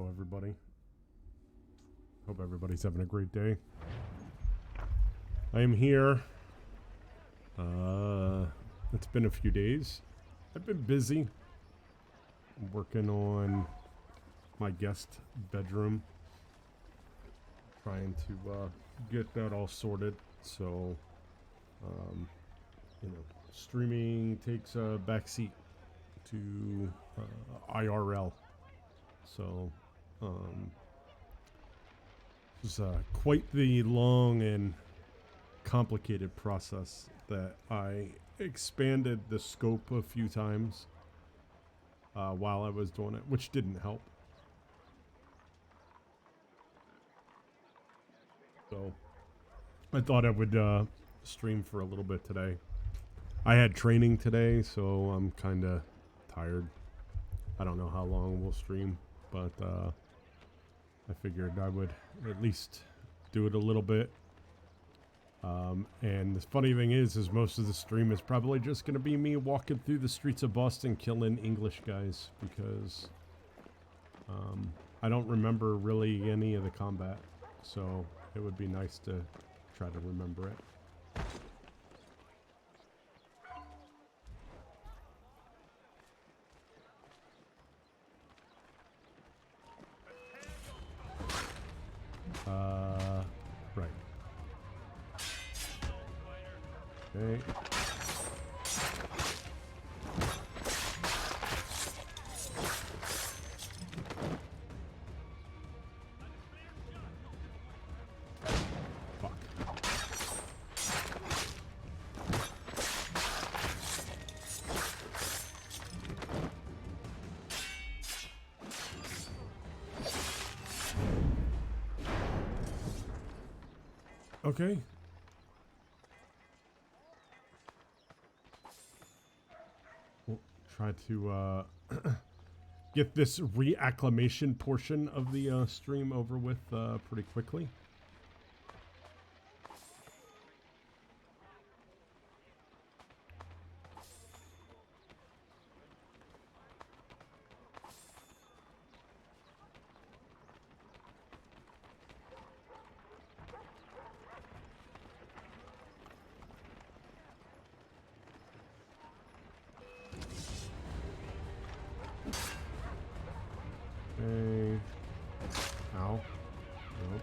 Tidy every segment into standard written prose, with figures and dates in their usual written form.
Hello, everybody. Hope everybody's having a great day. I am here. It's been a few days. I've been busy. I'm working on my guest bedroom. Trying to get that all sorted. So, streaming takes a backseat to IRL. So, it was quite the long and complicated process that I expanded the scope a few times while I was doing it, which didn't help. So I thought I would stream for a little bit today. I had training today, so I'm kind of tired. I don't know how long we'll stream, but I figured I would at least do it a little bit. And the funny thing is most of the stream is probably just going to be me walking through the streets of Boston killing English guys, because I don't remember really any of the combat, so it would be nice to try to remember it. Right. Okay. Fuck. Okay. We'll try to get this reacclimation portion of the stream over with pretty quickly. Okay. Ow. Nope.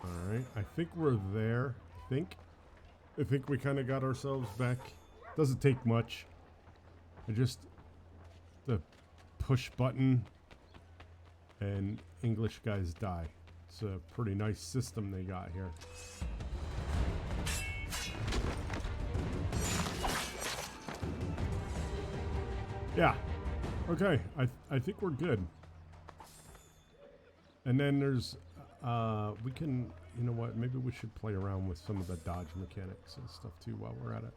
Alright, I think we're there. I think we kind of got ourselves back. Doesn't take much. The push button and English guys die. It's a pretty nice system they got here. Yeah. Okay. I think we're good. And then there's we can, you know what, maybe we should play around with some of the dodge mechanics and stuff too while we're at it.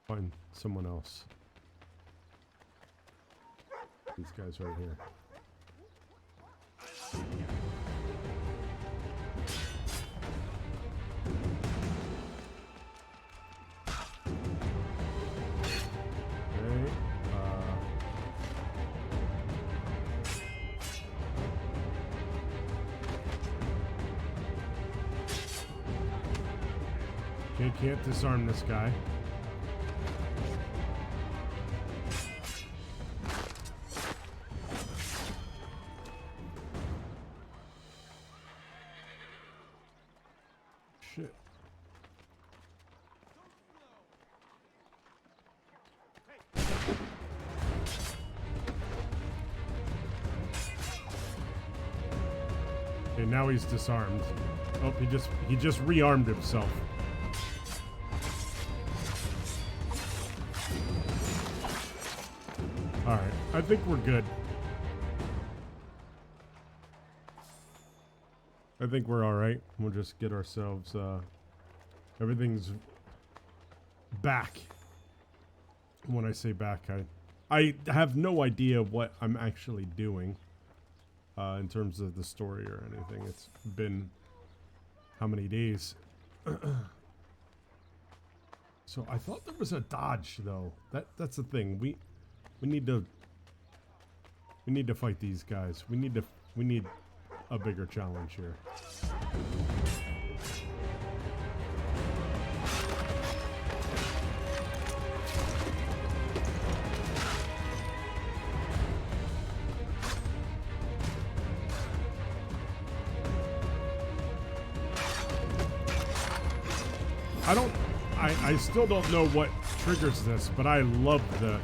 Find someone else. These guys right here. Okay, can't disarm this guy. Shit. Okay, now he's disarmed. Oh, he just rearmed himself. Alright, I think we're good. I think we're alright. We'll just get ourselves, everything's back. When I say back, I have no idea what I'm actually doing, in terms of the story or anything. It's been how many days? So I thought there was a dodge though. That's the thing. We need to fight these guys. We need a bigger challenge here. I still don't know what triggers this, but I love the...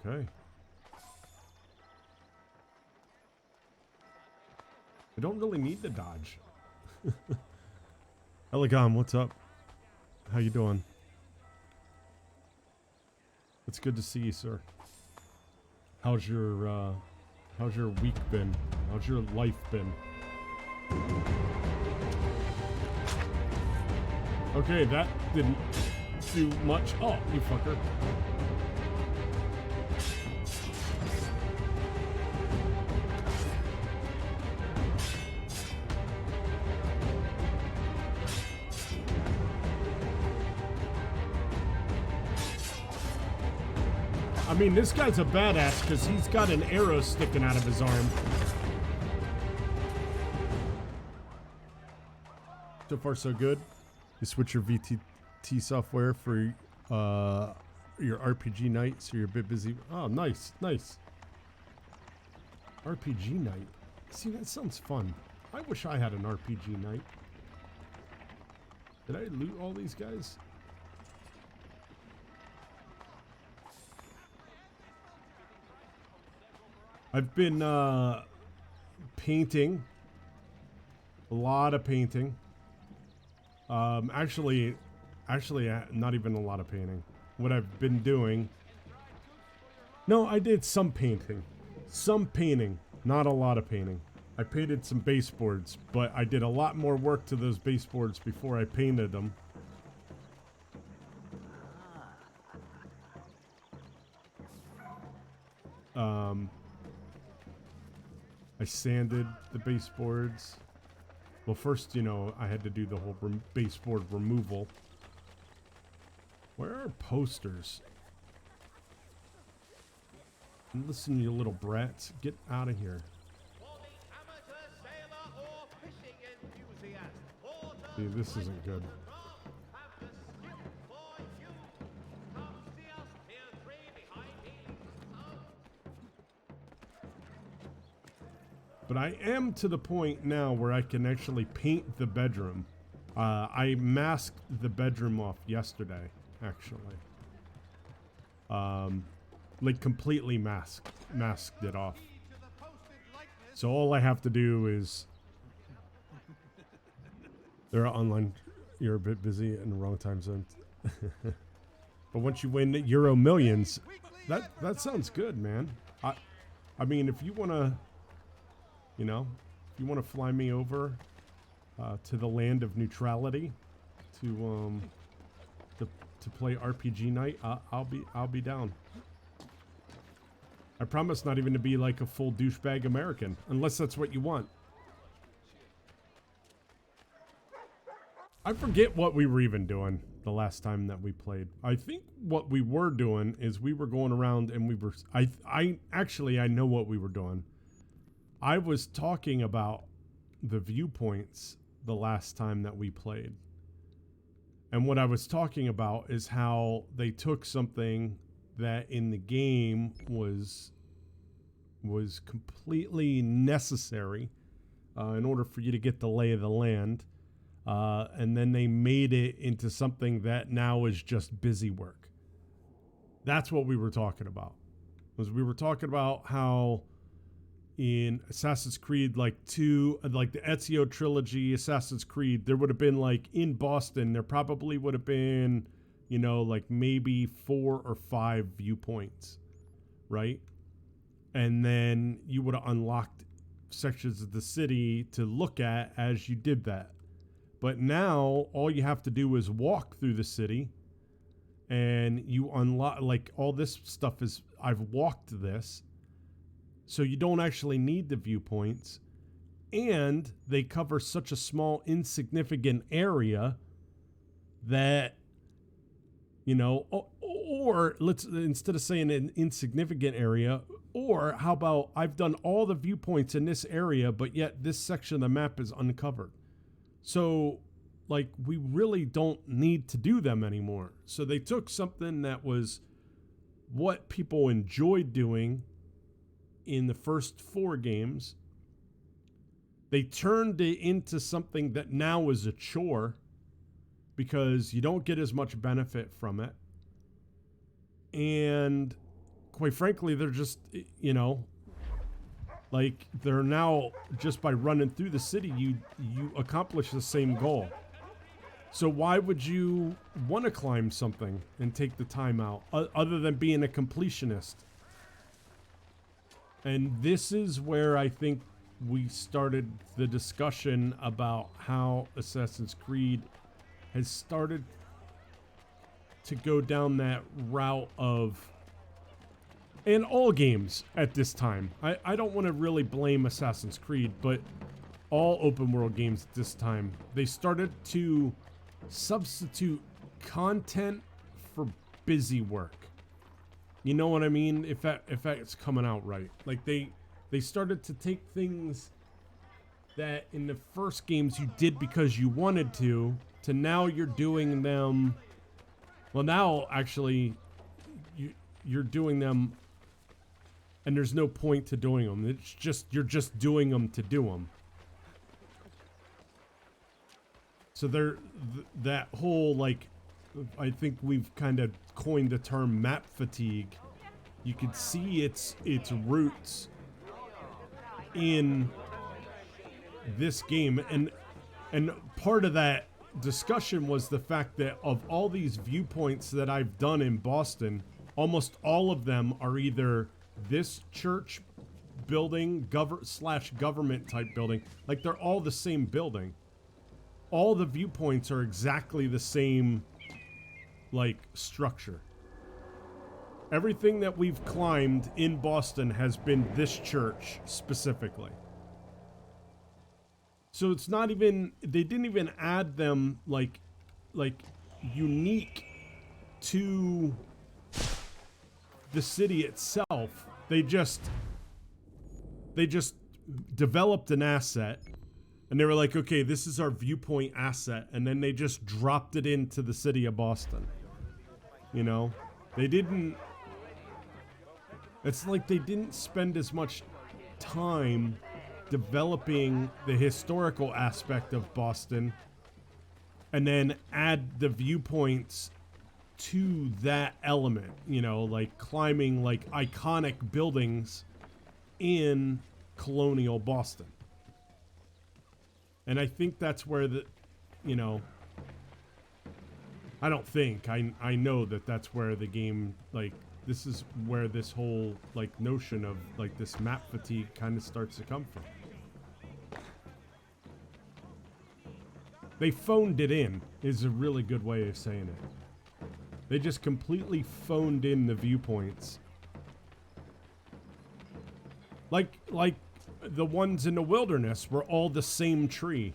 Okay. I don't really need to dodge. Elegam, what's up? How you doing? It's good to see you, sir. How's your week been? How's your life been? Okay, that didn't do much. Oh, you fucker. I mean, this guy's a badass because he's got an arrow sticking out of his arm. So far, so good. You switch your VTT software for your RPG night, so you're a bit busy. Oh, nice, nice. RPG night. See, that sounds fun. I wish I had an RPG night. Did I loot all these guys? I've been painting. A lot of painting. Actually, not even a lot of painting. What I've been doing... No, I did some painting. Some painting. Not a lot of painting. I painted some baseboards, but I did a lot more work to those baseboards before I painted them. I sanded the baseboards. Well, first, you know, I had to do the whole baseboard removal. Where are posters? Listen, you little brats. Get out of here. See, this isn't good. But I am to the point now where I can actually paint the bedroom. I masked the bedroom off yesterday, actually. Like completely masked it off. So all I have to do is... They're online. You're a bit busy in the wrong time zone. But once you win Euro Millions, that sounds good, man. I mean, if you want to... You know, if you want to fly me over to the land of neutrality to play RPG night, I'll be down. I promise not even to be like a full douchebag American, unless that's what you want. I forget what we were even doing the last time that we played. I think what we were doing is we were going around and we were... I know what we were doing. I was talking about the viewpoints the last time that we played. And what I was talking about is how they took something that in the game was completely necessary in order for you to get the lay of the land. And then they made it into something that now is just busy work. That's what we were talking about. We were talking about how in Assassin's Creed, like the Ezio trilogy, Assassin's Creed, there would have been like in Boston, there probably would have been you know, like maybe 4 or 5 viewpoints, right? And then you would have unlocked sections of the city to look at as you did that. But now all you have to do is walk through the city and you unlock, like, all this stuff is, I've walked this. So you don't actually need the viewpoints. And they cover such a small, insignificant area that, you know, or let's, instead of saying an insignificant area, or how about I've done all the viewpoints in this area, but yet this section of the map is uncovered. So, like, we really don't need to do them anymore. So they took something that was what people enjoyed doing in the first 4 games. They turned it into something that now is a chore because you don't get as much benefit from it. And quite frankly, they're just, you know, like, they're now, just by running through the city, you accomplish the same goal. So why would you want to climb something and take the time out other than being a completionist? And this is where I think we started the discussion about how Assassin's Creed has started to go down that route of, and all games at this time, I don't want to really blame Assassin's Creed, but all open world games at this time, they started to substitute content for busy work. You know what I mean? If that's coming out right. Like, they started to take things that in the first games you did because you wanted to now you're doing them. Well, now actually you're doing them and there's no point to doing them. It's just, you're just doing them to do them. So that whole, like, I think we've kind of coined the term map fatigue. You could see its roots in this game, and part of that discussion was the fact that of all these viewpoints that I've done in Boston, almost all of them are either this church building, government type building. Like, they're all the same building. All the viewpoints are exactly the same, like, structure. Everything that we've climbed in Boston has been this church specifically. So it's not even, they didn't even add them like unique to the city itself. They just developed an asset and they were like, okay, this is our viewpoint asset. And then they just dropped it into the city of Boston. You know, they didn't, it's like they didn't spend as much time developing the historical aspect of Boston and then add the viewpoints to that element, you know, like climbing like iconic buildings in colonial Boston. And I think that's where the, you know, I don't think, I know that that's where the game, like, this is where this whole, like, notion of, like, this map fatigue kind of starts to come from. They phoned it in, is a really good way of saying it. They just completely phoned in the viewpoints. Like the ones in the wilderness were all the same tree.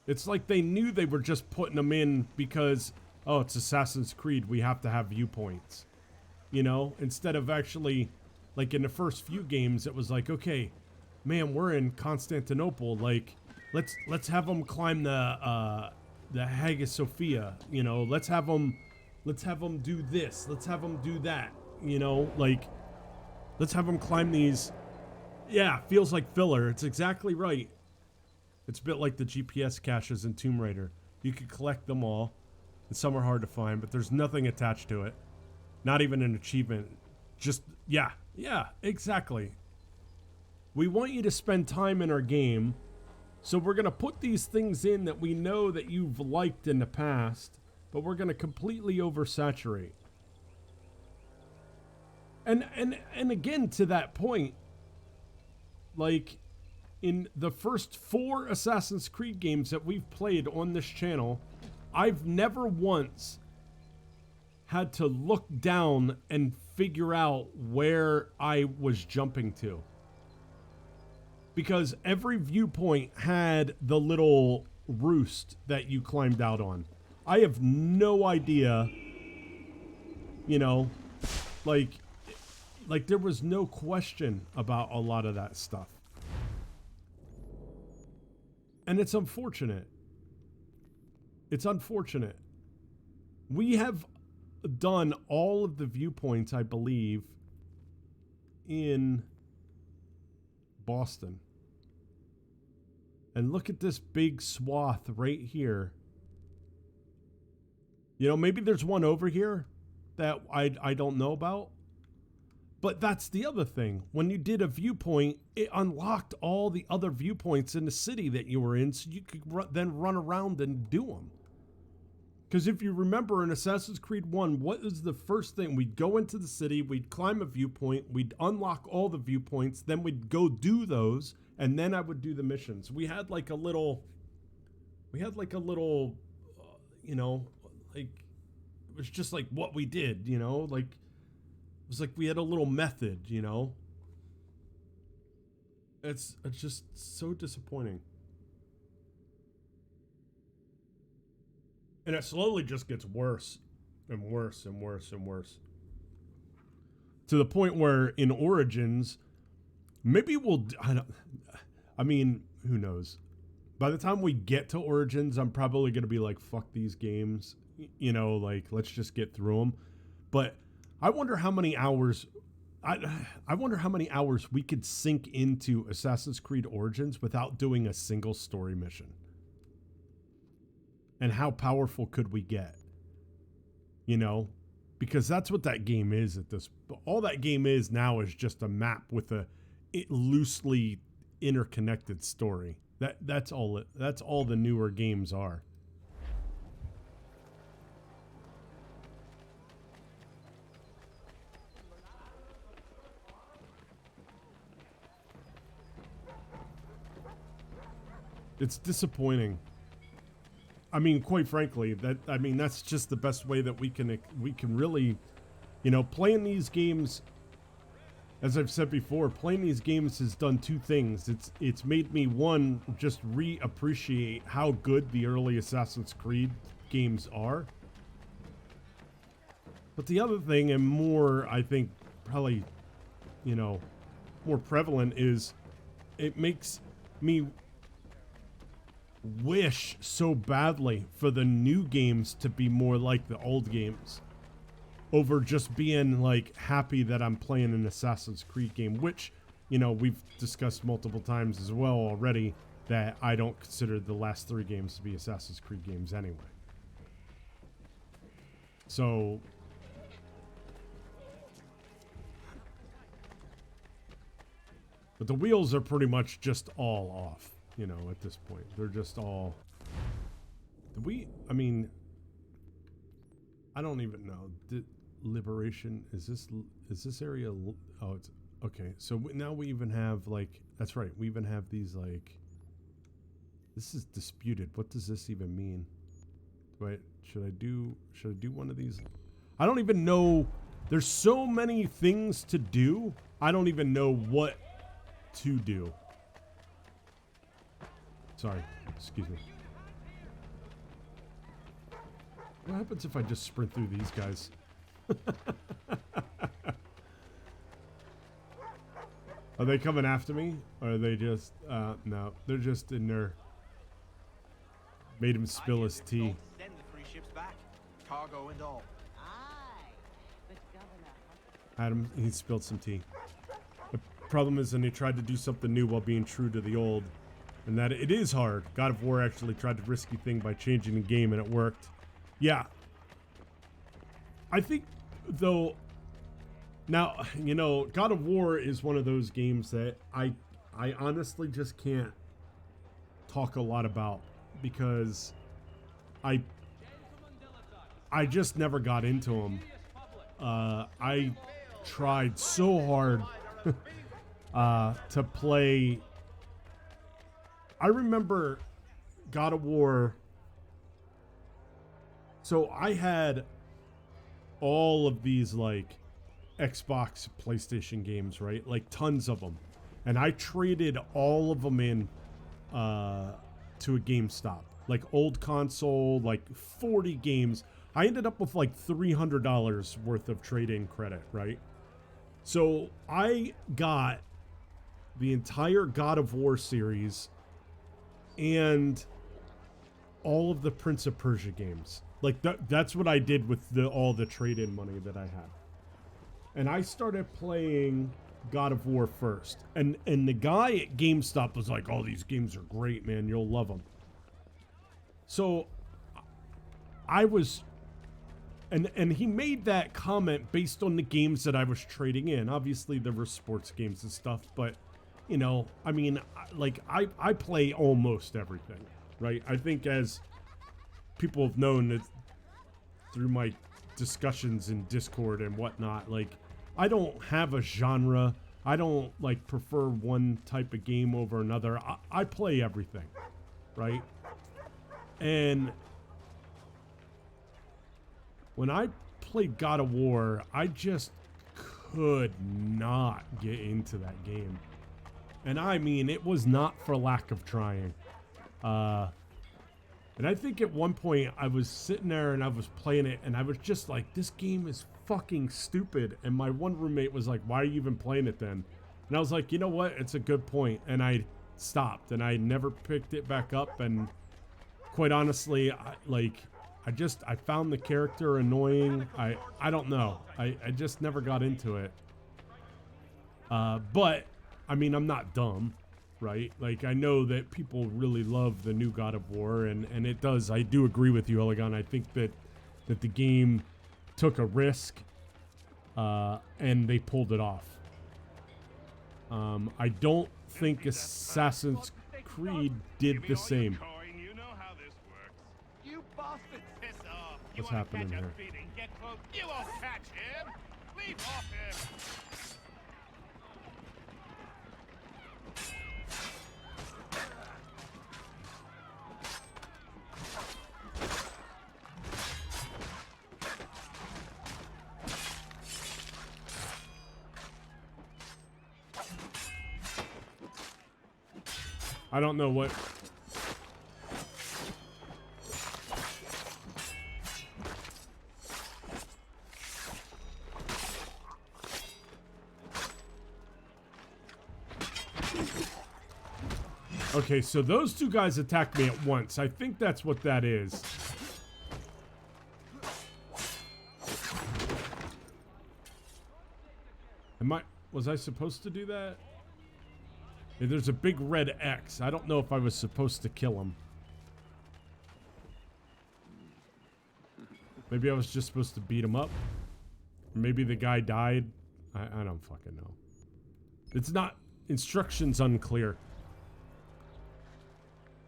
It's like they knew they were just putting them in because, oh, it's Assassin's Creed, we have to have viewpoints. You know, instead of actually, like in the first few games, it was like, okay, man, we're in Constantinople, like, let's have them climb the Hagia Sophia, you know, let's have them do this, let's have them do that, you know, like, let's have them climb these. Yeah, feels like filler. It's exactly right. It's a bit like the GPS caches in Tomb Raider. You could collect them all, and some are hard to find, but there's nothing attached to it. Not even an achievement. Just, yeah, exactly. We want you to spend time in our game So we're going to put these things in that we know that you've liked in the past, but we're going to completely oversaturate. And again, to that point, like in the first 4 Assassin's Creed games that we've played on this channel, I've never once had to look down and figure out where I was jumping to. Because every viewpoint had the little roost that you climbed out on. I have no idea, you know, like there was no question about a lot of that stuff. And it's unfortunate. It's unfortunate. We have done all of the viewpoints, I believe, in Boston. And look at this big swath right here. You know, maybe there's one over here that I don't know about. But that's the other thing. When you did a viewpoint, it unlocked all the other viewpoints in the city that you were in, so you could then run around and do them. Because if you remember in Assassin's Creed 1, what is the first thing? We'd go into the city, we'd climb a viewpoint, we'd unlock all the viewpoints, then we'd go do those, and then I would do the missions. We had like a little, you know, like, it was just like what we did, you know, like, it was like we had a little method, you know. It's just so disappointing. And it slowly just gets worse and worse and worse and worse. To the point where in Origins, maybe we'll, I mean, who knows? By the time we get to Origins, I'm probably going to be like, fuck these games. You know, like, let's just get through them. But I wonder how many hours, I wonder how many hours we could sink into Assassin's Creed Origins without doing a single story mission. And how powerful could we get? You know? Because that's what that game is at this. All that game is now is just a map with a loosely interconnected story. That's all the newer games are. It's disappointing. I mean, quite frankly, that's just the best way that we can really, you know, playing these games. As I've said before, playing these games has done 2 things. It's made me, one, just reappreciate how good the early Assassin's Creed games are. But the other thing, and more, I think, probably, you know, more prevalent, is it makes me wish so badly for the new games to be more like the old games, over just being like happy that I'm playing an Assassin's Creed game, which, you know, we've discussed multiple times as well already, that I don't consider the last 3 games to be Assassin's Creed games anyway. So but the wheels are pretty much just all off. You know, at this point, they're just all. I mean, I don't even know. Liberation, is this area? Oh, it's okay. So now we even have like, that's right. We even have these like. This is disputed. What does this even mean? Wait, should I do one of these? I don't even know. There's so many things to do. I don't even know what to do. Sorry, excuse me. What happens if I just sprint through these guys? Are they coming after me? Or are they just, no, they're just in there. Made him spill his tea. Send the 3 ships back, cargo and all. Adam, he spilled some tea. The problem is, and he tried to do something new while being true to the old. And that it is hard. God of War actually tried the risky thing by changing the game, and it worked. Yeah. I think, though, now, you know, God of War is one of those games that I honestly just can't talk a lot about because I just never got into them. I tried so hard to play. I remember God of War. So I had all of these like Xbox, PlayStation games, right? Like tons of them. And I traded all of them in to a GameStop. Like old console, like 40 games. I ended up with like $300 worth of trade-in credit, right? So I got the entire God of War series and all of the Prince of Persia games. Like that's what I did with all the trade-in money that I had. And I started playing God of War first. And the guy at GameStop was like, "Oh, these games are great, man. You'll love them." So I was and he made that comment based on the games that I was trading in. Obviously there were sports games and stuff, but you know, I mean, like I play almost everything, right? I think as people have known that through my discussions in Discord and whatnot, like I don't have a genre. I don't like prefer one type of game over another. I play everything, right? And when I played God of War, I just could not get into that game. And I mean, it was not for lack of trying. And I think at one point I was sitting there and I was playing it and I was just like, this game is fucking stupid. And my one roommate was like, why are you even playing it then? And I was like, you know what? It's a good point. And I stopped and I never picked it back up. And quite honestly, I found the character annoying. I don't know. I just never got into it. But I mean, I'm not dumb, right? Like I know that people really love the new God of War, and it does. I do agree with you, Elegon. I think that the game took a risk, and they pulled it off. I don't think Assassin's Creed did the same. What's happening here? You won't catch him. Leave off him. I don't know what. Okay, so those two guys attacked me at once. I think that's what that is. Was I supposed to do that? Yeah, there's a big red X. I don't know if I was supposed to kill him. Maybe I was just supposed to beat him up. Maybe the guy died. I don't fucking know. It's not... Instructions unclear.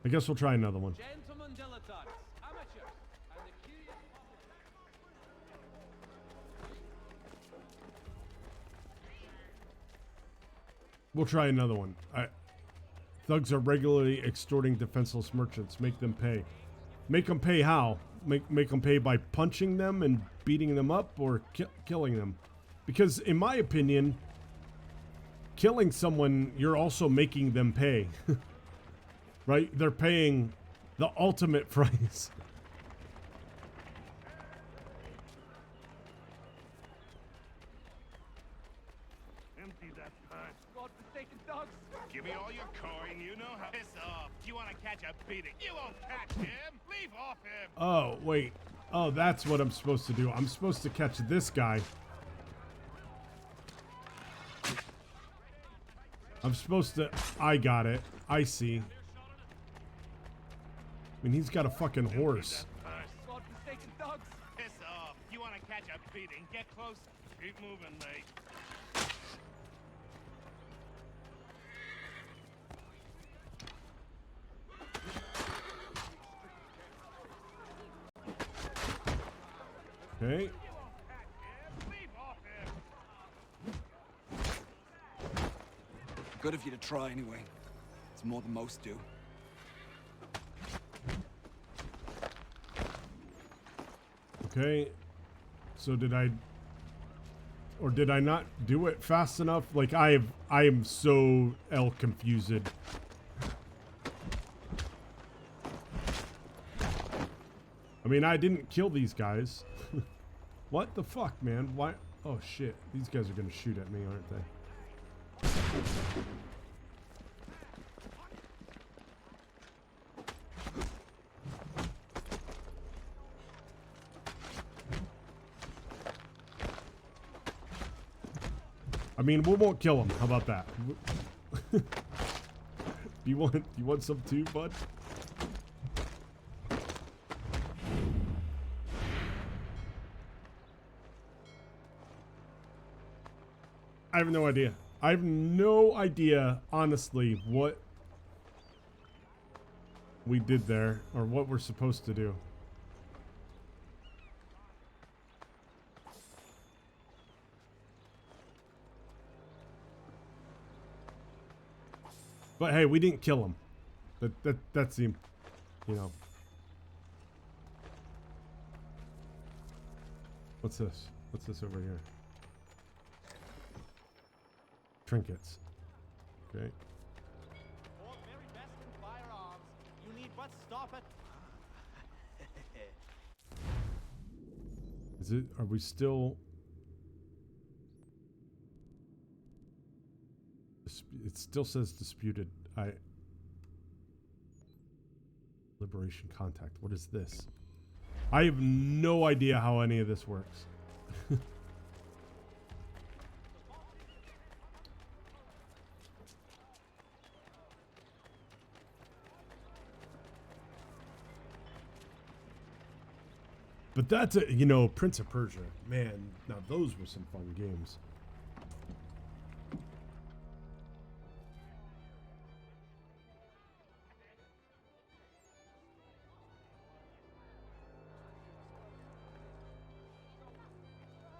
I guess we'll try another one. Gentlemen dilettantes, amateurs, and the curious We'll try another one. Thugs are regularly extorting defenseless merchants. Make them pay. Make them pay how? Make them pay by punching them and beating them up, or killing them? Because in my opinion, killing someone, you're also making them pay. Right? They're paying the ultimate price. Empty that purse. godforsaken dogs. Give me all your coin. You know how. Piss off. You want to catch a beating? You won't catch him. Leave off him. Oh, wait. Oh, that's what I'm supposed to do. I'm supposed to catch this guy. I'm supposed to... I got it. I see. I mean, he's got a fucking horse. Godforsaken dogs. Piss off. You want to catch a beating? Get close. Keep moving, mate. Okay. Leave off him. Good of you to try anyway. It's more than most do. Okay. So did I not do it fast enough? Like I am so confused. I mean, I didn't kill these guys. What the fuck, man? Why? Oh shit. These guys are gonna shoot at me, aren't they? I mean, we won't kill them. How about that? You want some too, bud? I have no idea. I have no idea, honestly, what we did there or what we're supposed to do. But hey, we didn't kill him. That seemed, you know. What's this? What's this over here? Trinkets. Okay. For very best in firearms, you need but stop it. Is it? Are we still? It still says disputed. Liberation contact. What is this? I have no idea how any of this works. But that's a, you know, Prince of Persia. Man, now those were some fun games.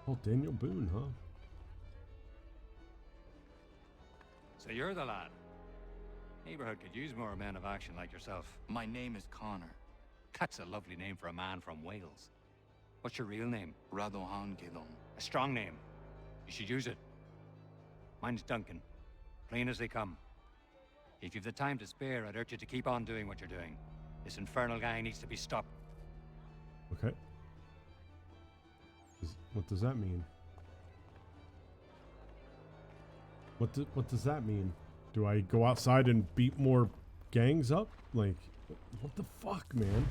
Oh, Daniel Boone, huh? So you're the lad. Neighborhood could use more men of action like yourself. My name is Connor. That's a lovely name for a man from Wales. What's your real name? Radohan Gilon. A strong name. You should use it. Mine's Duncan. Plain as they come. If you've the time to spare, I'd urge you to keep on doing what you're doing. This infernal gang needs to be stopped. Okay. What does that mean? What does that mean? Do I go outside and beat more gangs up? Like, what the fuck, man?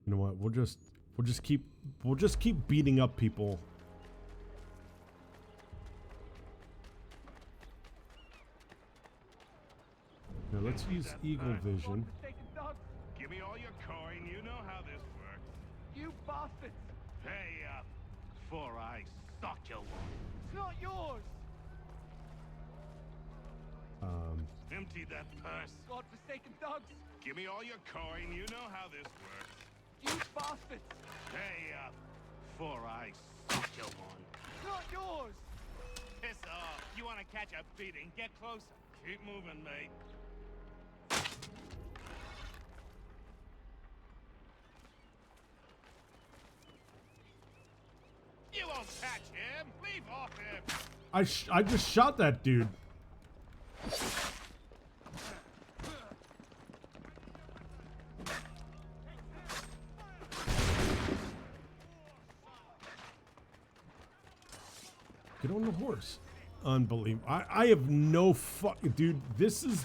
You know what? We'll just keep beating up people. Now let's use Eagle Vision. Godforsaken dogs! Give me all your coin. You know how this works. You bastards! Pay up, for I suck you one. It's not yours! Empty that purse. Godforsaken dogs! Give me all your coin. You know how this works. You bastards! Pay up, for I suck you one. It's not yours! Piss off. You want to catch a beating? Get closer. Keep moving, mate. You won't catch him. Leave off him. I just shot that dude. Get on the horse. Unbelievable. I have no fuck, dude. This is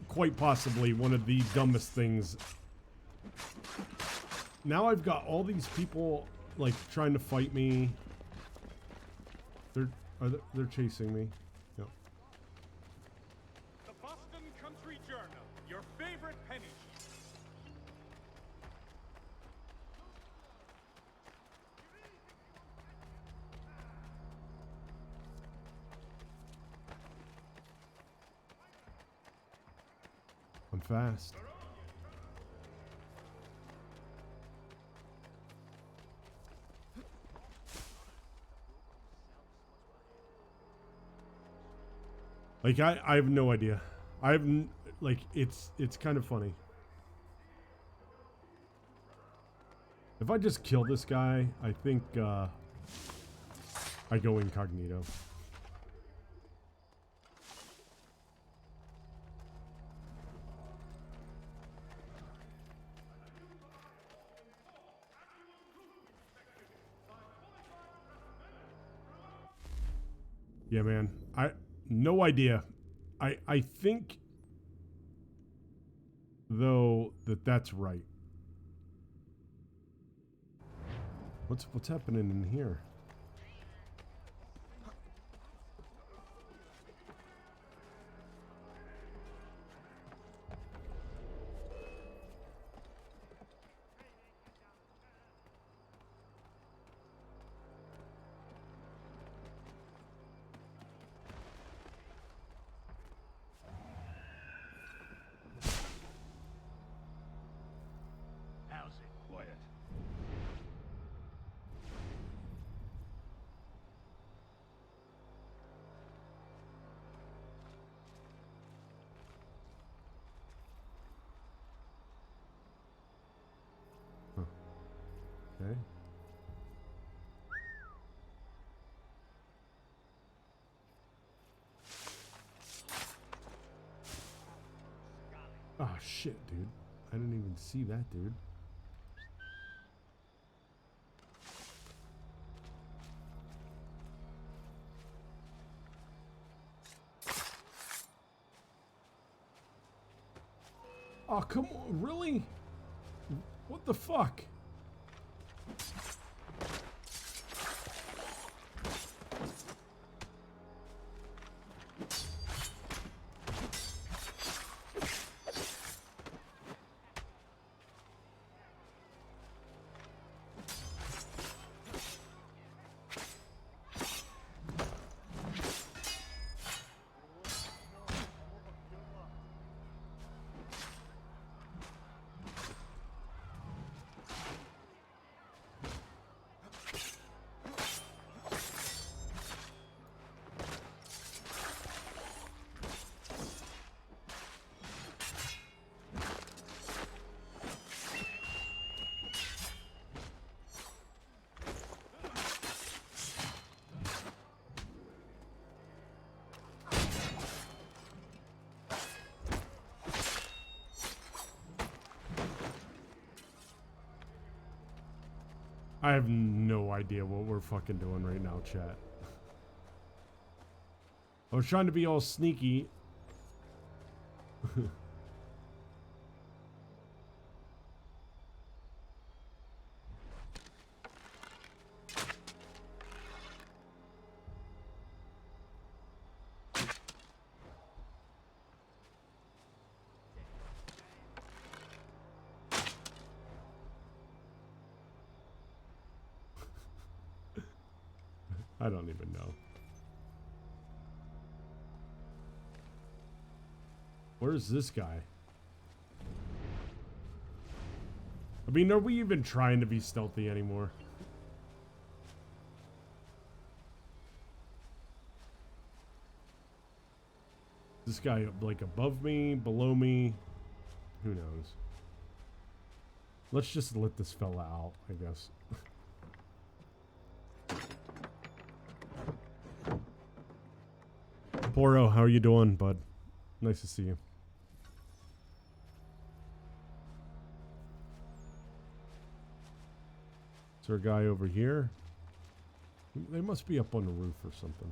quite possibly one of the dumbest things. Now I've got all these people like trying to fight me. They're chasing me. Yep. The Boston Country Journal, your favorite penny. I'm fast. Like I have no idea. Like it's kind of funny. If I just kill this guy, I think I go incognito. Yeah, man. No idea. I think though that's right. What's happening in here? How's it? Quiet. Okay. Oh shit, dude. I didn't even see that, dude. Oh, come on. Really? What the fuck? I have no idea what we're fucking doing right now, chat. I was trying to be all sneaky. I don't even know. Where's this guy? I mean, are we even trying to be stealthy anymore? This guy like above me, below me? Who knows? Let's just let this fella out, I guess. Poro, how are you doing, bud? Nice to see you. Is there a guy over here? They must be up on the roof or something.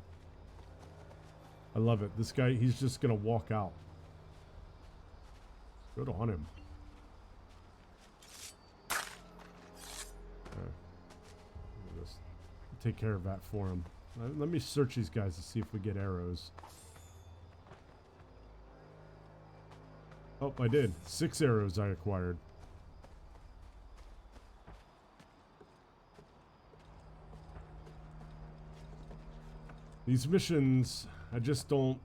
I love it. This guy, he's just gonna walk out. Good on him. Okay. I'll just take care of that for him. Let me search these guys to see if we get arrows. Oh, I did. 6 arrows I acquired. These missions, I just don't...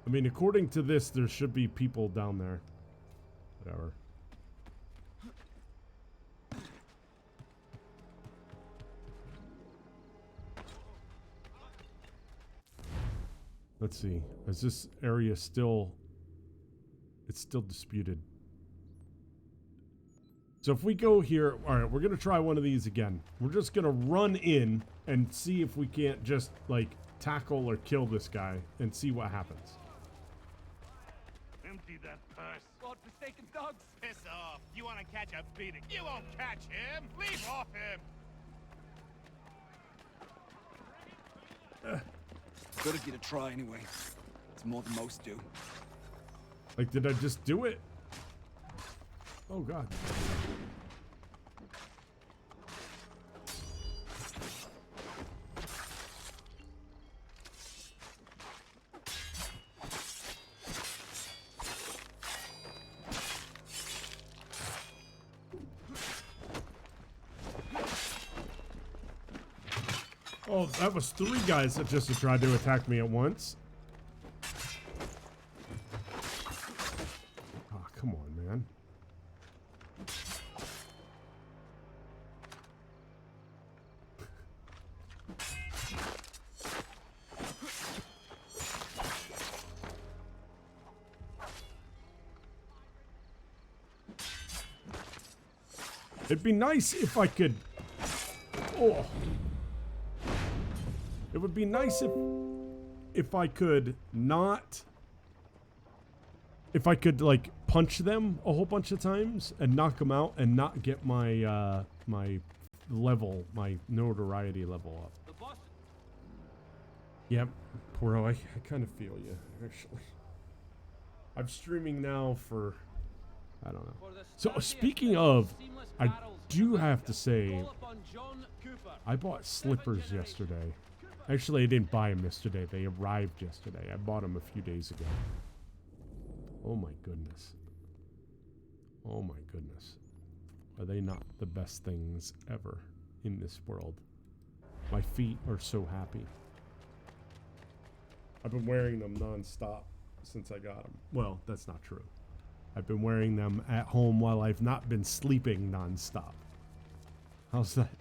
I mean, according to this, there should be people down there. Whatever. Let's see. Is this area still... It's still disputed. So if we go here... Alright, we're going to try one of these again. We're just going to run in and see if we can't just, like, tackle or kill this guy and see what happens. Empty that purse. God-forsaken dogs! Piss off. You want to catch a beating? You won't catch him. Leave off him. Good of you to try anyway. It's more than most do. Like, did I just do it? Oh, God. Oh, that was 3 guys that just tried to attack me at once. Oh, come on, man. It'd be nice if I could... Oh. It would be nice if I could not... If I could, like, punch them a whole bunch of times and knock them out and not get my, my level, my notoriety level up. The boss. Yep, Poro, I kind of feel you, actually. I'm streaming now for... I don't know. So, speaking of, I do have to say, I bought slippers yesterday. Actually, I didn't buy them yesterday. They arrived yesterday. I bought them a few days ago. Oh my goodness. Oh my goodness. Are they not the best things ever in this world? My feet are so happy. I've been wearing them non-stop since I got them. Well, that's not true. I've been wearing them at home while I've not been sleeping non-stop. How's that?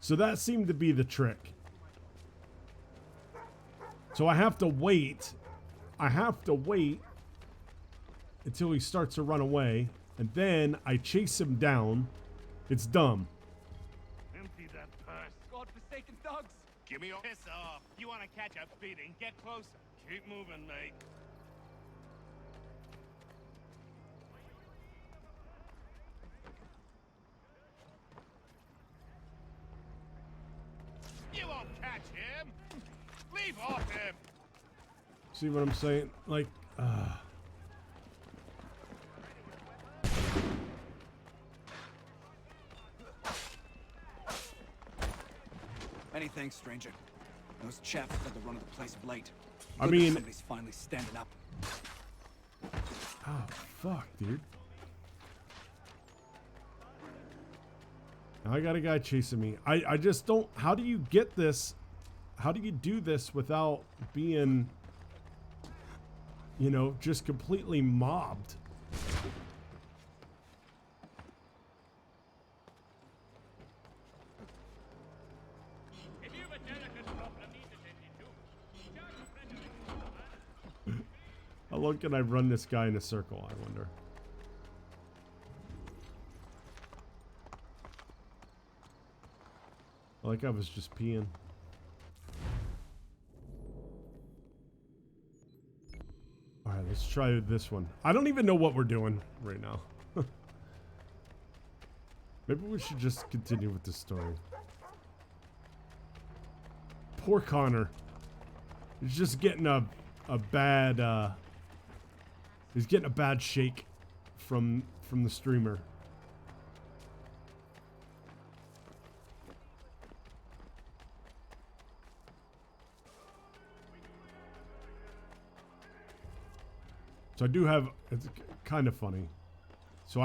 So that seemed to be the trick. So I have to wait. I have to wait until he starts to run away. And then I chase him down. It's dumb. Empty that purse. God-forsaken dogs! Give me your piss off. You want to catch a beating? Get closer. Keep moving, mate. You won't catch him. Leave off him. See what I'm saying? Like, Many thanks, stranger. Those chaps had the run of the place of late. I Good that mean- somebody's finally standing up. oh, fuck, dude. Now I got a guy chasing me. I just don't... How do you get this? How do you do this without being, you know, just completely mobbed? If you've a delicate problem needs attending to, How long can I run this guy in a circle, I wonder? Like I was just peeing. Alright, let's try this one. I don't even know what we're doing right now. Maybe we should just continue with the story. Poor Connor. He's just getting a bad he's getting a bad shake from the streamer. So I do have, it's kind of funny. So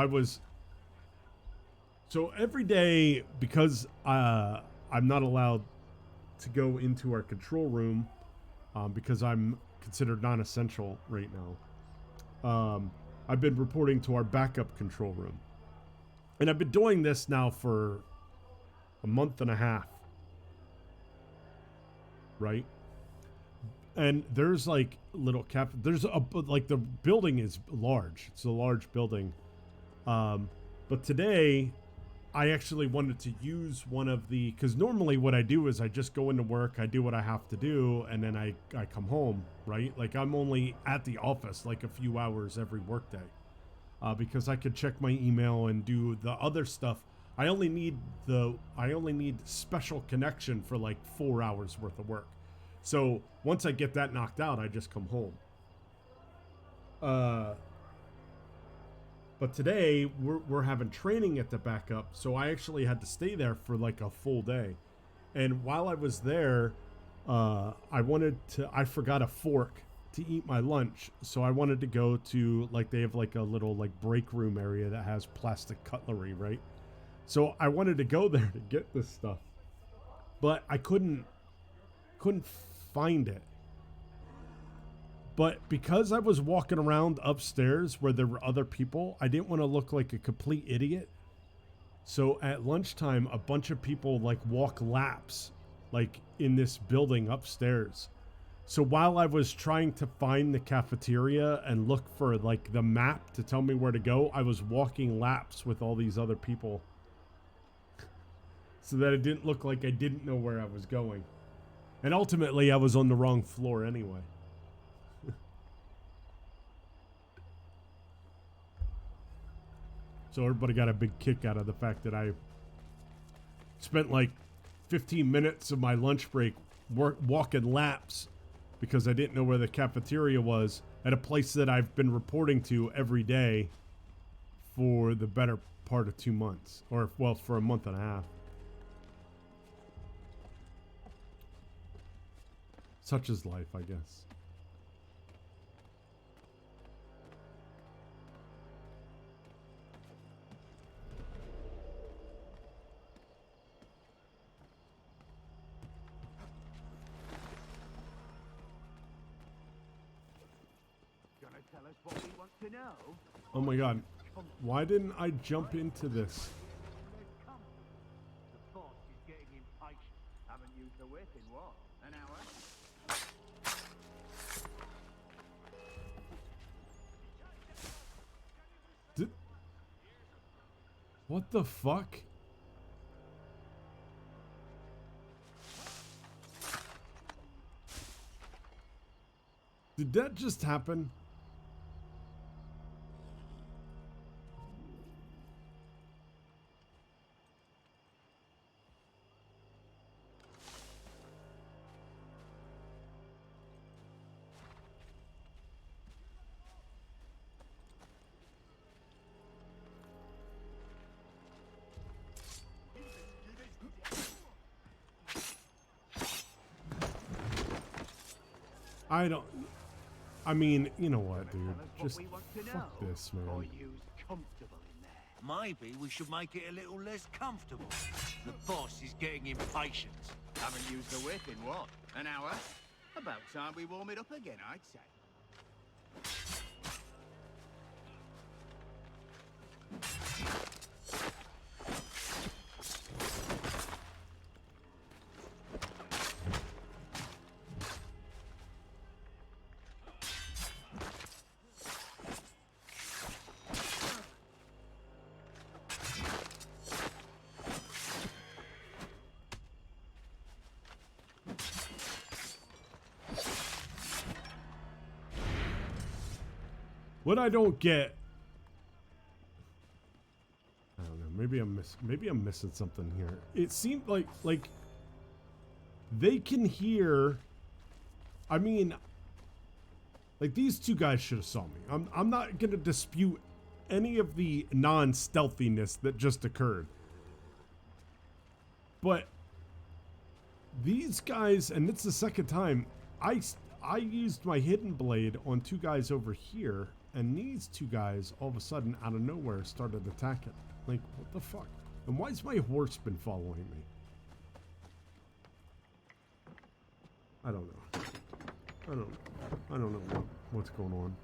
every day, because I'm not allowed to go into our control room, because I'm considered non-essential right now. I've been reporting to our backup control room. And I've been doing this now for a month and a half. Right? And there's like little there's a, like the building is large. It's a large building. But today I actually wanted to use one of the, because normally what I do is I just go into work, I do what I have to do, and then I come home, right? Like I'm only at the office like a few hours every workday, because I could check my email and do the other stuff. I only need special connection for like 4 hours worth of work. So once I get that knocked out, I just come home. But today we're having training at the backup, so I actually had to stay there for like a full day. And while I was there, I forgot a fork to eat my lunch, so I wanted to go to, like, they have like a little like break room area that has plastic cutlery, right? So I wanted to go there to get this stuff, but I couldn't find it. But because I was walking around upstairs where there were other people, I didn't want to look like a complete idiot. So at lunchtime, a bunch of people like walk laps like in this building upstairs. So while I was trying to find the cafeteria and look for like the map to tell me where to go, I was walking laps with all these other people so that it didn't look like I didn't know where I was going. And ultimately, I was on the wrong floor anyway. So everybody got a big kick out of the fact that I spent like 15 minutes of my lunch break walking laps because I didn't know where the cafeteria was at a place that I've been reporting to every day for the better part of 2 months, or well, for a month and a half. Such is life, I guess. Oh my god. Why didn't I jump into this? The boss is getting impatient. Haven't used the whip in what? An hour? What the fuck? Did that just happen? I mean, you know what, dude? Just fuck this, man. Comfortable in there. Maybe we should make it a little less comfortable. The boss is getting impatient. Haven't used the whip in what? An hour? About time we warm it up again, I'd say. What I don't get, I don't know. Maybe I'm missing something here. It seemed like they can hear. I mean, like these two guys should have saw me. I'm not gonna dispute any of the non-stealthiness that just occurred, but these guys, and it's the second time I used my hidden blade on two guys over here. And these two guys, all of a sudden, out of nowhere, started attacking. Like, what the fuck? And why's my horse been following me? I don't know. I don't know what's going on.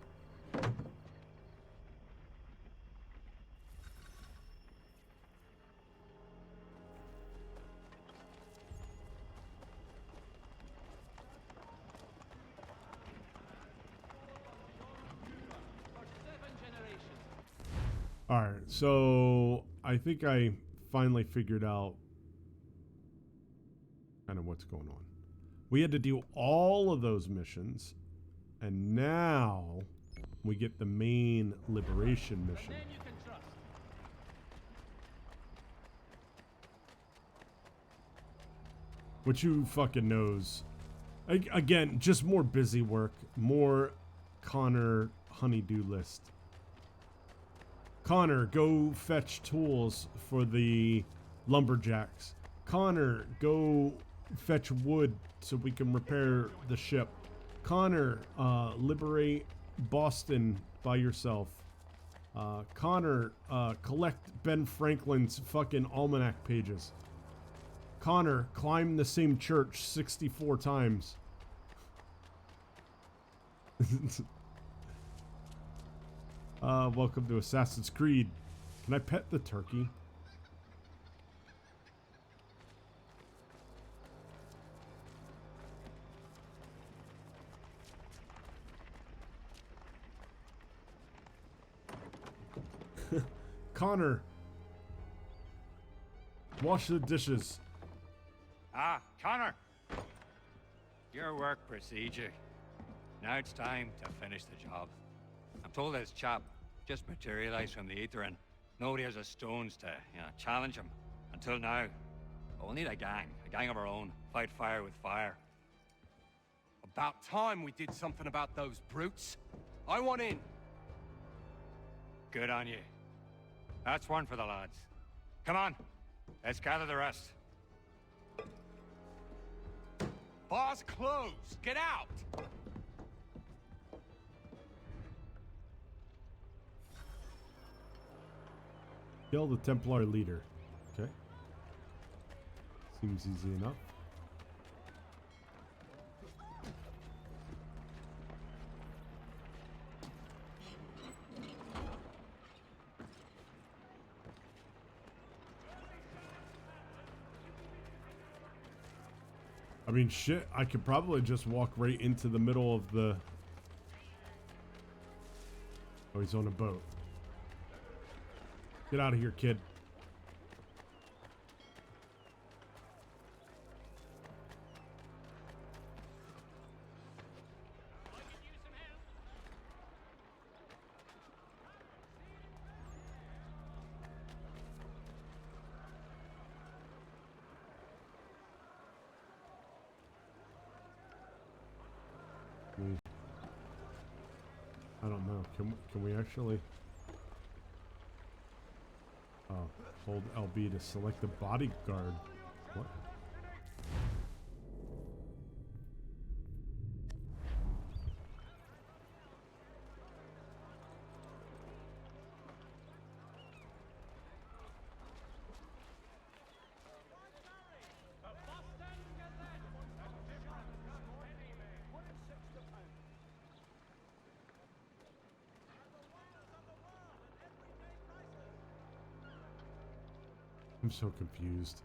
Alright, so I think I finally figured out kind of what's going on. We had to do all of those missions, and now we get the main liberation mission. Which who fucking knows. Again, just more busy work, more Connor honeydew list. Connor, go fetch tools for the lumberjacks. Connor, go fetch wood so we can repair the ship. Connor, liberate Boston by yourself. Connor, collect Ben Franklin's fucking almanac pages. Connor, climb the same church 64 times. Welcome to Assassin's Creed. Can I pet the turkey? Connor, wash the dishes. Ah, Connor! Your work procedure. Now it's time to finish the job. I'm told this chap just materialized from the ether and nobody has a stones to, challenge him. Until now. But we'll need a gang of our own. Fight fire with fire. About time we did something about those brutes. I want in. Good on you. That's one for the lads. Come on, let's gather the rest. Bar's closed. Get out. Kill the Templar leader. Okay. Seems easy enough. I mean, shit, I could probably just walk right into the middle of the... Oh, he's on a boat. Get out of here, kid. I don't know. Can we actually? Oh, hold LB to select the bodyguard. What? I'm so confused.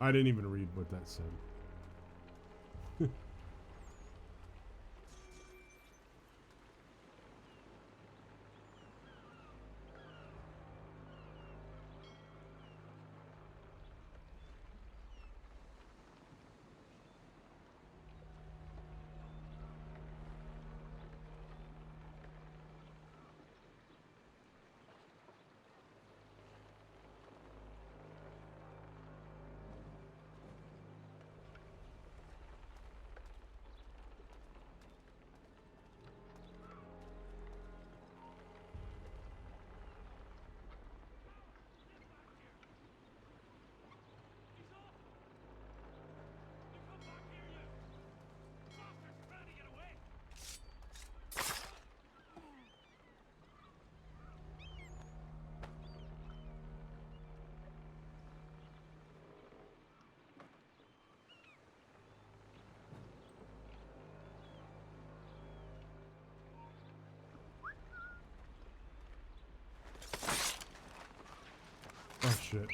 I didn't even read what that said. shit.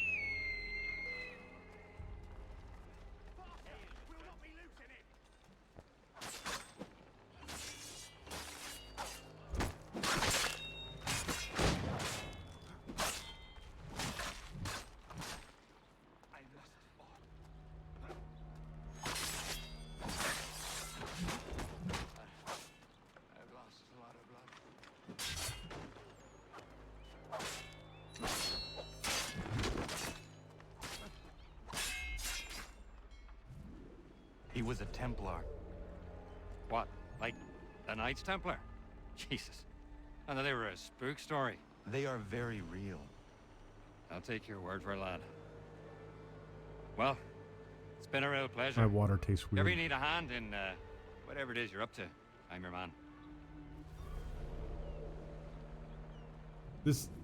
I've lost a lot of blood. He was a Templar. What? Like the Knights Templar? Jesus. I thought they were a spook story. They are very real. I'll take your word for it, lad. Well, it's been a real pleasure. My water tastes If ever you weird. need a hand in whatever it is you're up to, I'm your man.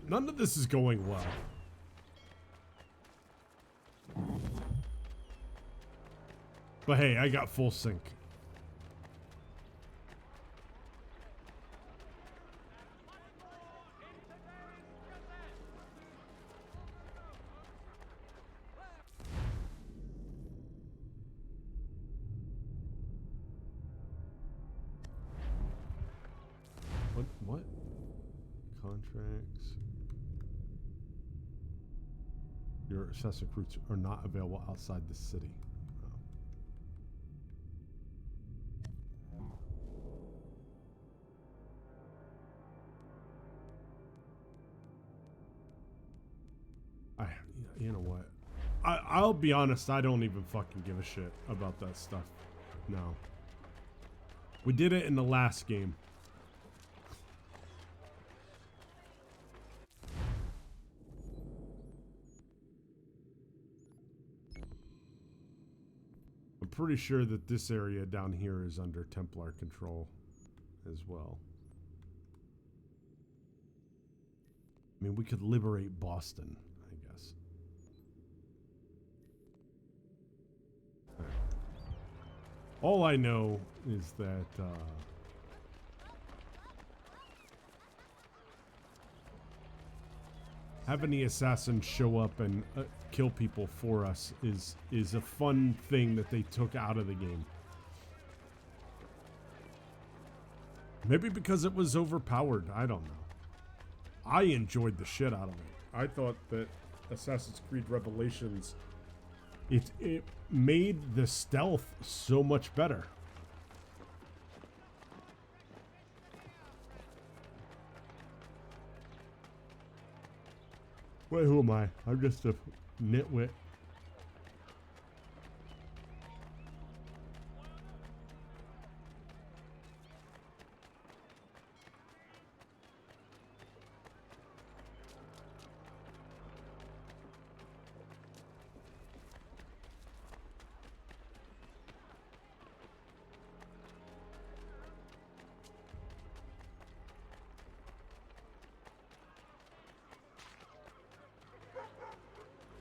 None of this is going well. But hey, I got full sync. What? Contracts. Your assessor recruits are not available outside the city. You know what? I'll be honest, I don't even fucking give a shit about that stuff. No. We did it in the last game. I'm pretty sure that this area down here is under Templar control as well. I mean, we could liberate Boston, I guess. All I know is that having the assassins show up and kill people for us is a fun thing that they took out of the game. Maybe because it was overpowered, I don't know. I enjoyed the shit out of it. I thought that Assassin's Creed Revelations, it made the stealth so much better. Wait, who am I? I'm just a nitwit.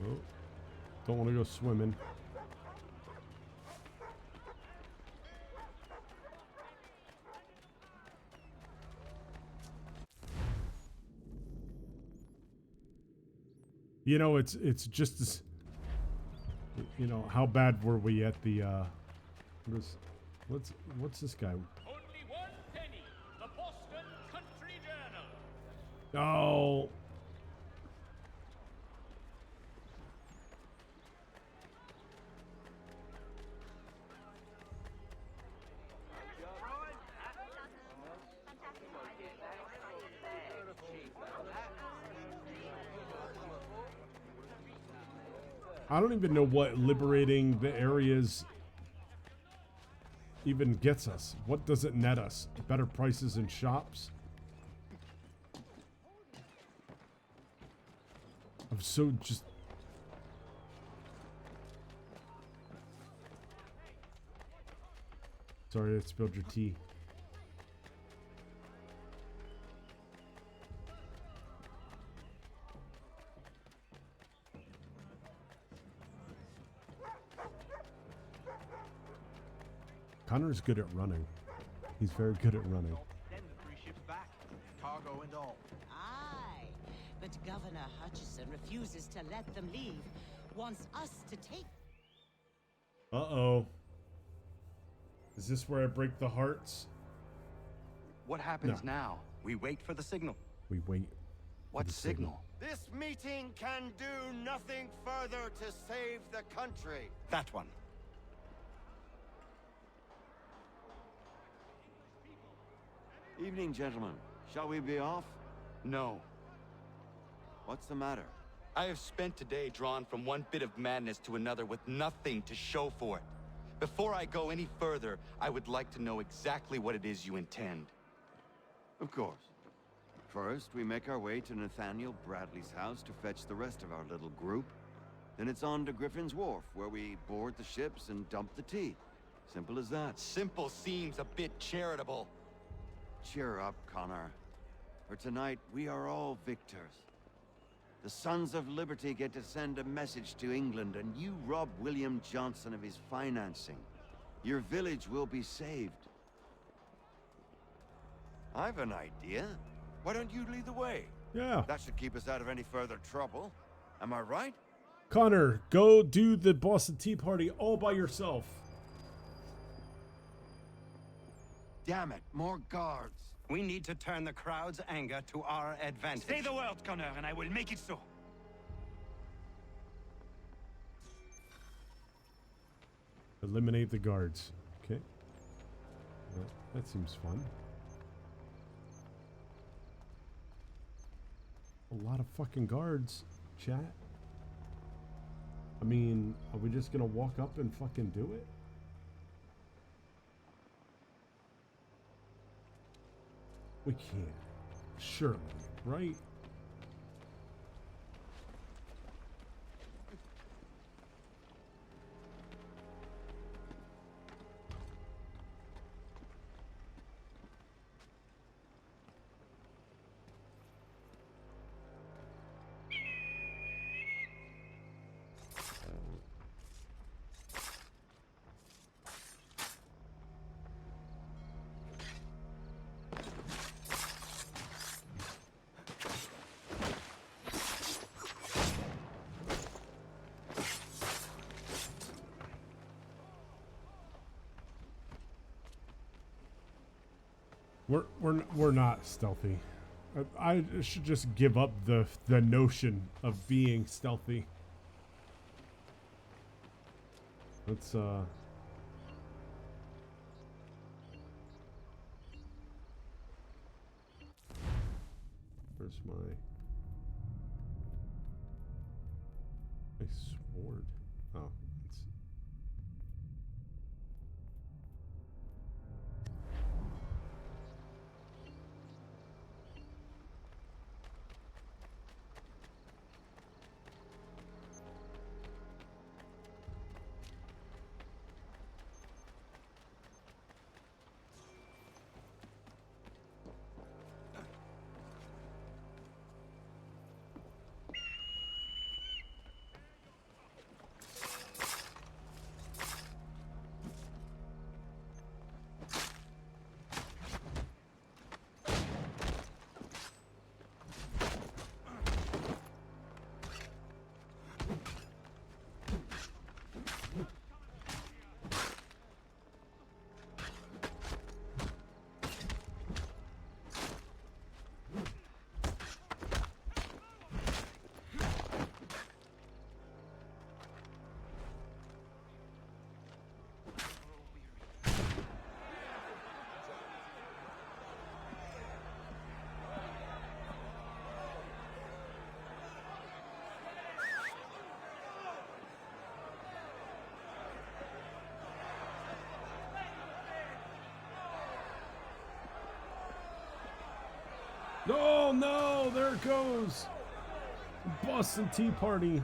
Oh, don't want to go swimming. You know, it's just as, you know, how bad were we at the what's this guy? Only one penny. The Boston Country Journal. Oh. I don't even know what liberating the areas even gets us. What does it net us? Better prices in shops? I'm so just... Sorry, I spilled your tea. Connor's good at running. He's very good at running. Then the 3 ships back, cargo and all. Aye. But Governor Hutchison refuses to let them leave. Wants us to take... Uh-oh. Is this where I break the hearts? What happens now? We wait for the signal. We wait. What signal? This meeting can do nothing further to save the country. That one. Evening, gentlemen. Shall we be off? No. What's the matter? I have spent today drawn from one bit of madness to another with nothing to show for it. Before I go any further, I would like to know exactly what it is you intend. Of course. First, we make our way to Nathaniel Bradley's house to fetch the rest of our little group. Then it's on to Griffin's Wharf, where we board the ships and dump the tea. Simple as that. Simple seems a bit charitable. Cheer up, Connor. For tonight, we are all victors. The Sons of Liberty get to send a message to England, and you rob William Johnson of his financing. Your village will be saved. I've an idea. Why don't you lead the way? Yeah. That should keep us out of any further trouble. Am I right? Connor, go do the Boston Tea Party all by yourself. Damn it, more guards. We need to turn the crowd's anger to our advantage. Say the word, Connor, and I will make it so. Eliminate the guards. Okay. That seems fun. A lot of fucking guards, chat. I mean, are we just gonna walk up and fucking do it? We can't. Surely, right? We're not stealthy. I should just give up the notion of being stealthy. Let's where's my sword? Oh, it's oh no, there it goes. Boston Tea Party.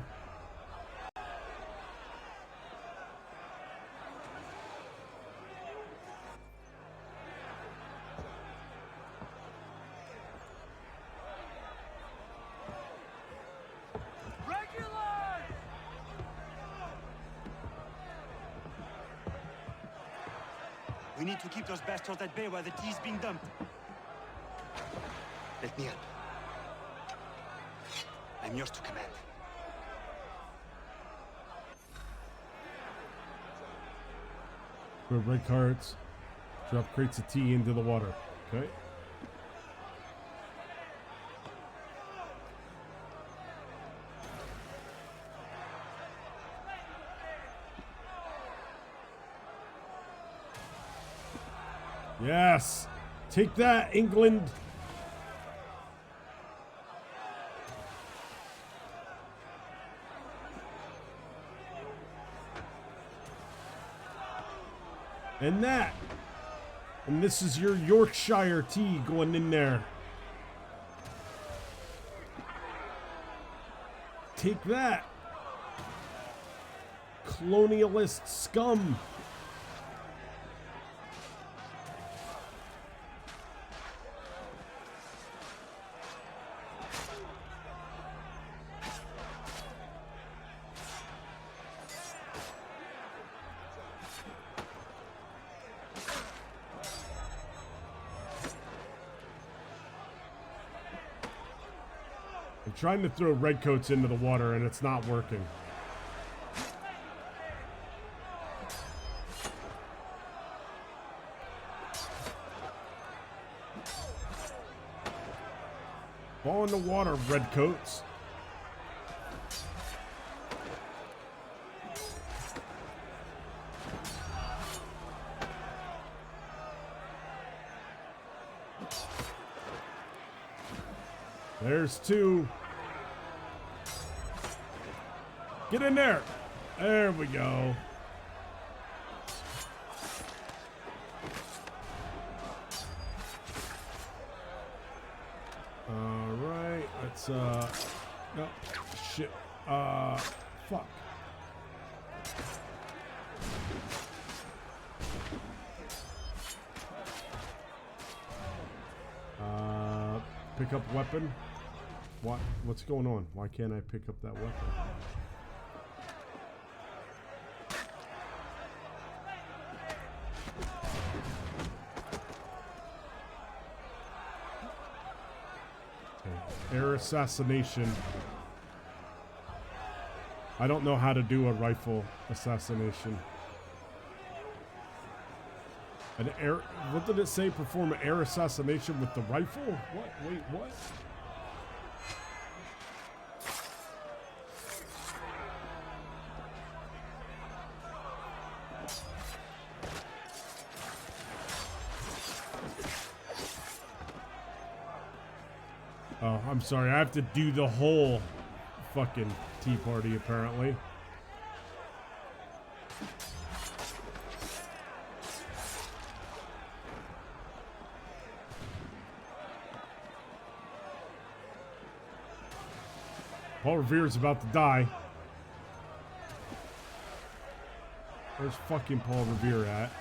We need to keep those bastards at bay while the tea's being dumped. Let me help. I'm yours to command. Throw red cards. Drop crates of tea into the water. Okay. Yes. Take that, England. And that. And this is your Yorkshire tea going in there. Take that. Colonialist scum. I'm trying to throw redcoats into the water and it's not working. Fall in the water, redcoats. There's two. Get in there. There we go. All right. Let's no shit. Fuck. Pick up weapon. What? What's going on? Why can't I pick up that weapon? Okay. Air assassination. I don't know how to do a rifle assassination. An air, what did it say? Perform an air assassination with the rifle? What? Wait, what? Oh, I'm sorry. I have to do the whole fucking tea party, apparently. Paul Revere's about to die. Where's fucking Paul Revere at?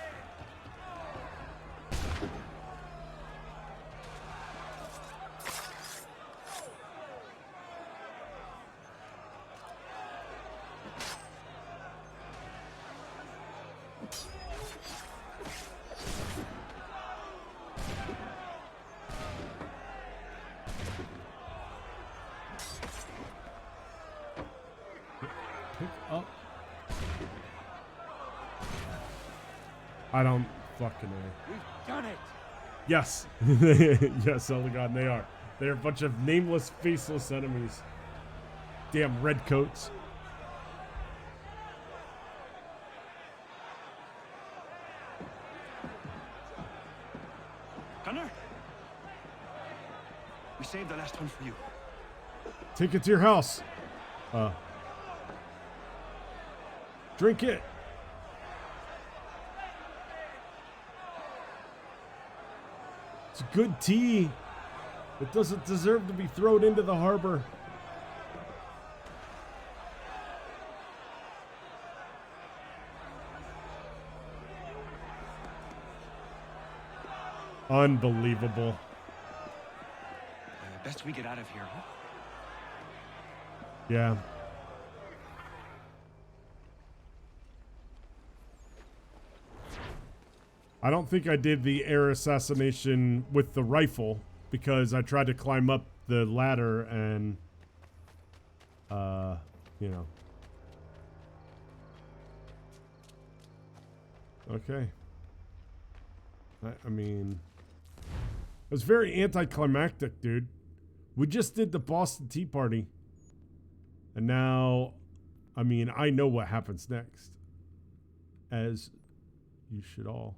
Pick up. I don't fucking know. We've done it. Yes. Yes, oh my god, they are. They're a bunch of nameless, faceless enemies. Damn redcoats. Gunner? We saved the last one for you. Take it to your house. Drink it. It's good tea. It doesn't deserve to be thrown into the harbor. Unbelievable. Best we get out of here, huh? Yeah. I don't think I did the air assassination with the rifle because I tried to climb up the ladder and You know. Okay. I mean, it was very anticlimactic, dude. We just did the Boston Tea Party. And now, I mean, I know what happens next. As you should all.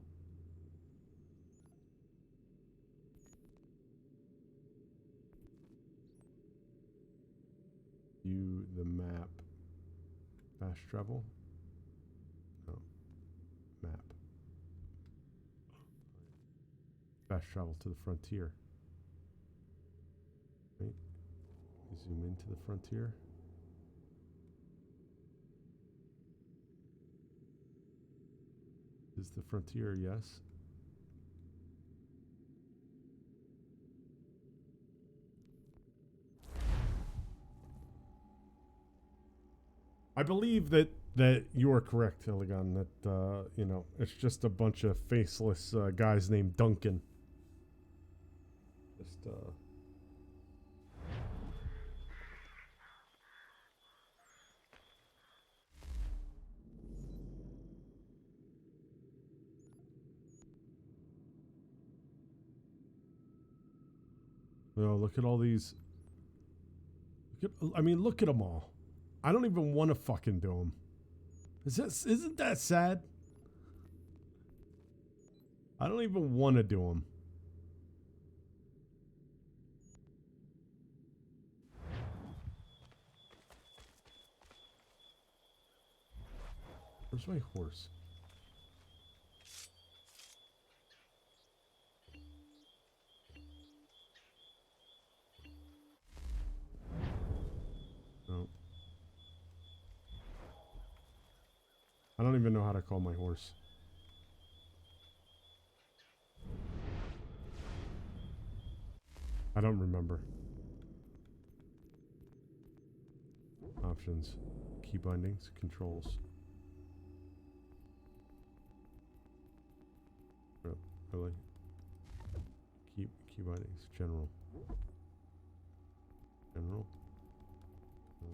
View the map. Fast travel? No. Map. Fast travel to the frontier. Right? Zoom into the frontier. Is the frontier, yes. I believe that you are correct, Illigan, that, you know, it's just a bunch of faceless guys named Duncan. Just, you know, look at all these. I mean, look at them all. I don't even want to fucking do them. Isn't that sad? I don't even want to do them. Where's my horse? No. I don't even know how to call my horse. I don't remember. Options. Key bindings. Controls. Oh, really? Key bindings. General. General. No.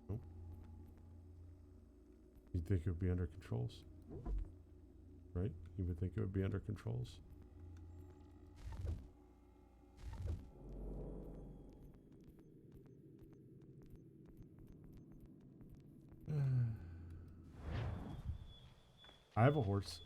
Nope. You'd think it would be under controls? Right? You would think it would be under controls? I have a horse.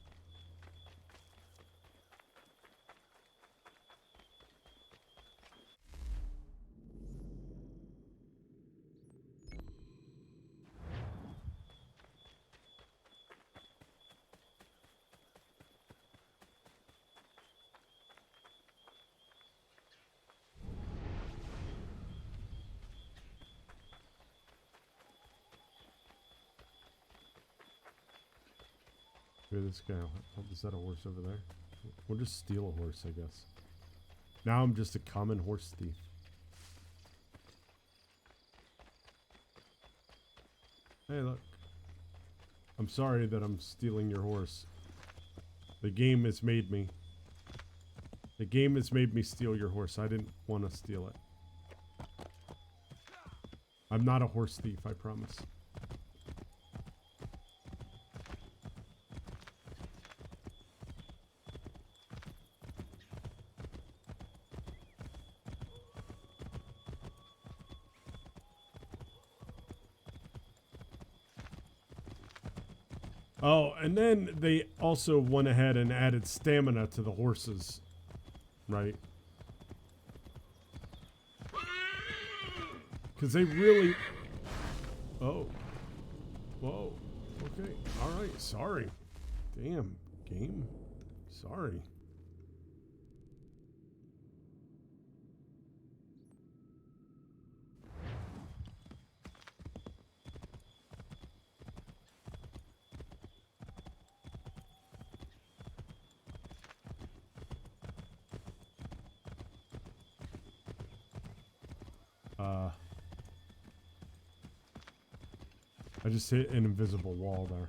Maybe this guy. Is that a horse over there? We'll just steal a horse, I guess. Now I'm just a common horse thief. Hey, look. I'm sorry that I'm stealing your horse. The game has made me. The game has made me steal your horse. I didn't want to steal it. I'm not a horse thief, I promise. Oh, and then they also went ahead and added stamina to the horses, right? Because they really... Oh. Whoa. Okay. All right. Sorry. Damn. Game. Sorry. I just hit an invisible wall there.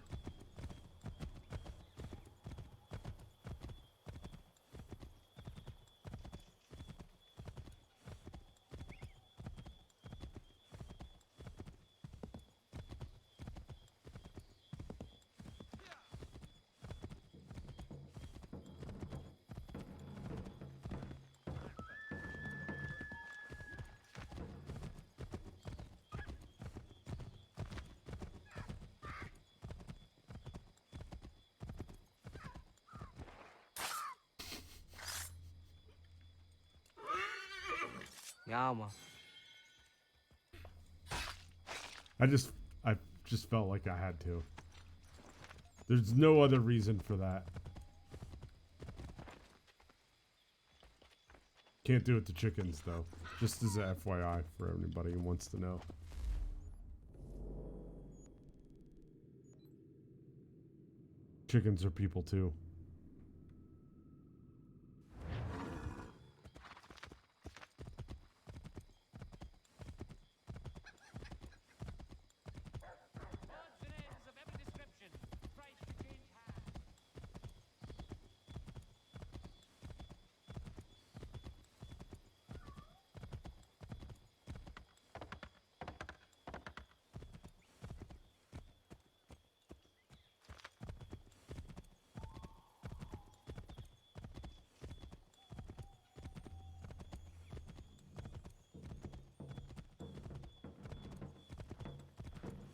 Yeah, man. I just felt like I had to. There's no other reason for that. Can't do it to chickens, though. Just as a FYI for anybody who wants to know. Chickens are people, too. Odds and ends of every description. Price to change hands.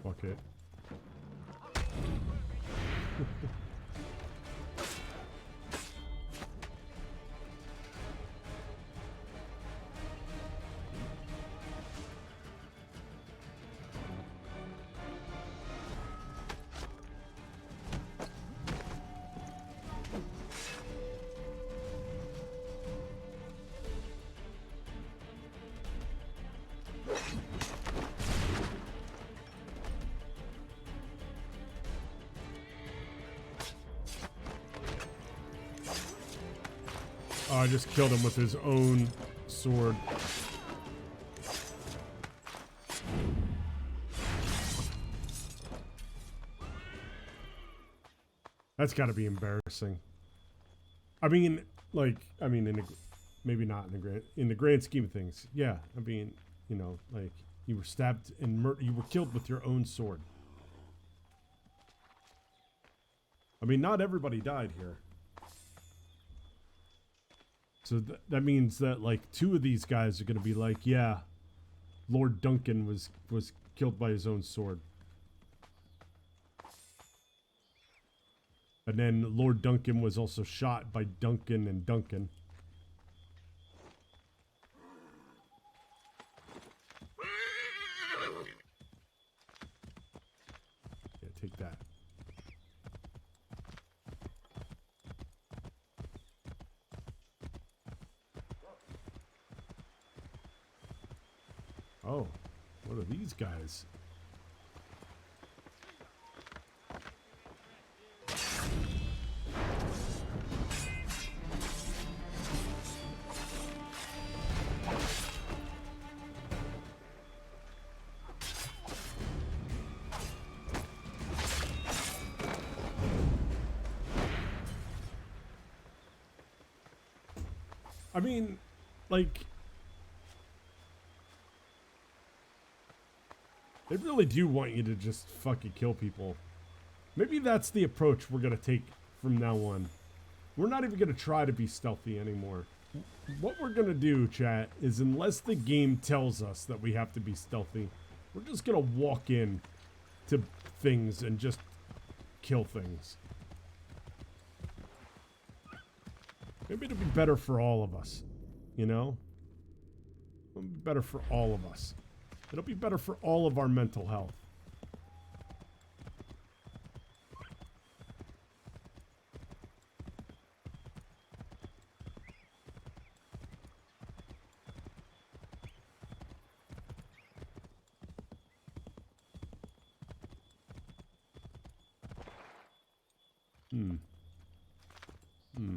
Fuck it. Oh, I just killed him with his own sword. That's got to be embarrassing. I mean, like, maybe not in the grand scheme of things. Yeah, I mean, you know, like you were stabbed and you were killed with your own sword. I mean, not everybody died here. So that means that like 2 of these guys are going to be like, yeah, Lord Duncan was killed by his own sword. And then Lord Duncan was also shot by Duncan and Duncan. Yeah, take that. Oh, what are these guys? I mean, like, they really do want you to just fucking kill people. Maybe that's the approach we're gonna take from now on. We're not even gonna try to be stealthy anymore. What we're gonna do, chat, is unless the game tells us that we have to be stealthy, we're just gonna walk in to things and just kill things. Maybe it'll be better for all of us, you know? It'll be better for all of us. It'll be better for all of our mental health.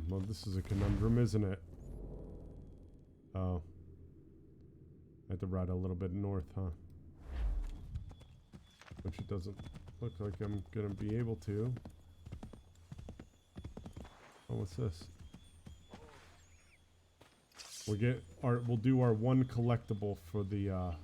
Well, this is a conundrum, isn't it? Oh. I have to ride a little bit north, huh? Which it doesn't look like I'm gonna be able to. Oh, what's this? We'll do our one collectible for the,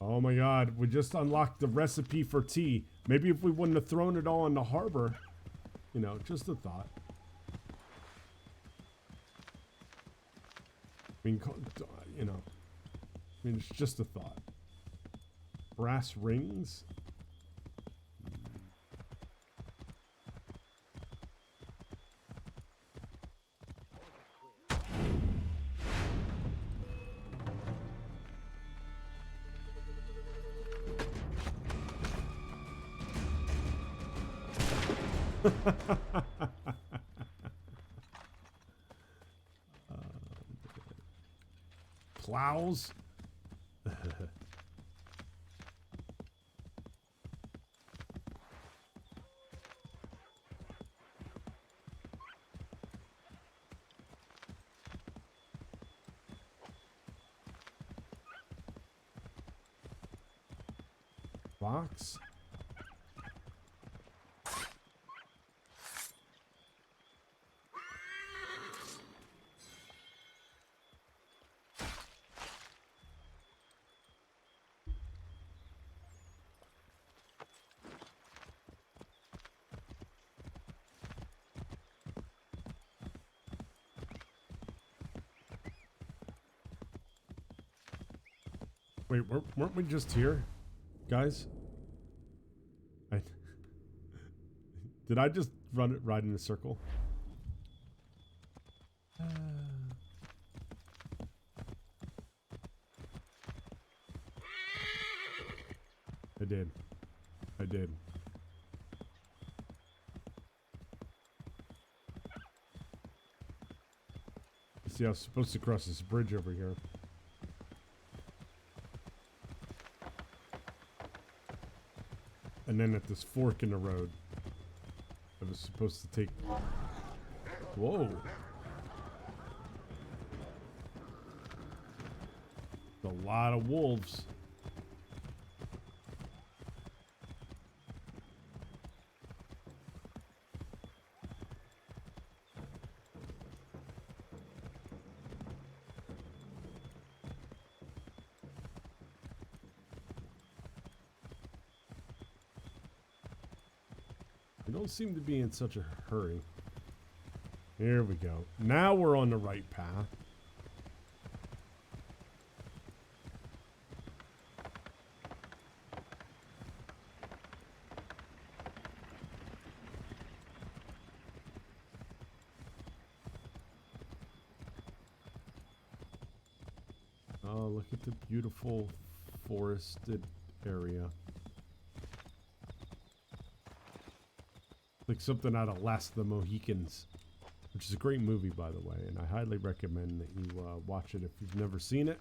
Oh my god, we just unlocked the recipe for tea. Maybe if we wouldn't have thrown it all in the harbor. You know, just a thought. I mean, you know. I mean, it's just a thought. Brass rings? Plows. Box. Wait, weren't we just here, guys? Did I just ride in a circle? I did. I did. See, I was supposed to cross this bridge over here. And then at this fork in the road, I was supposed to take... Whoa. A lot of wolves. We don't seem to be in such a hurry. Here we go. Now we're on the right path. Oh, look at the beautiful forested area. Like something out of Last of the Mohicans, which is a great movie, by the way, and I highly recommend that you watch it if you've never seen it.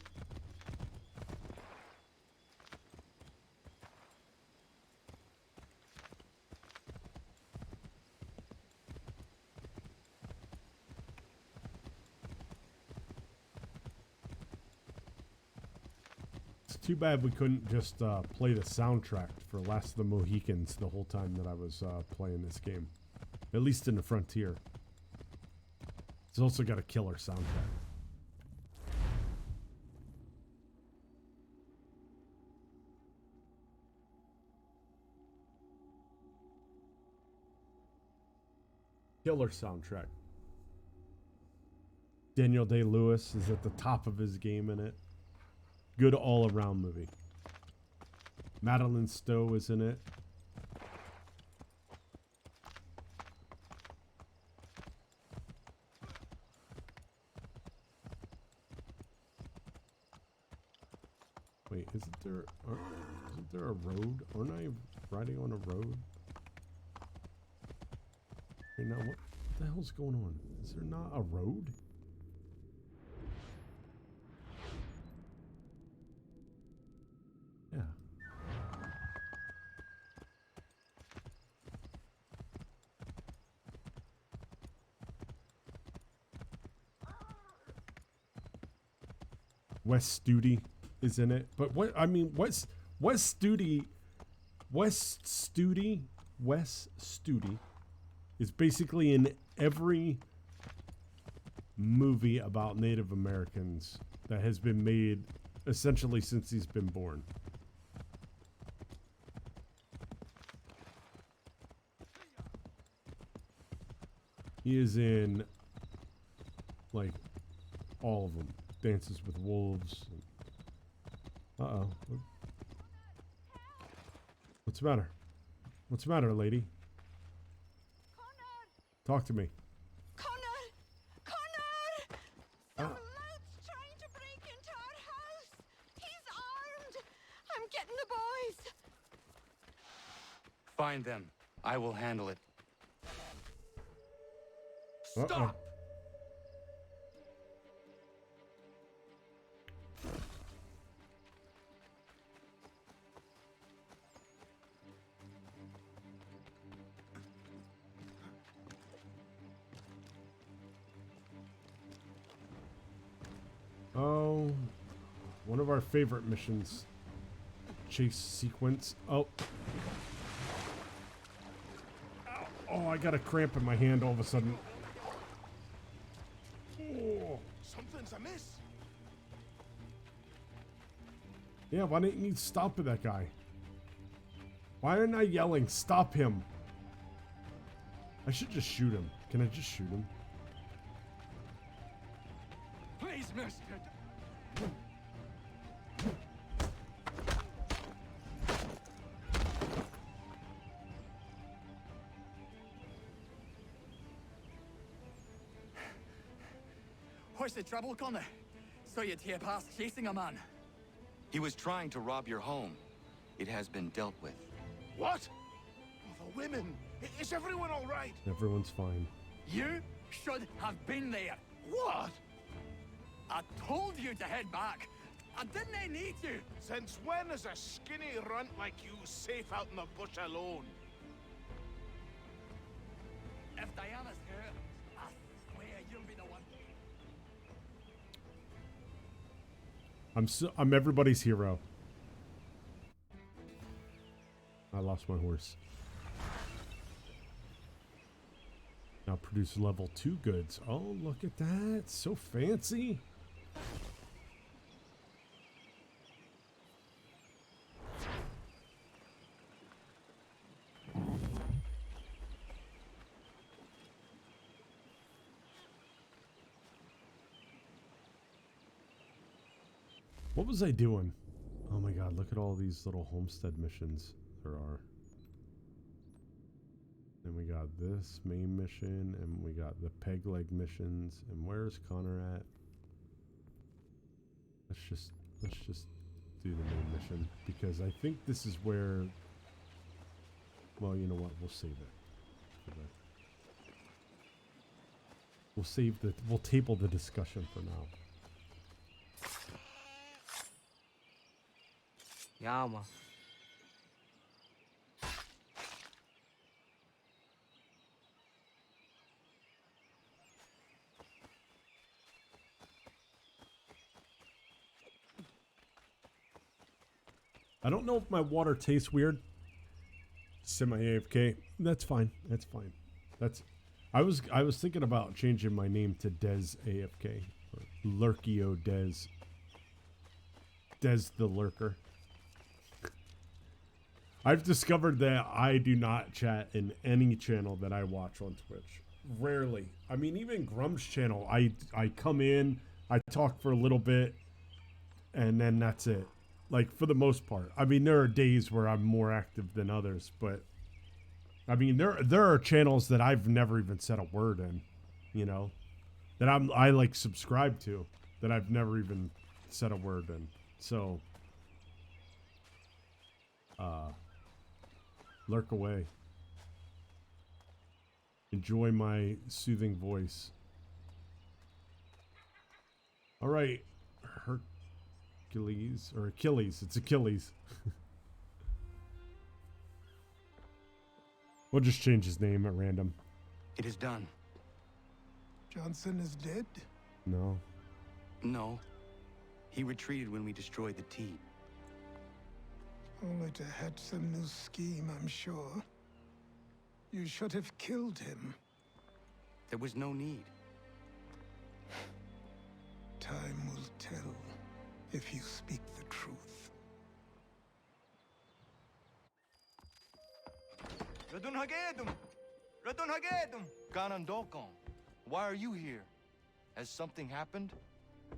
It's too bad we couldn't just play the soundtrack for Last of the Mohicans the whole time that I was playing this game. At least in the Frontier. It's also got a killer soundtrack. Killer soundtrack. Daniel Day-Lewis is at the top of his game in it. Good all-around movie. Madeline Stowe is in it. Wait, isn't there a road? Aren't I riding on a road? Okay, now what the hell's going on? Is there not a road? Yeah. Wes Studi is in it, but what I mean, Wes Studi is basically in every movie about Native Americans that has been made essentially since he's been born. He is in like all of them. Dances with Wolves. Uh-oh. What's the matter? What's the matter, lady? Connor! Talk to me. Connor! Connor! Some lout's trying to break into our house! He's armed! I'm getting the boys! Find them. I will handle it. Stop! Oh, one of our favorite missions. Chase sequence. Oh. Oh, I got a cramp in my hand all of a sudden. Oh. Something's amiss. Yeah, why didn't you stop that guy? Why aren't I yelling, stop him? I should just shoot him. Can I just shoot him? Please, mister. What's the trouble, Connor? So you'd hear past chasing a man. He was trying to rob your home. It has been dealt with. What? Oh, the women. Is everyone all right? Everyone's fine. You should have been there. What? I told you to head back. I didn't need to. Since when is a skinny runt like you safe out in the bush alone? If Diana's hurt, I swear you'll be the one. I'm everybody's hero. I lost my horse. Now produce level 2 goods. Oh, look at that. So fancy. What was I doing? Oh my god, look at all these little homestead missions there are. And we got this main mission, and we got the peg leg missions. And where's Connor at? Let's just do the main mission, because I think this is where, well, you know what, we'll save it for that. We'll table the discussion for now. Yama. I don't know if my water tastes weird. Semi AFK. That's fine. That's fine. I was thinking about changing my name to Des AFK, or Lurkio Des. Des the Lurker. I've discovered that I do not chat in any channel that I watch on Twitch. Rarely. I mean, even Grum's channel, I come in, I talk for a little bit, and then that's it. Like, for the most part. I mean, there are days where I'm more active than others, but I mean, there are channels that I've never even said a word in, you know, that I like subscribe to, that I've never even said a word in. So, lurk away. Enjoy my soothing voice. All right, Hercules, or Achilles. It's Achilles. We'll just change his name at random. It is done. Johnson is dead? No. No. He retreated when we destroyed the tea. Only to hatch some new scheme, I'm sure. You should have killed him. There was no need. Time will tell if you speak the truth. Ganondokon, why are you here? Has something happened?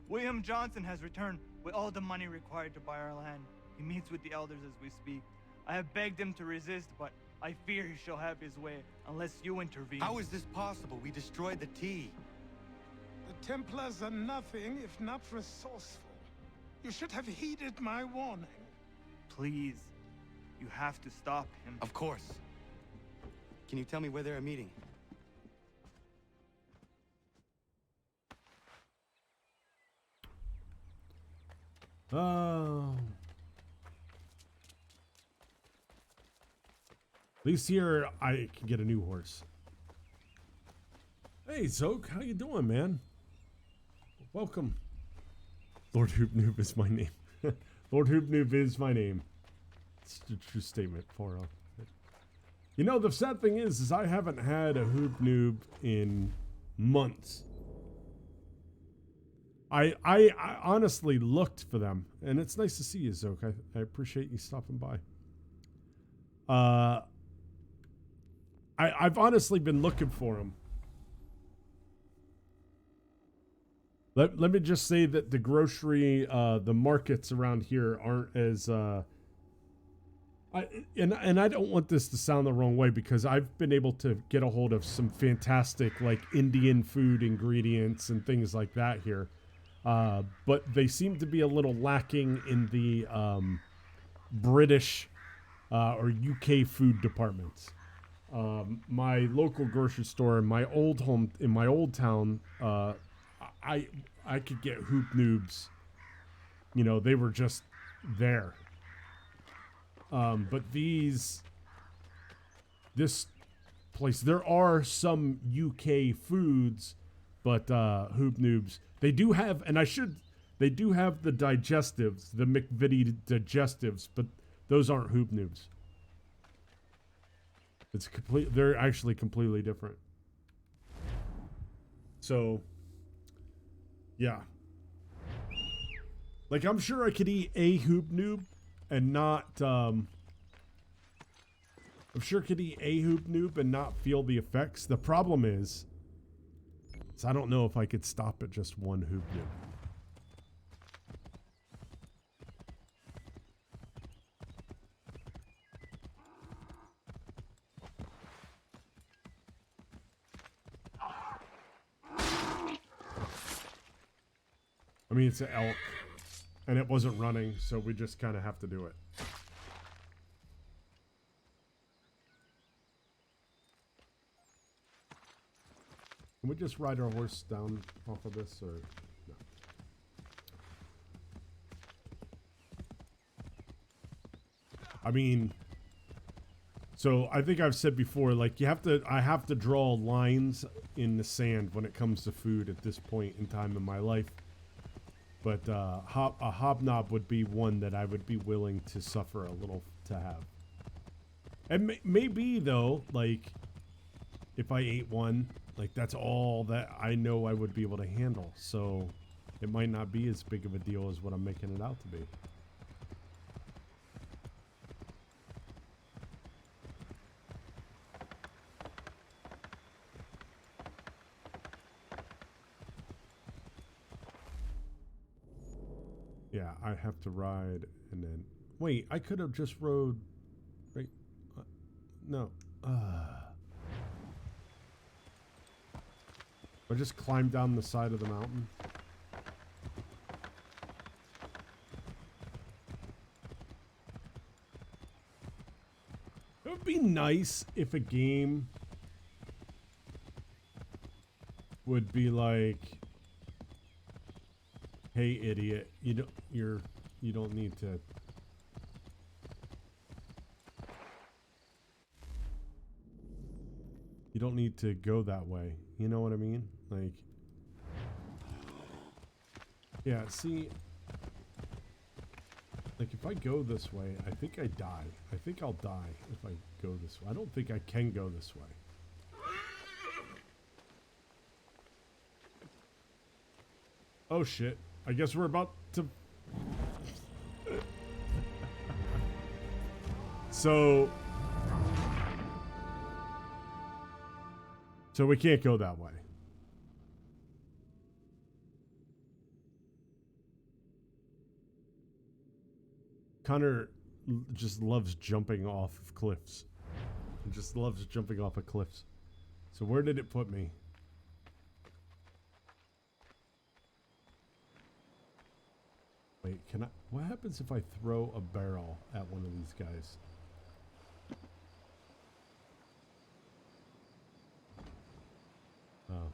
William Johnson has returned with all the money required to buy our land. He meets with the elders as we speak. I have begged him to resist, but I fear he shall have his way unless you intervene. How is this possible? We destroyed the tea. The Templars are nothing if not resourceful. You should have heeded my warning. Please, you have to stop him. Of course. Can you tell me where they're meeting? Oh. At least here I can get a new horse. Hey, Zoke, how you doing, man? Welcome. Lord Hoopnoob is my name. Lord Hoopnoob is my name. It's a true statement, for real. You know, the sad thing is I haven't had a Hoopnoob in months. I honestly looked for them, and it's nice to see you, Zoke. I appreciate you stopping by. I've honestly been looking for them. Let me just say that the grocery, the markets around here aren't as, and I don't want this to sound the wrong way, because I've been able to get a hold of some fantastic, like, Indian food ingredients and things like that here. But they seem to be a little lacking in the, British, or UK food departments. My local grocery store in my old town, I could get Hoop Noobs. You know, they were just there. But this place, there are some UK foods, but Hoop Noobs, they do have the digestives, the McVitie digestives, but those aren't Hoop Noobs. They're actually completely different. So, yeah. Like, I'm sure I could eat a Hoop Noob and not, I'm sure I could eat a Hoop Noob and not feel the effects. The problem is I don't know if I could stop at just one Hoop Noob. I mean, it's an elk, and it wasn't running, so we just kind of have to do it. Can we just ride our horse down off of this, or no? I mean, so I think I've said before, like, I have to draw lines in the sand when it comes to food at this point in time in my life. But a hobnob would be one that I would be willing to suffer a little to have. And maybe, though, like, if I ate one, like, that's all that I know I would be able to handle. So it might not be as big of a deal as what I'm making it out to be. Yeah, I have to ride and then... Wait, I could have just rode... Right? No. I just climbed down the side of the mountain. It would be nice if a game would be like, hey idiot, you don't need to go that way. You know what I mean? Like, yeah, see, like, if I go this way, I think I die. I think I'll die if I go this way. I don't think I can go this way. Oh shit. I guess we're about to... So we can't go that way. Connor just loves jumping off of cliffs. He just loves jumping off of cliffs. So where did it put me? Wait, can I... What happens if I throw a barrel at one of these guys? Oh.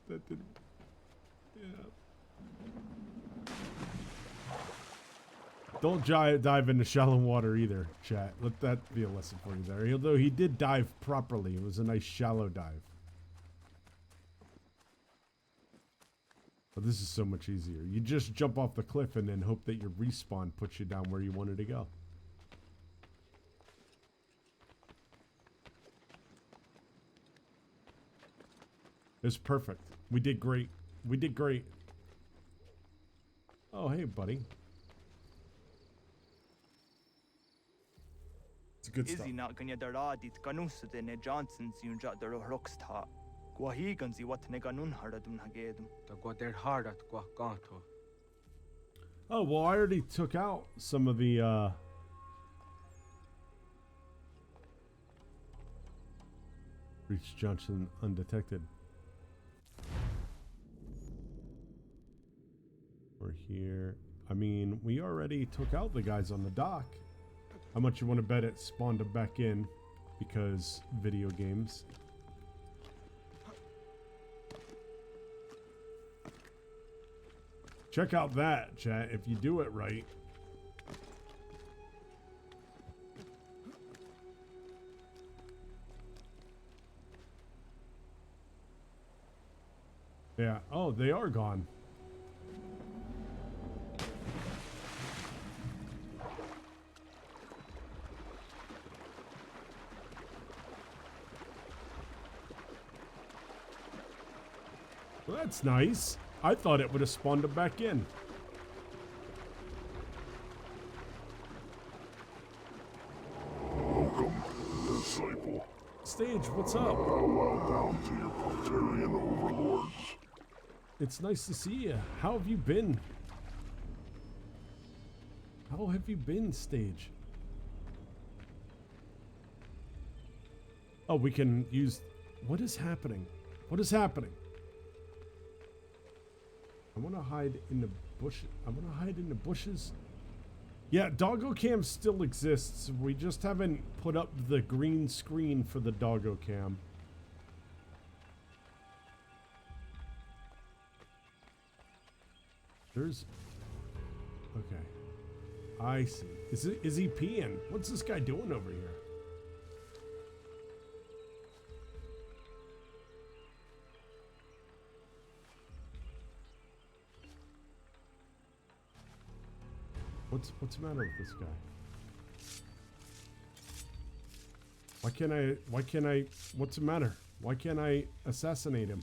That didn't. Yeah. Don't dive into shallow water either, chat. Let that be a lesson for you there. Although he did dive properly. It was a nice shallow dive. But this is so much easier. You just jump off the cliff and then hope that your respawn puts you down where you wanted to go. It's perfect. We did great. We did great. Oh, hey, buddy. It's good stuff. Izzy not gonna daradit ganusset in Johnson's unja der rocksta. Guahigan zi what neganun haradun hagedum. The guader hardat guakanto. Oh, well, I already took out some of the, Reach Johnson undetected. We're here. I mean, we already took out the guys on the dock. How much you want to bet it spawned them back in because video games? Check out that, chat, if you do it right. Yeah. Oh, they are gone. Well, that's nice. I thought it would have spawned them back in. Welcome, disciple. Stage, what's up? Bow down to your Portarian overlords. It's nice to see you. How have you been? How have you been, Stage? Oh, we can use... What is happening? What is happening? I want to hide in the bush. I want to hide in the bushes. Yeah, Doggo Cam still exists. We just haven't put up the green screen for the Doggo Cam. There's... Okay. I see. Is he peeing? What's this guy doing over here? What's the matter with this guy? Why can't I, what's the matter? Why can't I assassinate him?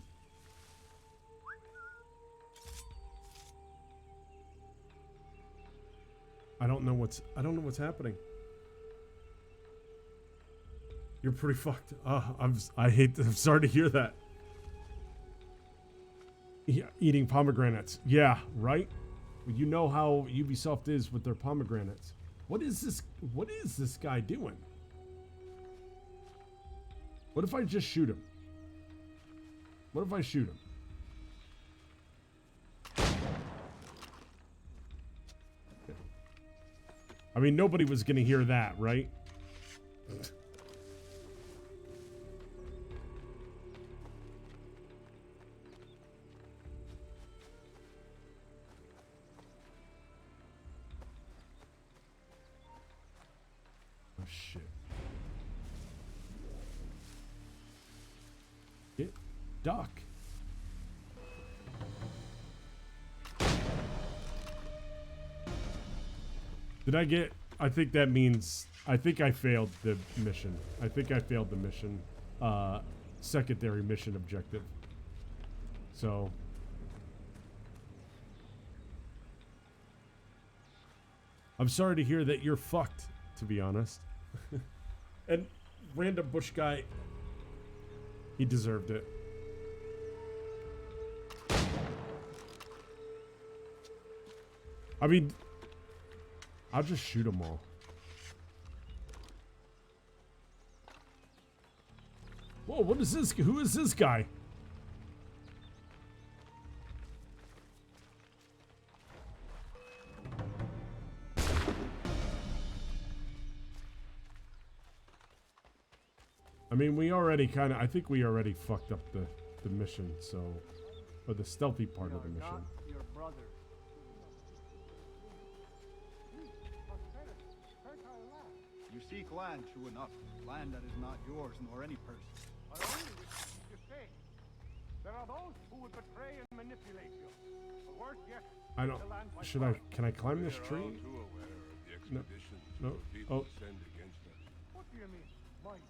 I don't know what's happening. You're pretty fucked. I'm sorry to hear that. Yeah, eating pomegranates. Yeah, right? You know how Ubisoft is with their pomegranates. What is this guy doing? What if I just shoot him? What if I shoot him? I mean, nobody was gonna hear that, right? Shit. Get duck. Did I get... I think that means... I think I failed the mission. I think I failed the mission. Secondary mission objective. So... I'm sorry to hear that you're fucked, to be honest. And random bush guy, he deserved it. I mean, I'll just shoot them all. Whoa, what is this? Who is this guy? already kind of, I think we already fucked up the mission, so, or the stealthy part of the mission. Your brother. You seek land, true enough. Land that is not yours, nor any person. I only wish to keep you safe. There are those who would betray and manipulate you. Or worse yet, I don't, should I, can I climb this tree? No. No. Oh. what do you mean, mine?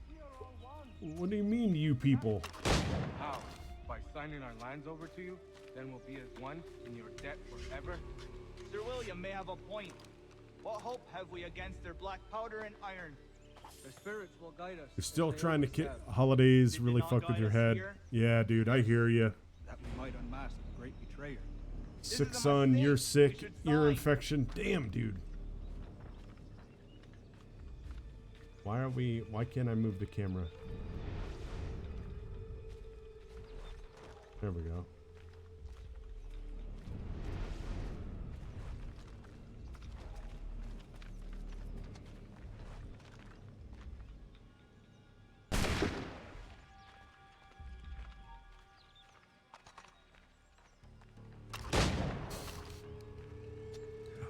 We are all one. What do you mean, you people? How? By signing our lands over to you? Then we'll be as one in your debt forever? Sir William may have a point. What hope have we against their black powder and iron? The spirits will guide us. You're still trying to get holidays really fuck with your head. Yeah, dude, I hear you. That we might unmask the great betrayer. Sick son, you're sick, ear infection. Damn, dude. Why can't I move the camera? There we go.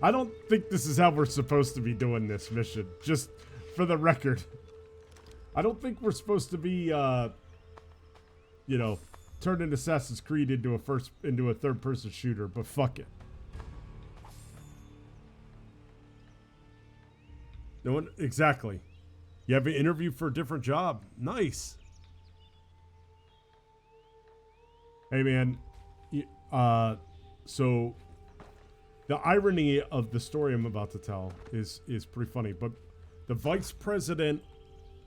I don't think this is how we're supposed to be doing this mission, just for the record. I don't think we're supposed to be, you know, turning Assassin's Creed into a third-person shooter, but fuck it. No one, exactly. You have an interview for a different job. Nice. Hey, man. So the irony of the story I'm about to tell is pretty funny, but the vice president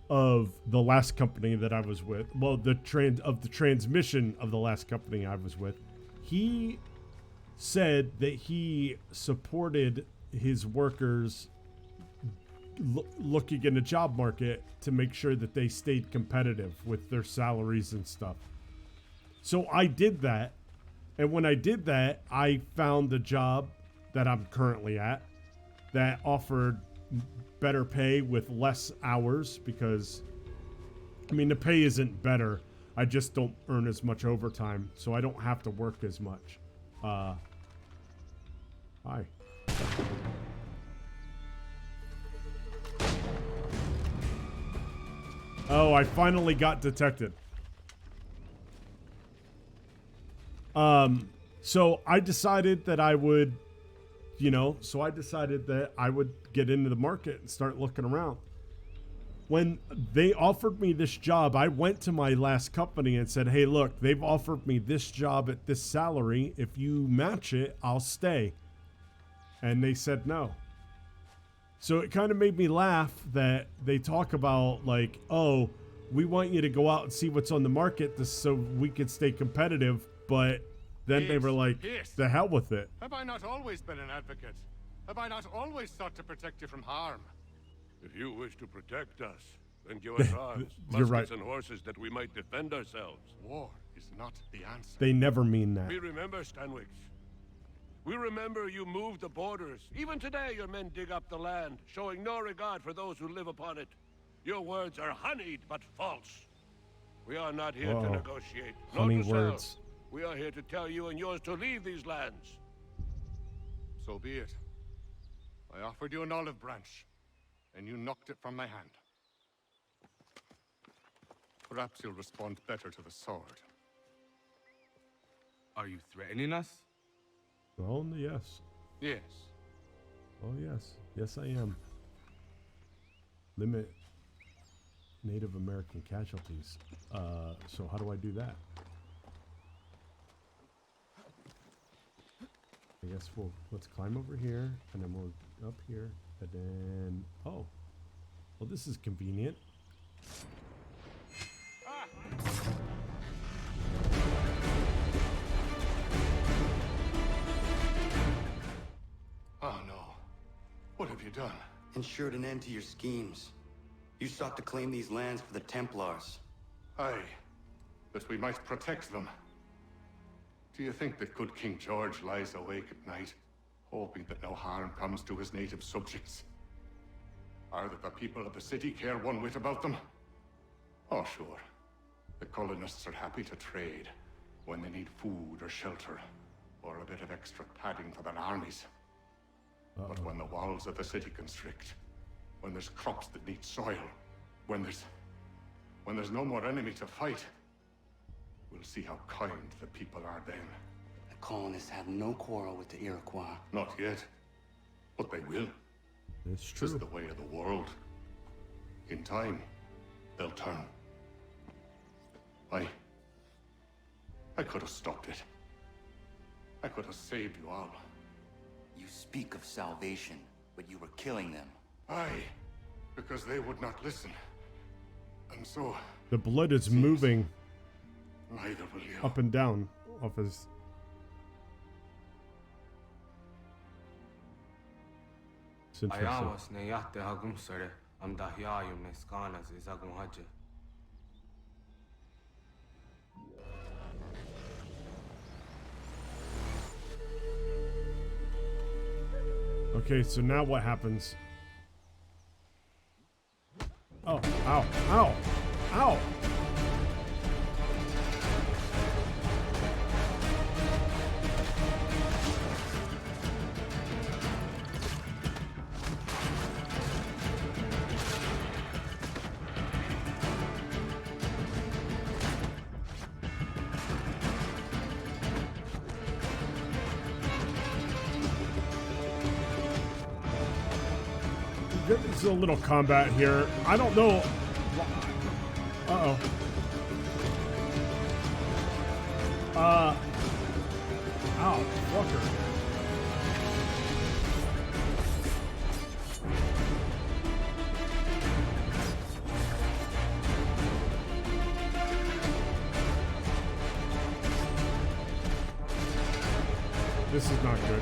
of the last company that I was with, well, the transmission of the last company I was with, he said that he supported his workers looking in the job market to make sure that they stayed competitive with their salaries and stuff. So I did that, and when I did that, I found the job that I'm currently at that offered better pay with less hours, because I mean the pay isn't better, I just don't earn as much overtime, so I don't have to work as much. Hi. Oh, I finally got detected. So I decided that I would, you know, get into the market and start looking around. When they offered me this job, I went to my last company and said, hey, look, they've offered me this job at this salary. If you match it, I'll stay. And they said no. So it kind of made me laugh that they talk about like, oh, we want you to go out and see what's on the market so we could stay competitive. But then they were like, the hell with it. Have I not always been an advocate? Have I not always sought to protect you from harm? If you wish to protect us, then give us arms, You're muskets right. and horses that we might defend ourselves. War is not the answer. They never mean that. We remember, Stanwix. We remember you moved the borders. Even today your men dig up the land, showing no regard for those who live upon it. Your words are honeyed but false. We are not here to negotiate, nor Honey to sell. words. We are here to tell you and yours to leave these lands. So be it. I offered you an olive branch, and you knocked it from my hand. Perhaps you'll respond better to the sword. Are you threatening us? Oh, yes. Yes. Oh, yes. Yes, I am. Limit Native American casualties. So how do I do that? I guess let's climb over here, and then we'll up here, and then, oh. Well, this is convenient. Oh no. What have you done? Ensured an end to your schemes. You sought to claim these lands for the Templars. Aye, that we might protect them. Do you think that good King George lies awake at night, hoping that no harm comes to his native subjects? Or that the people of the city care one whit about them? Oh, sure. The colonists are happy to trade when they need food or shelter, or a bit of extra padding for their armies. But when the walls of the city constrict, when there's crops that need soil, when there's no more enemy to fight, we'll see how kind the people are then. The colonists have no quarrel with the Iroquois. Not yet, but they will. It's This true. is the way of the world. In time, they'll turn. I could have stopped it. I could have saved you all. You speak of salvation, but you were killing them. Aye, because they would not listen. And so, The blood is moving neither will you. up and down off his. It's interesting. Ayawas ne yahte hagum sare. Am dahyayum ne skanas izagum haje. Okay, so now what happens? Oh, ow, ow, ow! There's a little combat here. I don't know. Uh-oh. Ow, fucker. This is not good.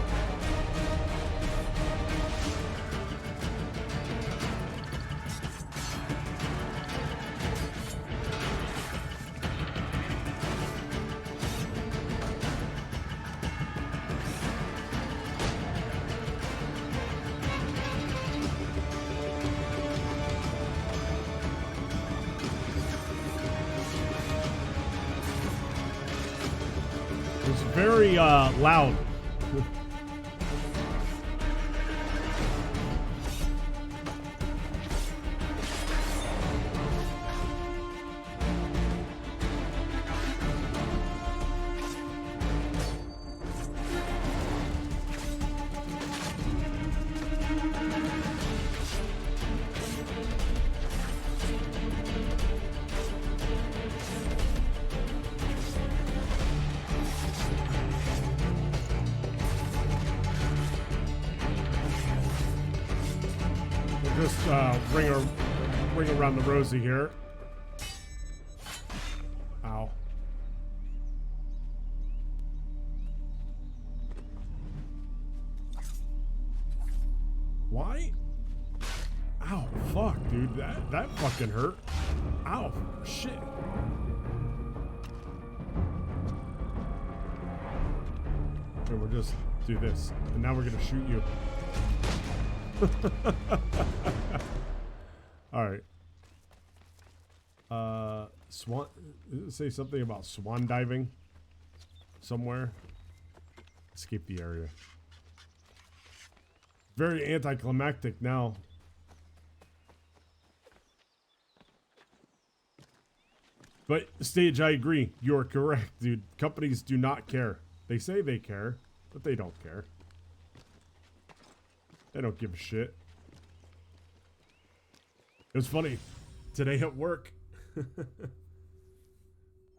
It's very loud. Just ring around the rosy here. Ow. Why? Ow, fuck, dude. That fucking hurt. Ow, shit. Okay, we'll just do this. And now we're gonna shoot you. All right. Swan. Say something about swan diving somewhere. Escape the area. Very anticlimactic now. But Stage, I agree. You're correct, dude. Companies do not care. They say they care, but they don't care. They don't give a shit. It was funny today at work.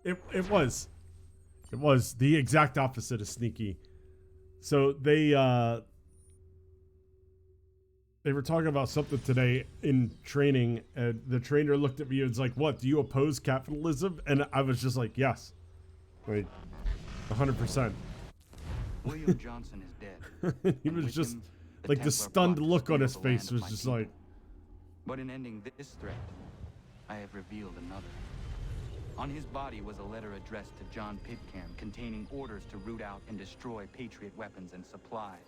It was the exact opposite of sneaky. So they were talking about something today in training, and the trainer looked at me and was like, "What? Do you oppose capitalism?" And I was just like, "Yes, like 100%." William Johnson is dead. He was With just him, like the Templar stunned plot to look on steal his the face land of was my just people. like, But in ending this threat, I have revealed another. On his body was a letter addressed to John Pitcairn containing orders to root out and destroy Patriot weapons and supplies.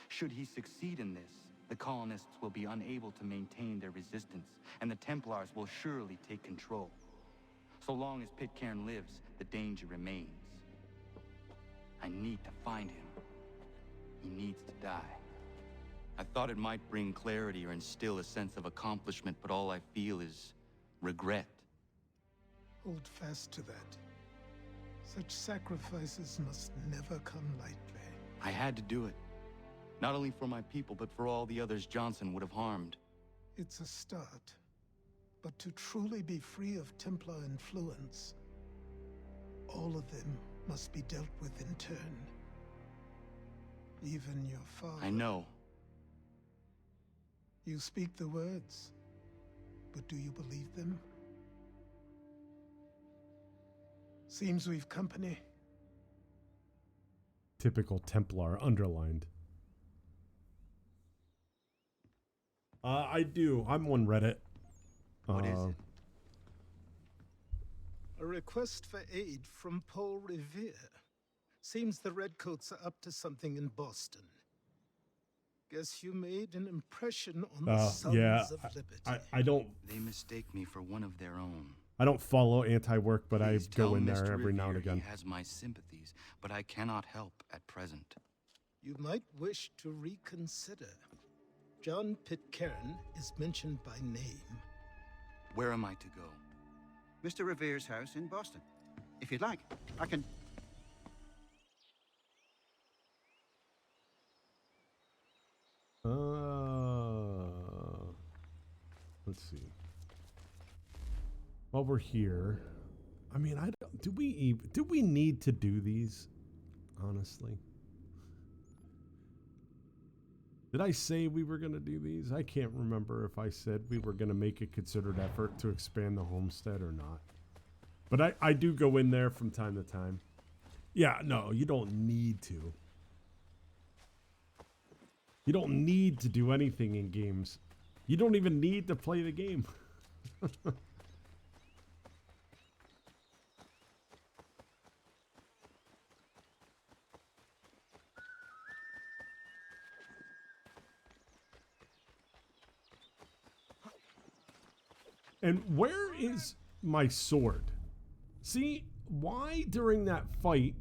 Should he succeed in this, the colonists will be unable to maintain their resistance, and the Templars will surely take control. So long as Pitcairn lives, the danger remains. I need to find him. He needs to die. I thought it might bring clarity or instill a sense of accomplishment, but all I feel is regret. Hold fast to that. Such sacrifices must never come lightly. I had to do it. Not only for my people, but for all the others Johnson would have harmed. It's a start. But to truly be free of Templar influence, all of them must be dealt with in turn. Even your father. I know. You speak the words, but do you believe them? Seems we've company. Typical Templar underlined. I do. I'm on Reddit. What is it? A request for aid from Paul Revere. Seems the Redcoats are up to something in Boston. Guess you made an impression on the Sons of Liberty. I don't. They mistake me for one of their own. I don't follow anti-work, but Please I go tell in there Mr. every now and Revere again. He has my sympathies, but I cannot help at present. You might wish to reconsider. John Pitcairn is mentioned by name. Where am I to go? Mr. Revere's house in Boston. If you'd like, I can... Let's see. While we're here, I mean, do we need to do these? Honestly, did I say we were gonna do these? I can't remember if I said we were gonna make a considered effort to expand the homestead or not. But I do go in there from time to time. Yeah, no, you don't need to. You don't need to do anything in games. You don't even need to play the game. And where is my sword? See, why during that fight...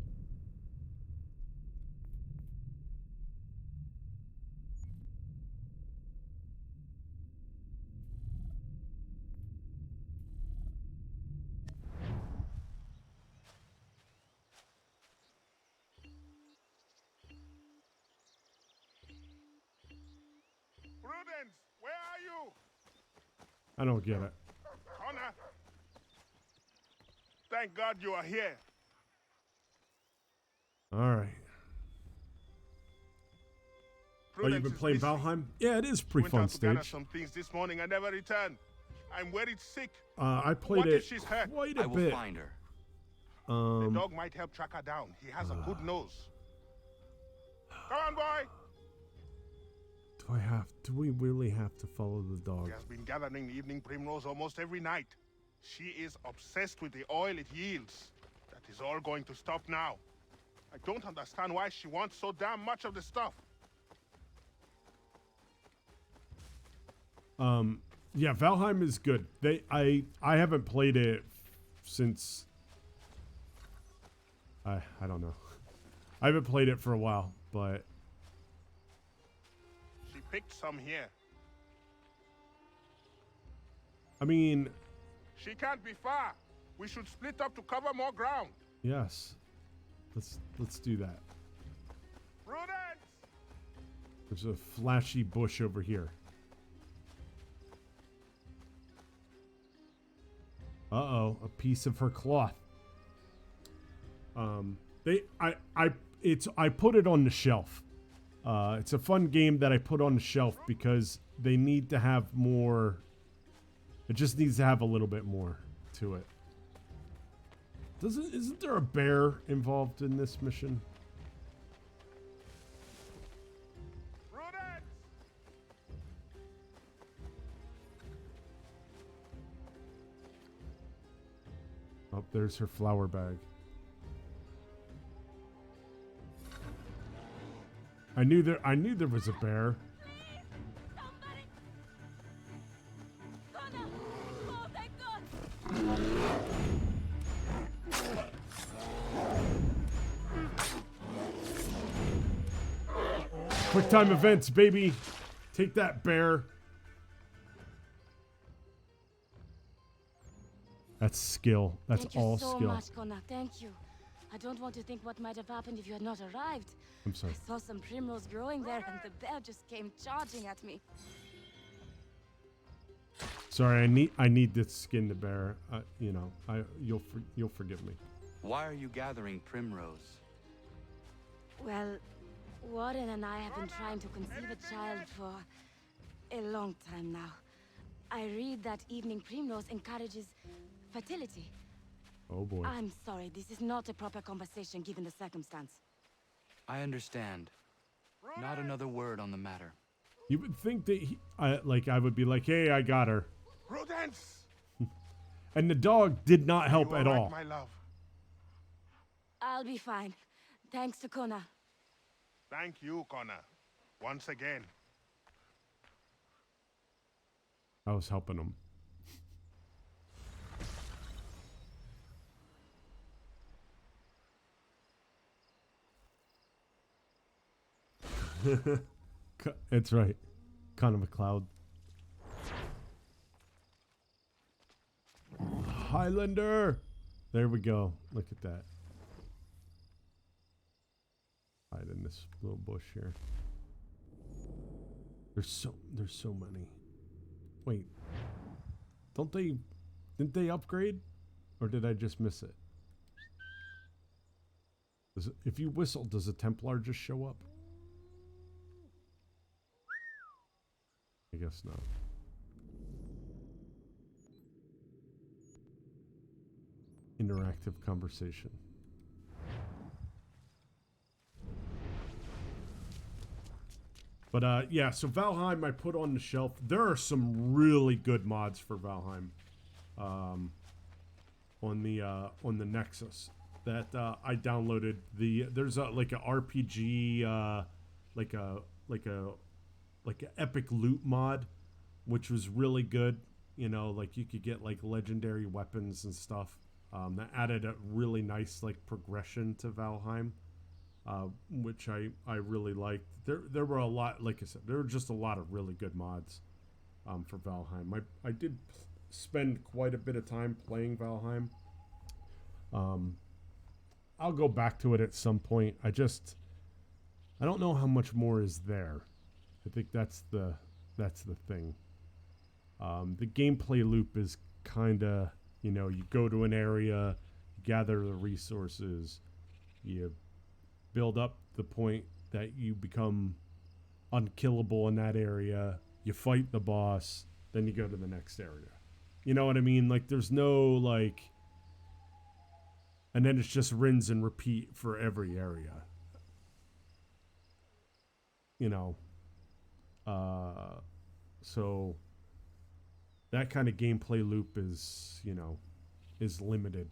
Prudence, where are you? I don't get it. Connor! Thank God you are here. All right. Oh, you've been playing Valheim? Yeah, it is pretty fun stage. Some things this morning. I never returned. I'm worried sick. I played it quite a bit. I will find her. The dog might help track her down. He has a good nose. Come on, boy. Do we really have to follow the dog? He has been gathering the evening primrose almost every night. She is obsessed with the oil it yields. That is all going to stop now. I don't understand why she wants so damn much of the stuff. Yeah, Valheim is good. I haven't played it since I don't know. I haven't played it for a while, but She picked some here. I mean, She can't be far. We should split up to cover more ground. yes. Let's do that. Prudence! There's a flashy bush over here. Uh-oh, a piece of her cloth. I put it on the shelf. It's a fun game that I put on the shelf because they need to have more. It just needs to have a little bit more to it. Isn't there a bear involved in this mission? Oh, there's her flower bag. I knew there was a bear. Quick time events, baby. Take that, bear. That's skill. That's all skill. Thank you so much, Connor. Thank you. I don't want to think what might have happened if you had not arrived. I'm sorry. I saw some primrose growing there, and the bear just came charging at me. Sorry, I need this skin to bear. You know, you'll forgive me. Why are you gathering primrose? Well, Warren and I have been trying to conceive a child for a long time now. I read that evening primrose encourages fertility. Oh boy. I'm sorry, this is not a proper conversation given the circumstance. I understand. Not another word on the matter. You would think that I would be like, hey, I got her. Prudence! And the dog did not help at all. My love. I'll be fine. Thanks to Connor. Thank you, Connor. Once again. I was helping him. It's right. Kind of a cloud. Highlander! There we go. Look at that. Hide in this little bush here. There's so many. Wait. Didn't they upgrade? Or did I just miss it? If you whistle, does a Templar just show up? I guess not. Interactive conversation. But yeah, so Valheim I put on the shelf. There are some really good mods for Valheim on the Nexus that I downloaded. There's like a RPG like a epic loot mod, which was really good. You know, like you could get like legendary weapons and stuff. That added a really nice like progression to Valheim, which I really liked. There were a lot, like I said, there were just a lot of really good mods for Valheim. I did spend quite a bit of time playing Valheim. I'll go back to it at some point. I don't know how much more is there. I think that's the thing. The gameplay loop is kind of, you know, you go to an area, you gather the resources, you build up the point that you become unkillable in that area, you fight the boss, then you go to the next area. You know what I mean? Like there's no like, and then it's just rinse and repeat for every area. You know, so that kind of gameplay loop is, you know, is limited.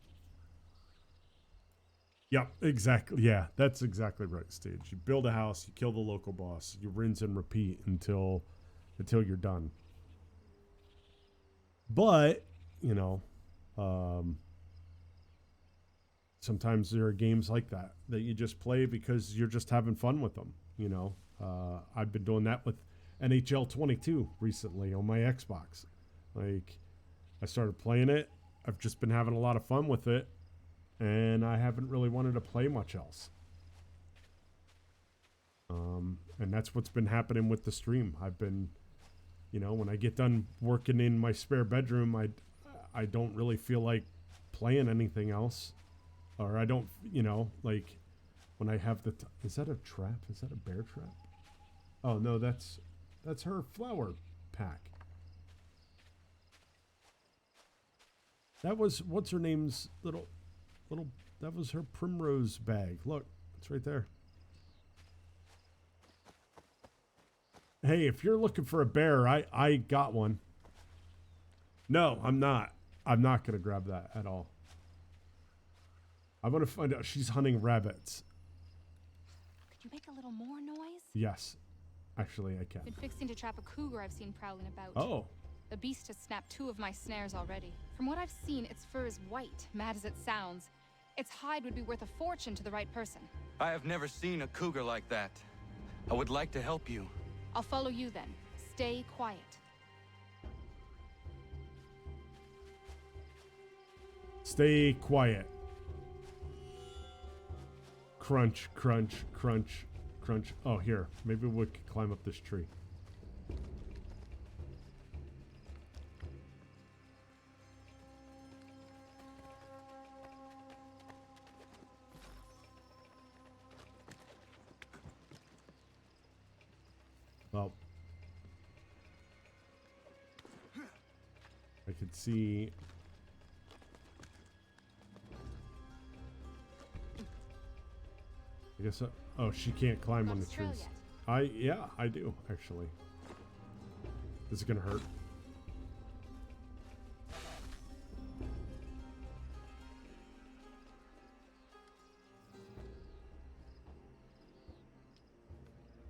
Yep, exactly. Yeah, that's exactly right, Stage. You build a house, you kill the local boss, you rinse and repeat until you're done. But, you know, sometimes there are games like that you just play because you're just having fun with them, you know. I've been doing that with NHL 22 recently on my Xbox. Like, I started playing it. I've just been having a lot of fun with it. And I haven't really wanted to play much else. And that's what's been happening with the stream. I've been, you know, when I get done working in my spare bedroom, I don't really feel like playing anything else. Or I don't, you know, like when I have the... Is that a trap? Is that a bear trap? Oh, no, that's her flower pack. That was, what's her name's little, that was her primrose bag. Look, it's right there. Hey, if you're looking for a bear, I got one. No, I'm not. I'm not going to grab that at all. I want to find out. She's hunting rabbits. Could you make a little more noise? Yes. Actually, I can. Been fixing to trap a cougar I've seen prowling about. Oh. The beast has snapped 2 of my snares already. From what I've seen, its fur is white, mad as it sounds. Its hide would be worth a fortune to the right person. I have never seen a cougar like that. I would like to help you. I'll follow you then. Stay quiet. Stay quiet. Crunch, crunch, crunch, crunch. Oh, here. Maybe we could climb up this tree. Well, I could see. I guess. Oh, she can't climb on the trees. Yeah, I do actually. This is gonna hurt.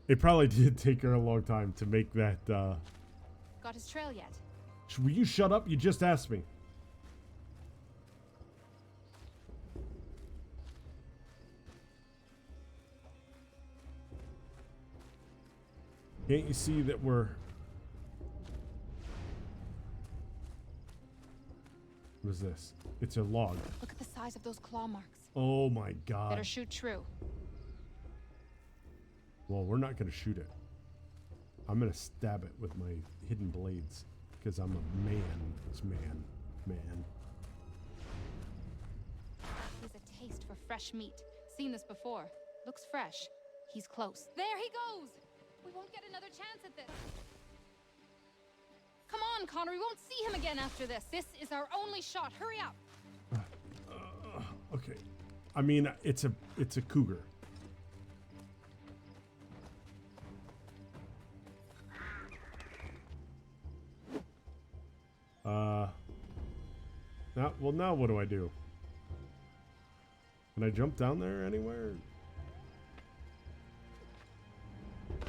It probably did take her a long time to make that. Got his trail yet? Will you shut up? You just asked me. Can't you see that we're... What is this? It's a log. Look at the size of those claw marks. Oh my god. Better shoot true. Well, we're not going to shoot it. I'm going to stab it with my hidden blades. Because I'm a man. It's man. Man. He has a taste for fresh meat. Seen this before. Looks fresh. He's close. There he goes! We won't get another chance at this. Come on, Connor. We won't see him again after this. This is our only shot. Hurry up. Okay. I mean, it's a cougar. Now what do I do? Can I jump down there anywhere?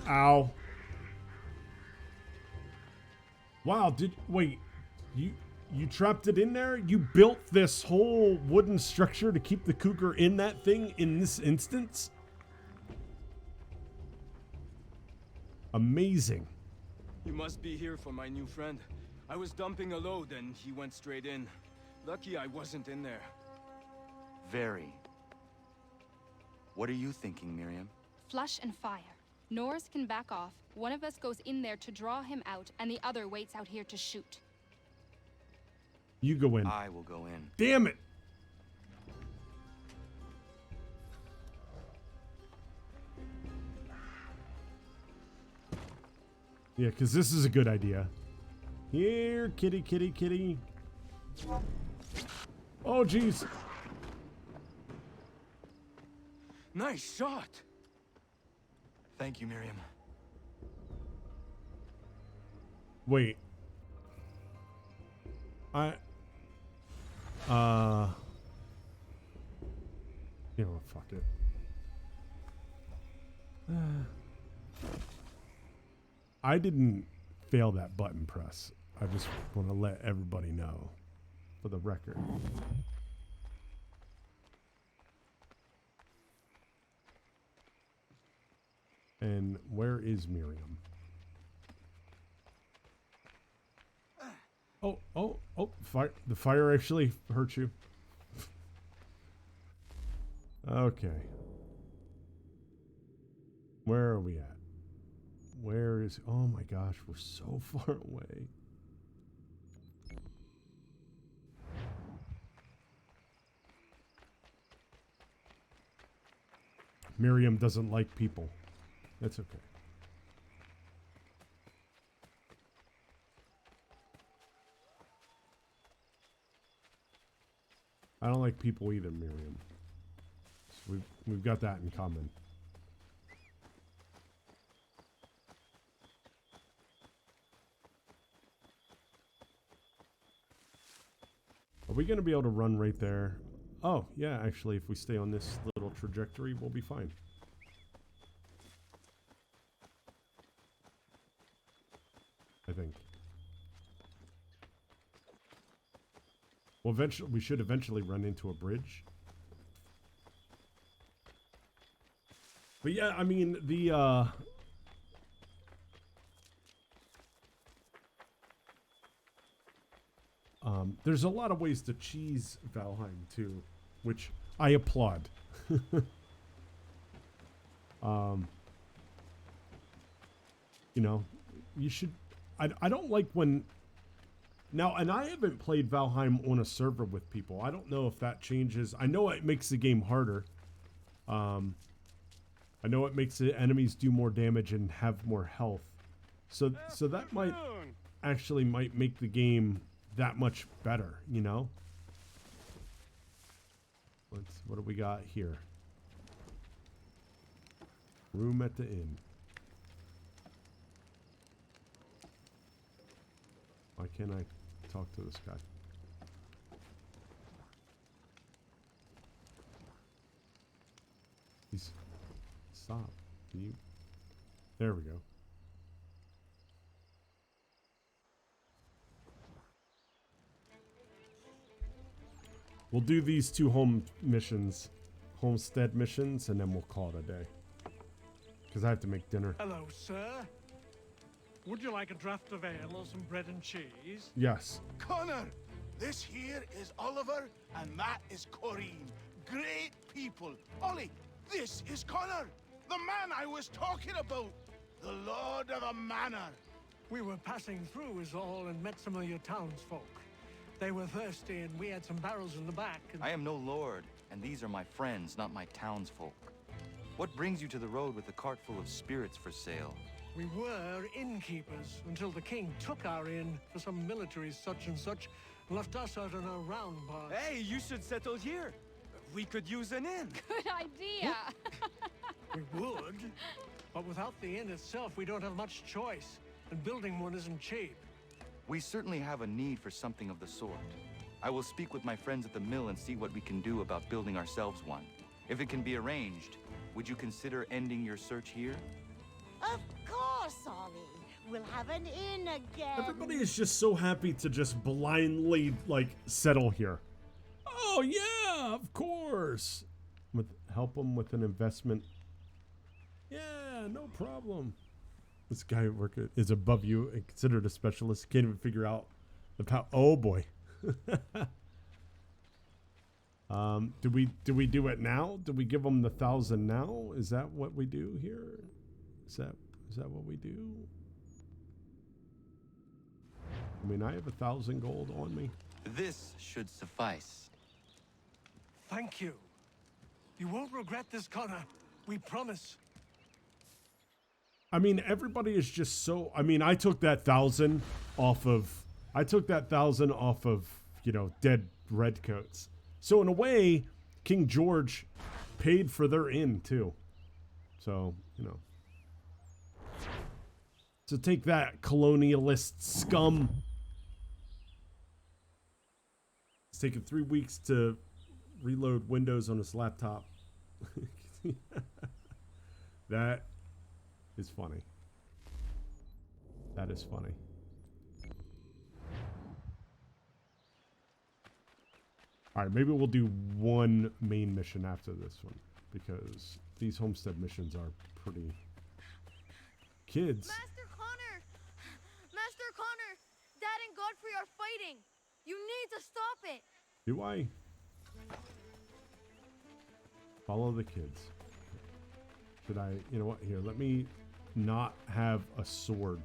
Ow. Wow, wait, you trapped it in there? You built this whole wooden structure to keep the cougar in that thing in this instance? Amazing. You must be here for my new friend. I was dumping a load and he went straight in. Lucky I wasn't in there. Very. What are you thinking, Miriam? Flush and fire. Norse can back off. One of us goes in there to draw him out, and the other waits out here to shoot. You go in. I will go in. Damn it! Yeah, because this is a good idea. Here, kitty, kitty, kitty. Oh, jeez. Nice shot. Thank you, Miriam. Wait. You know what, fuck it. I didn't fail that button press. I just want to let everybody know for the record. And where is Miriam? Oh, fire. The fire actually hurt you. Okay. Where are we at? Where is... Oh my gosh, we're so far away. Miriam doesn't like people. That's okay. I don't like people either, Miriam. So we've got that in common. Are we going to be able to run right there? Oh, yeah, actually, if we stay on this little trajectory, we'll be fine. I think. Well, eventually, we should eventually run into a bridge. But yeah, I mean, There's a lot of ways to cheese Valheim too, which I applaud. You know, you should. I don't like when. Now, and I haven't played Valheim on a server with people. I don't know if that changes. I know it makes the game harder. I know it makes the enemies do more damage and have more health. So that might actually make the game that much better, you know? What do we got here? Room at the inn. Why can't I talk to this guy? Stop. Can you? There we go. We'll do these two homestead missions, and then we'll call it a day. Because I have to make dinner. Hello, sir. Would you like a draught of ale or some bread and cheese? Yes. Connor, this here is Oliver, and that is Corinne. Great people. Ollie, this is Connor, the man I was talking about. The Lord of a Manor. We were passing through is all and met some of your townsfolk. They were thirsty and we had some barrels in the back. And... I am no lord, and these are my friends, not my townsfolk. What brings you to the road with a cart full of spirits for sale? We were innkeepers until the king took our inn for some military such and such, and left us out on our round bar. Hey, you should settle here. We could use an inn. Good idea. We would, but without the inn itself, we don't have much choice, and building one isn't cheap. We certainly have a need for something of the sort. I will speak with my friends at the mill and see what we can do about building ourselves one. If it can be arranged, would you consider ending your search here? Of course, Ollie. We'll have an inn again. Everybody is just so happy to just blindly, like, settle here. Oh, yeah, of course. Help them with an investment. Yeah, no problem. This guy is above you and considered a specialist. Can't even figure out the power. Oh, boy. Do we do it now? Do we give them the 1,000 now? Is that what we do here? Is that what we do? I mean, I have 1,000 gold on me. This should suffice. Thank you. You won't regret this, Connor. We promise. I mean, everybody is just so. I mean, I took that 1,000 off of. You know, dead redcoats. So in a way, King George paid for their inn too. So, you know. So take that, colonialist scum. It's taken 3 weeks to reload Windows on his laptop. That is funny. That is funny. Alright, maybe we'll do one main mission after this one, because these homestead missions are pretty... Kids. Master Connor! Master Connor! Dad and Godfrey are fighting! You need to stop it! Do I? Follow the kids. Should I... You know what? Here, let me not have a sword.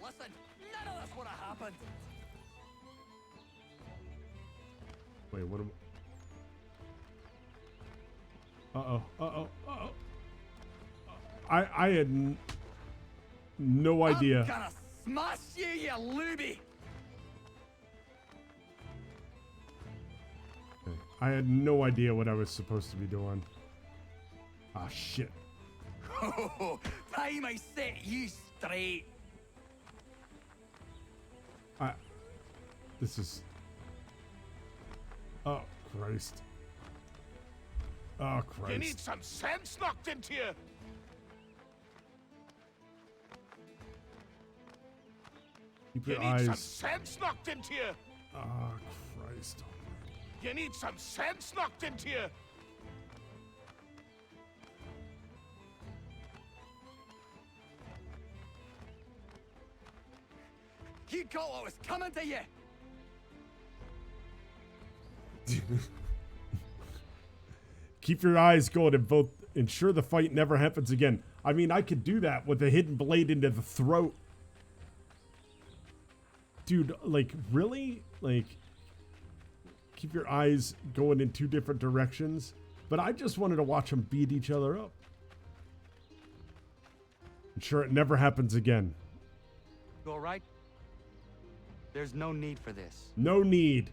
Listen, none of this would have happened. Wait, what am... Uh-oh. I had no idea. I'm gonna smash you, you looby! Okay. I had no idea what I was supposed to be doing. Ah, shit. Time I set you straight. This is... Oh, Christ. Oh, Christ. You need some sense knocked into you. Keep your You need eyes... some sense knocked into you. Oh, Christ. You need some sense knocked into you. You got what was coming to you! Keep your eyes going and both ensure the fight never happens again. I mean, I could do that with a hidden blade into the throat. Dude, like, really? Like, keep your eyes going in two different directions. But I just wanted to watch them beat each other up. Ensure it never happens again. You all right? There's no need for this. No need.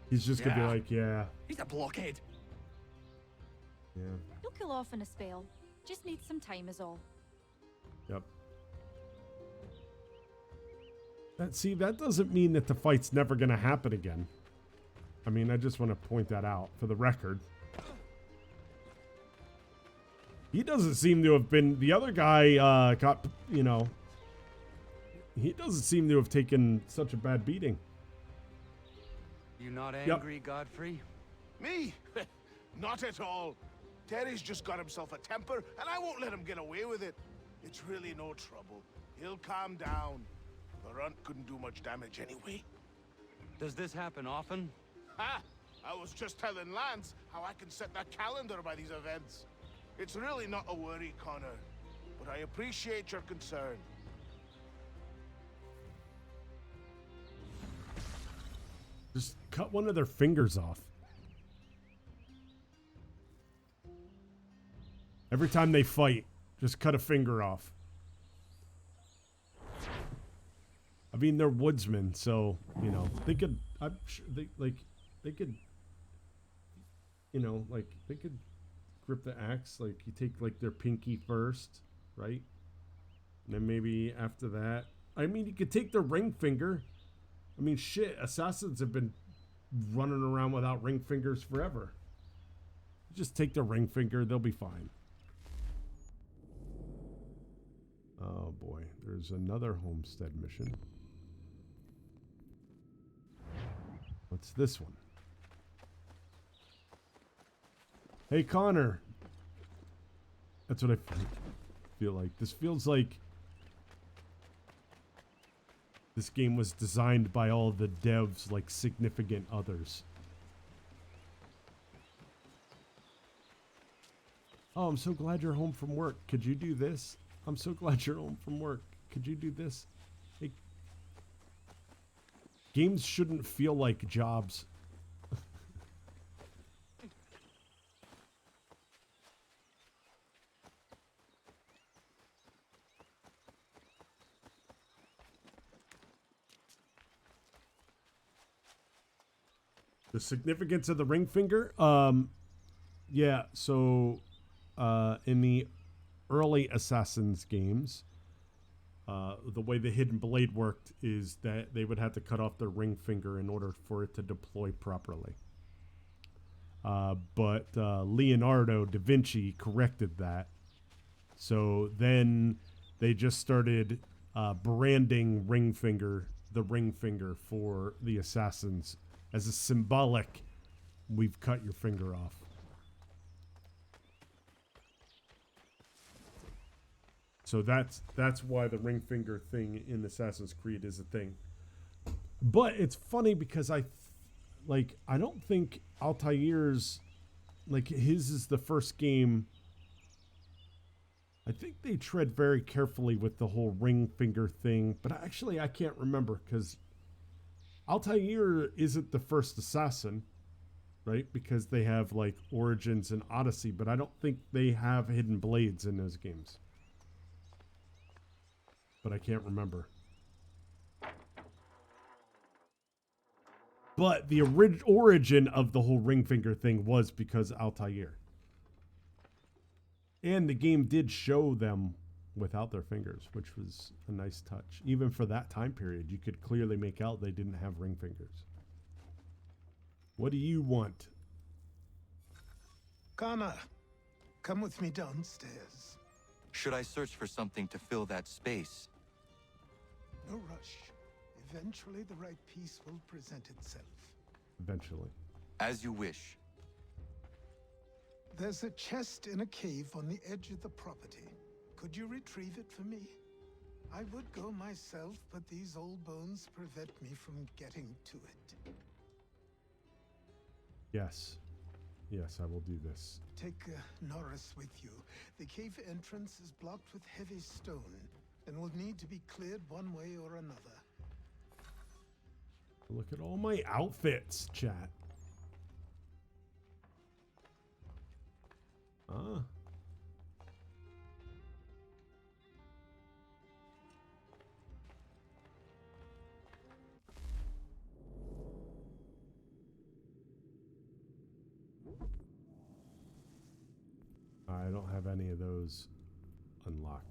He's just gonna be like, yeah. He's a blockhead. Yeah. He'll kill off in a spell. Just needs some time is all. Yep. See, that doesn't mean that the fight's never gonna happen again. I mean, I just want to point that out for the record. He doesn't seem to have been... The other guy got, you know... He doesn't seem to have taken such a bad beating. You not angry, Godfrey? Me? Not at all. Terry's just got himself a temper, and I won't let him get away with it. It's really no trouble. He'll calm down. The runt couldn't do much damage anyway. Does this happen often? Ha! I was just telling Lance how I can set the calendar by these events. It's really not a worry, Connor, but I appreciate your concern. Just cut one of their fingers off. Every time they fight, just cut a finger off. I mean, they're woodsmen, so, you know, they could, I'm sure, they could, you know, like, they could grip the axe, like, you take, like, their pinky first, right? And then maybe after that, I mean, you could take their ring finger. I mean, shit, assassins have been running around without ring fingers forever. Just take the ring finger, they'll be fine. Oh boy, there's another homestead mission. What's this one? Hey, Connor. That's what I feel like. This feels like this game was designed by all the devs, like significant others. Oh, I'm so glad you're home from work. Could you do this? I'm so glad you're home from work. Could you do this? Hey, games shouldn't feel like jobs. The significance of the ring finger? Yeah, so in the early Assassin's games, the way the hidden blade worked is that they would have to cut off their ring finger in order for it to deploy properly. But Leonardo da Vinci corrected that. So then they just started branding the ring finger for the assassins as a symbolic, we've cut your finger off. So that's why the ring finger thing in Assassin's Creed is a thing. But it's funny because I don't think Altair's, like, his is the first game. I think they tread very carefully with the whole ring finger thing, but actually I can't remember because Altair isn't the first assassin, right? Because they have like Origins and Odyssey, but I don't think they have hidden blades in those games. But I can't remember. But the origin of the whole ring finger thing was because Altair. And the game did show them without their fingers, which was a nice touch. Even for that time period, you could clearly make out they didn't have ring fingers. What do you want? Connor, come with me downstairs. Should I search for something to fill that space? No rush. Eventually, the right piece will present itself. Eventually. As you wish. There's a chest in a cave on the edge of the property. Could you retrieve it for me? I would go myself, but these old bones prevent me from getting to it. Yes. Yes, I will do this. Take Norris with you. The cave entrance is blocked with heavy stone and will need to be cleared one way or another. Look at all my outfits, chat. Ah. I don't have any of those unlocked.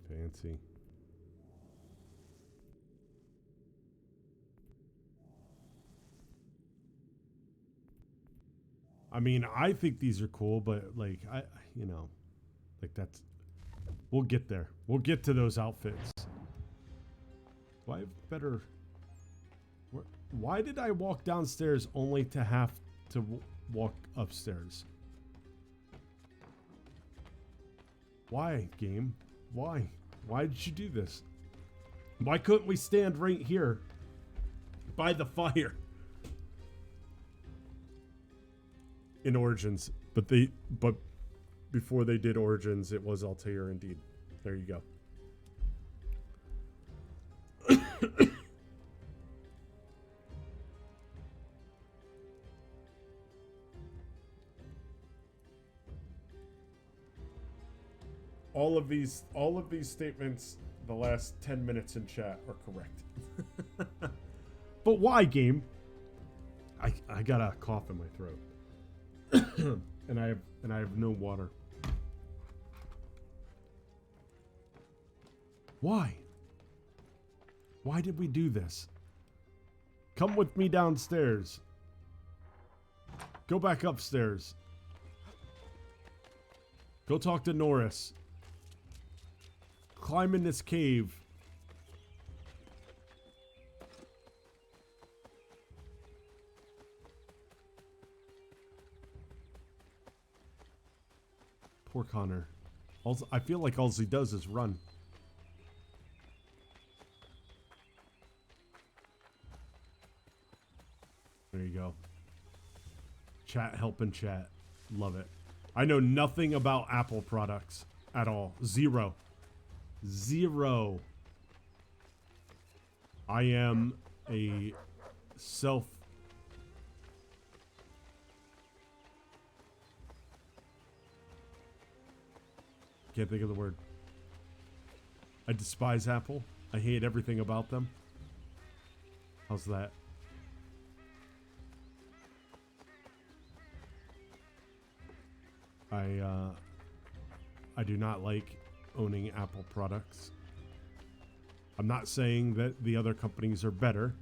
Fancy. I mean, I think these are cool, but like, you know, like that's, we'll get there. We'll get to those outfits. Do I have better, why did I walk downstairs only to have to walk upstairs? Why, game? Why? Why did you do this? Why couldn't we stand right here by the fire? In Origins, but before they did Origins, it was Altair indeed. There you go. All of these statements, the last 10 minutes in chat are correct. But why, game? I got a cough in my throat. and I have no water. Why? Why did we do this? Come with me downstairs. Go back upstairs. Go talk to Norris. Climb in this cave. Poor Connor. I feel like all he does is run. There you go. Chat helping chat. Love it. I know nothing about Apple products at all. Zero. I am a can't think of the word. I despise Apple. I hate everything about them. How's that? I do not like owning Apple products. I'm not saying that the other companies are better.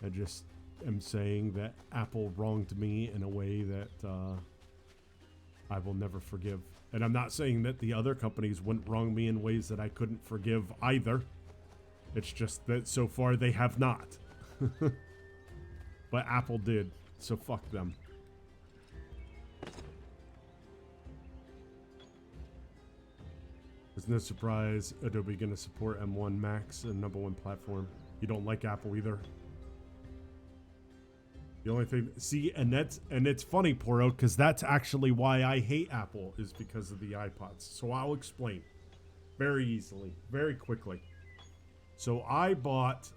I just am saying that Apple wronged me in a way that I will never forgive. And I'm not saying that the other companies wouldn't wrong me in ways that I couldn't forgive either. It's just that so far they have not. But Apple did, so fuck them. There's no surprise Adobe gonna support M1 Max, a #1 platform. You don't like Apple either. The only thing, see, and it's funny, Poro, because that's actually why I hate Apple, is because of the iPods. So I'll explain very easily, very quickly. So I bought,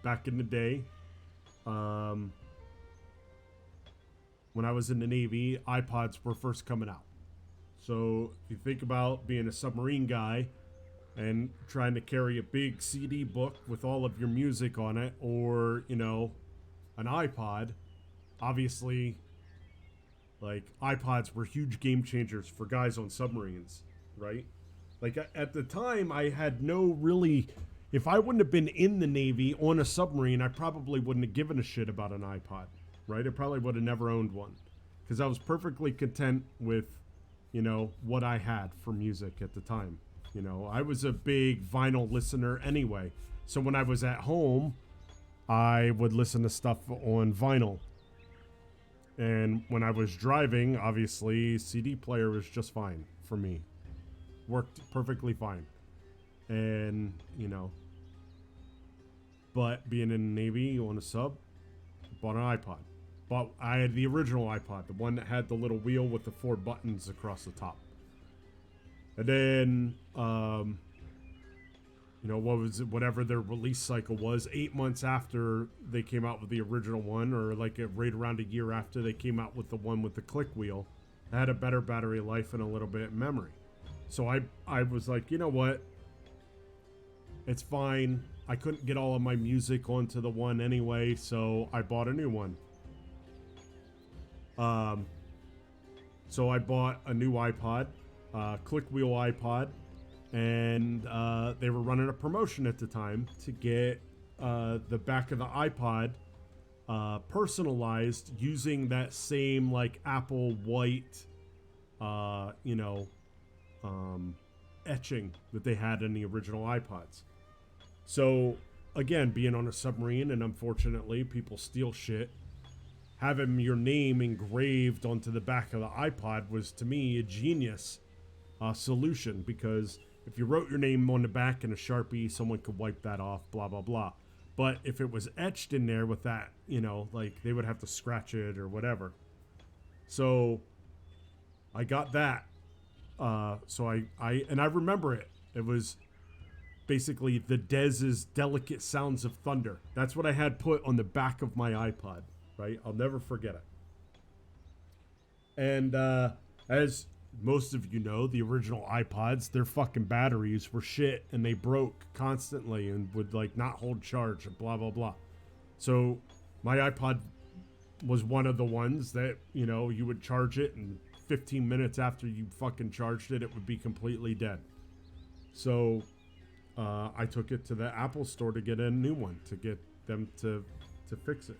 back in the day, when I was in the Navy, iPods were first coming out. So if you think about being a submarine guy and trying to carry a big CD book with all of your music on it, or, you know, an iPod, obviously, like, iPods were huge game changers for guys on submarines, right? Like, at the time, I had no really, if I wouldn't have been in the Navy on a submarine, I probably wouldn't have given a shit about an iPod, right? I probably would have never owned one, because I was perfectly content with, you know, what I had for music at the time. You know, I was a big vinyl listener anyway, so when I was at home, I would listen to stuff on vinyl. And when I was driving, obviously, CD player was just fine for me. Worked perfectly fine. And, you know, but being in the Navy on a sub, bought an iPod. But I had the original iPod, the one that had the little wheel with the 4 buttons across the top. And then, you know, what was it, whatever their release cycle was, 8 months after they came out with the original one, or like right around a year after they came out with the one with the click wheel, it had a better battery life and a little bit of memory. So I was like, you know what? It's fine. I couldn't get all of my music onto the one anyway, so I bought a new one. So I bought a new iPod, click wheel iPod, and they were running a promotion at the time to get the back of the iPod personalized using that same like Apple white, you know, etching that they had in the original iPods. So again, being on a submarine, and unfortunately people steal shit, having your name engraved onto the back of the iPod was, to me, a genius solution, because if you wrote your name on the back in a Sharpie, someone could wipe that off, blah, blah, blah. But if it was etched in there with that, you know, like they would have to scratch it or whatever. So I got that. So I remember it. It was basically the Dez's Delicate Sounds of Thunder. That's what I had put on the back of my iPod, right? I'll never forget it. And as most of you know, the original iPods, their fucking batteries were shit and they broke constantly and would like not hold charge and blah, blah, blah. So my iPod was one of the ones that, you know, you would charge it and 15 minutes after you fucking charged it, it would be completely dead. So I took it to the Apple store to get a new one, to get them to fix it.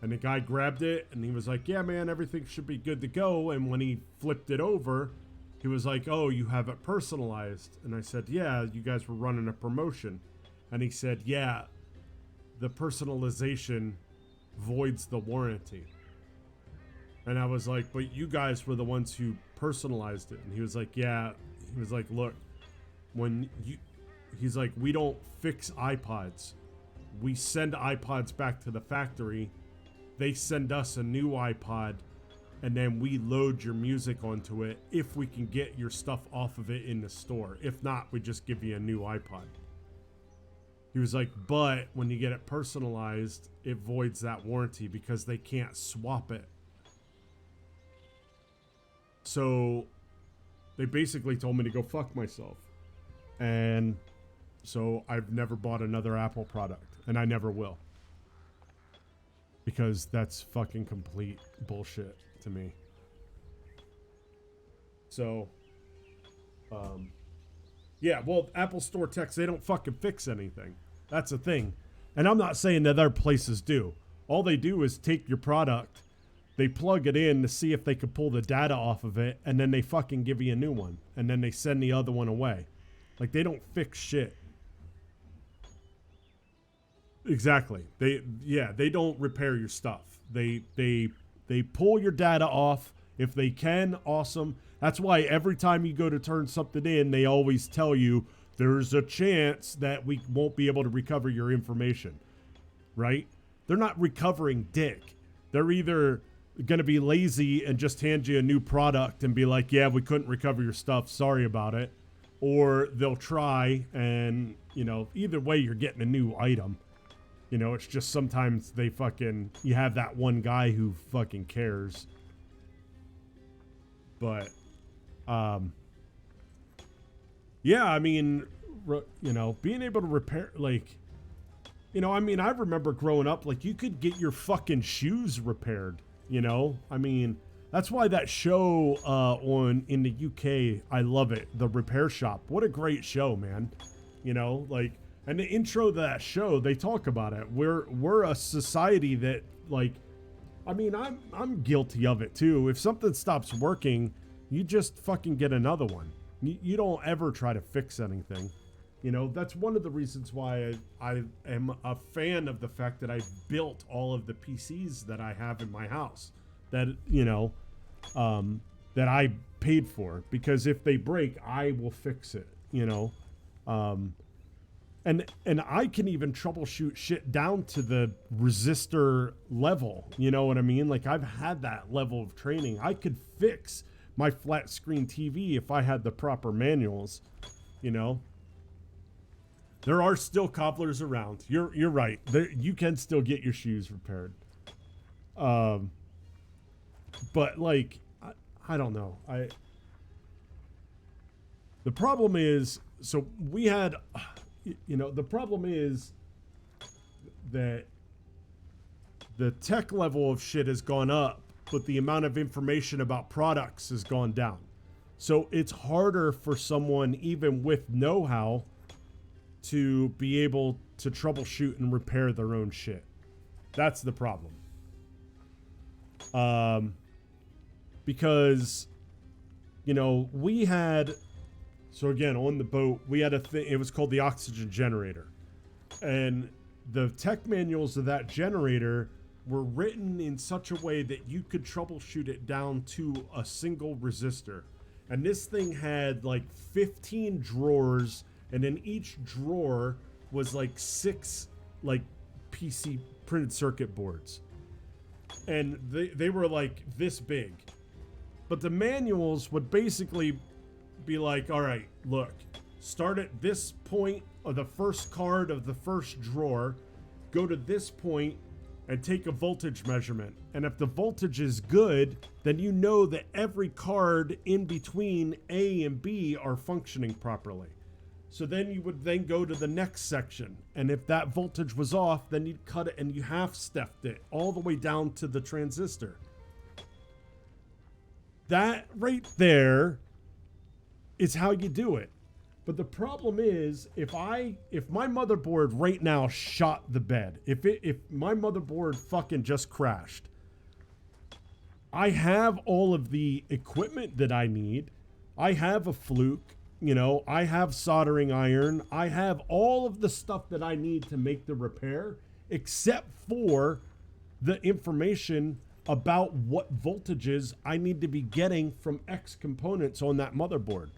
And the guy grabbed it and he was like, yeah, man, everything should be good to go. And when he flipped it over, he was like, oh, you have it personalized. And I said, yeah, you guys were running a promotion. And he said, yeah, the personalization voids the warranty. And I was like, but you guys were the ones who personalized it. And he was like, yeah. He was like, look, he's like, we don't fix iPods. We send iPods back to the factory. They send us a new iPod, and then we load your music onto it if we can get your stuff off of it in the store. If not, we just give you a new iPod. He was like, but when you get it personalized, it voids that warranty because they can't swap it. So they basically told me to go fuck myself. And so I've never bought another Apple product, and I never will. Because that's fucking complete bullshit to me. So, yeah, well, Apple Store techs, they don't fucking fix anything. That's the thing. And I'm not saying that other places do. All they do is take your product, they plug it in to see if they could pull the data off of it, and then they fucking give you a new one. And then they send the other one away. Like, they don't fix shit. Exactly. They don't repair your stuff. They pull your data off. If they can, awesome. That's why every time you go to turn something in, they always tell you there's a chance that we won't be able to recover your information. Right? They're not recovering dick. They're either going to be lazy and just hand you a new product and be like, yeah, we couldn't recover your stuff. Sorry about it. Or they'll try, and, you know, either way, you're getting a new item. You know, it's just sometimes you have that one guy who fucking cares. But, yeah, I mean, you know, being able to repair, like, you know, I mean, I remember growing up, like, you could get your fucking shoes repaired, you know? I mean, that's why that show in the UK, I love it, The Repair Shop. What a great show, man. You know, like, and the intro to that show, they talk about it. We're a society that, like, I mean, I'm guilty of it too. If something stops working, you just fucking get another one. You don't ever try to fix anything. You know, that's one of the reasons why I am a fan of the fact that I built all of the PCs that I have in my house. that, you know, that I paid for, because if they break, I will fix it, you know. And I can even troubleshoot shit down to the resistor level, you know what I mean? Like, I've had that level of training. I could fix my flat screen TV if I had the proper manuals, you know. There are still cobblers around. You're right. You can still get your shoes repaired. But like, I don't know. The problem is, so we had, you know, the problem is that the tech level of shit has gone up, but the amount of information about products has gone down. So it's harder for someone, even with know-how, to be able to troubleshoot and repair their own shit. That's the problem. Because, you know, we had, so again, on the boat, we had a thing, it was called the oxygen generator. And the tech manuals of that generator were written in such a way that you could troubleshoot it down to a single resistor. And this thing had like 15 drawers, and in each drawer was like 6 like PC printed circuit boards. And they were like this big. But the manuals would basically be like, all right, look, start at this point of the first card of the first drawer, go to this point and take a voltage measurement. And if the voltage is good, then you know that every card in between A and B are functioning properly. So then you would then go to the next section. And if that voltage was off, then you'd cut it and you half-stepped it all the way down to the transistor. That right there is how you do it. But the problem is, if my motherboard right now shot the bed, if my motherboard fucking just crashed, I have all of the equipment that I need. I have a fluke, you know, I have soldering iron. I have all of the stuff that I need to make the repair, except for the information about what voltages I need to be getting from X components on that motherboard.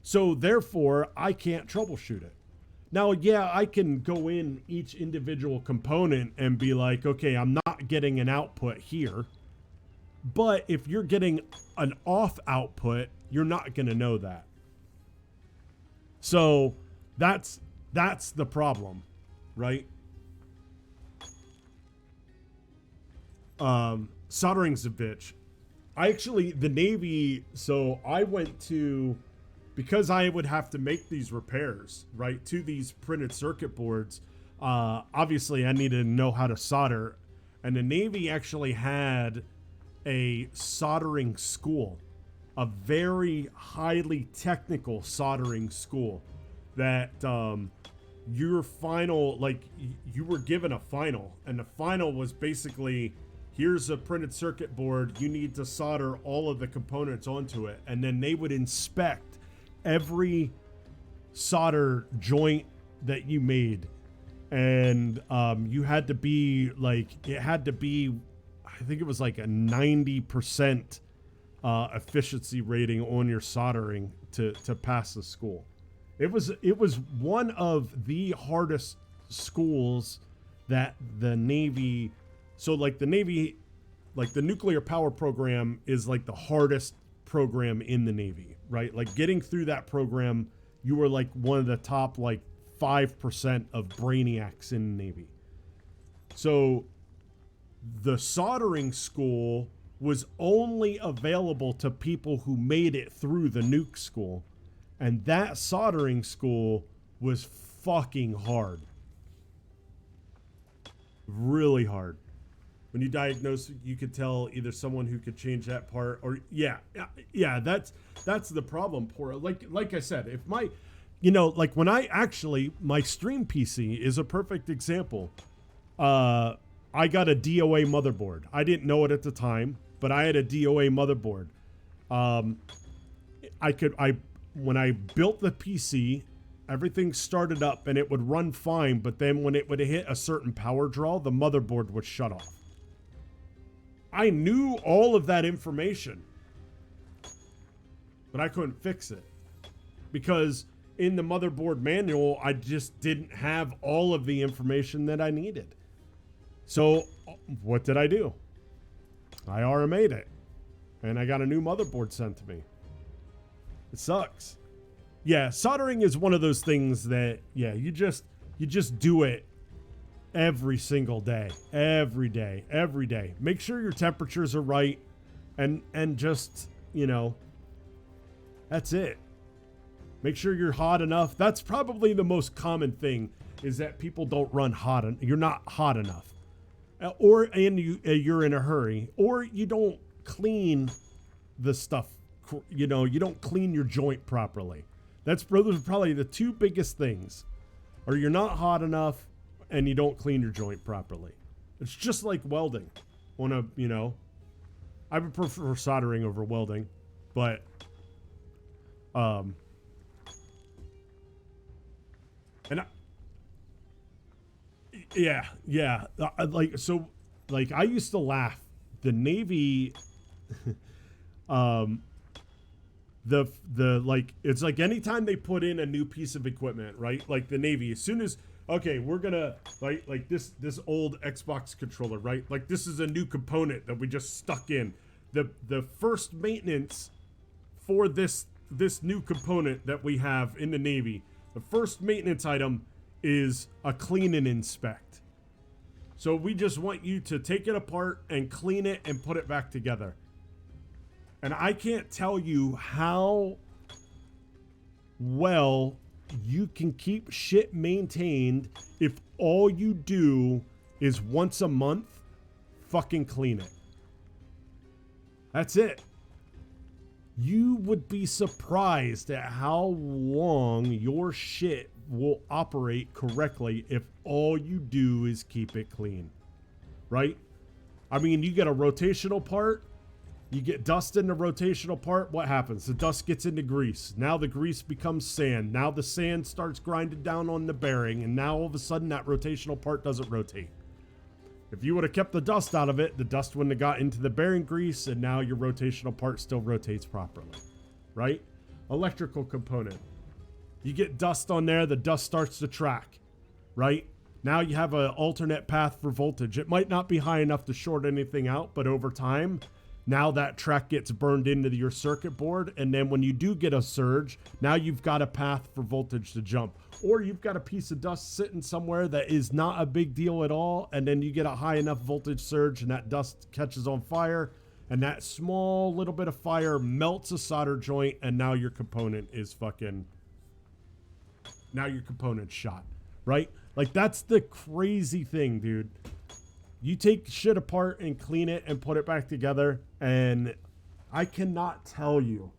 So therefore, I can't troubleshoot it. Now, yeah, I can go in each individual component and be like, okay, I'm not getting an output here. But if you're getting an off output, you're not going to know that. So that's the problem, right? Soldering's a bitch. The Navy, so I went to, because I would have to make these repairs, right, to these printed circuit boards, obviously I needed to know how to solder. And the Navy actually had a soldering school, a very highly technical soldering school that your final, like, you were given a final, and the final was basically, here's a printed circuit board, you need to solder all of the components onto it. And then they would inspect every solder joint that you made. And you had to be like, it had to be, I think it was like a 90% efficiency rating on your soldering to pass the school. It was one of the hardest schools that the Navy, so like the Navy, like the nuclear power program is like the hardest program in the Navy, right? Like getting through that program, you were like one of the top like 5% of brainiacs in the Navy. So the soldering school was only available to people who made it through the nuke school. And that soldering school was fucking hard. Really hard. When you diagnose, you could tell either someone who could change that part or yeah, that's the problem. Poor, like I said, if my, you know, like when I actually, my stream PC is a perfect example. I got a DOA motherboard. I didn't know it at the time, but I had a DOA motherboard. When I built the PC, everything started up and it would run fine, but then when it would hit a certain power draw, the motherboard would shut off. I knew all of that information, but I couldn't fix it because in the motherboard manual, I just didn't have all of the information that I needed. So what did I do? I RMA'd it and I got a new motherboard sent to me. It sucks. Yeah, soldering is one of those things that, yeah, you just do it every single day, every day. Make sure your temperatures are right and just, you know, that's it. Make sure you're hot enough. That's probably the most common thing is that people don't run hot. You're not hot enough. And you're in a hurry, or you don't clean the stuff. You know, you don't clean your joint properly. Those are probably the two biggest things. Or you're not hot enough and you don't clean your joint properly. It's just like welding. I would prefer soldering over welding, but I used to laugh. The Navy, it's like anytime they put in a new piece of equipment, right? Like the Navy, as soon as, okay, we're gonna, like this old Xbox controller, right? Like this is a new component that we just stuck in. The first maintenance for this new component that we have in the Navy, the first maintenance item is a clean and inspect. So we just want you to take it apart and clean it and put it back together. And I can't tell you how well you can keep shit maintained if all you do is once a month fucking clean it. That's it. You would be surprised at how long your shit will operate correctly if all you do is keep it clean, right? I mean, you get a rotational part, you get dust in the rotational part, what happens? The dust gets into grease. Now the grease becomes sand. Now the sand starts grinding down on the bearing, and now all of a sudden that rotational part doesn't rotate. If you would have kept the dust out of it, the dust wouldn't have got into the bearing grease, and now your rotational part still rotates properly, right? Electrical component. You get dust on there, the dust starts to track, right? Now you have an alternate path for voltage. It might not be high enough to short anything out, but over time, now that track gets burned into your circuit board, and then when you do get a surge, now you've got a path for voltage to jump. Or you've got a piece of dust sitting somewhere that is not a big deal at all, and then you get a high enough voltage surge, and that dust catches on fire, and that small little bit of fire melts a solder joint, and now your component is fucking... Now your component's shot, right? Like, that's the crazy thing, dude. You take shit apart and clean it and put it back together, and I cannot tell you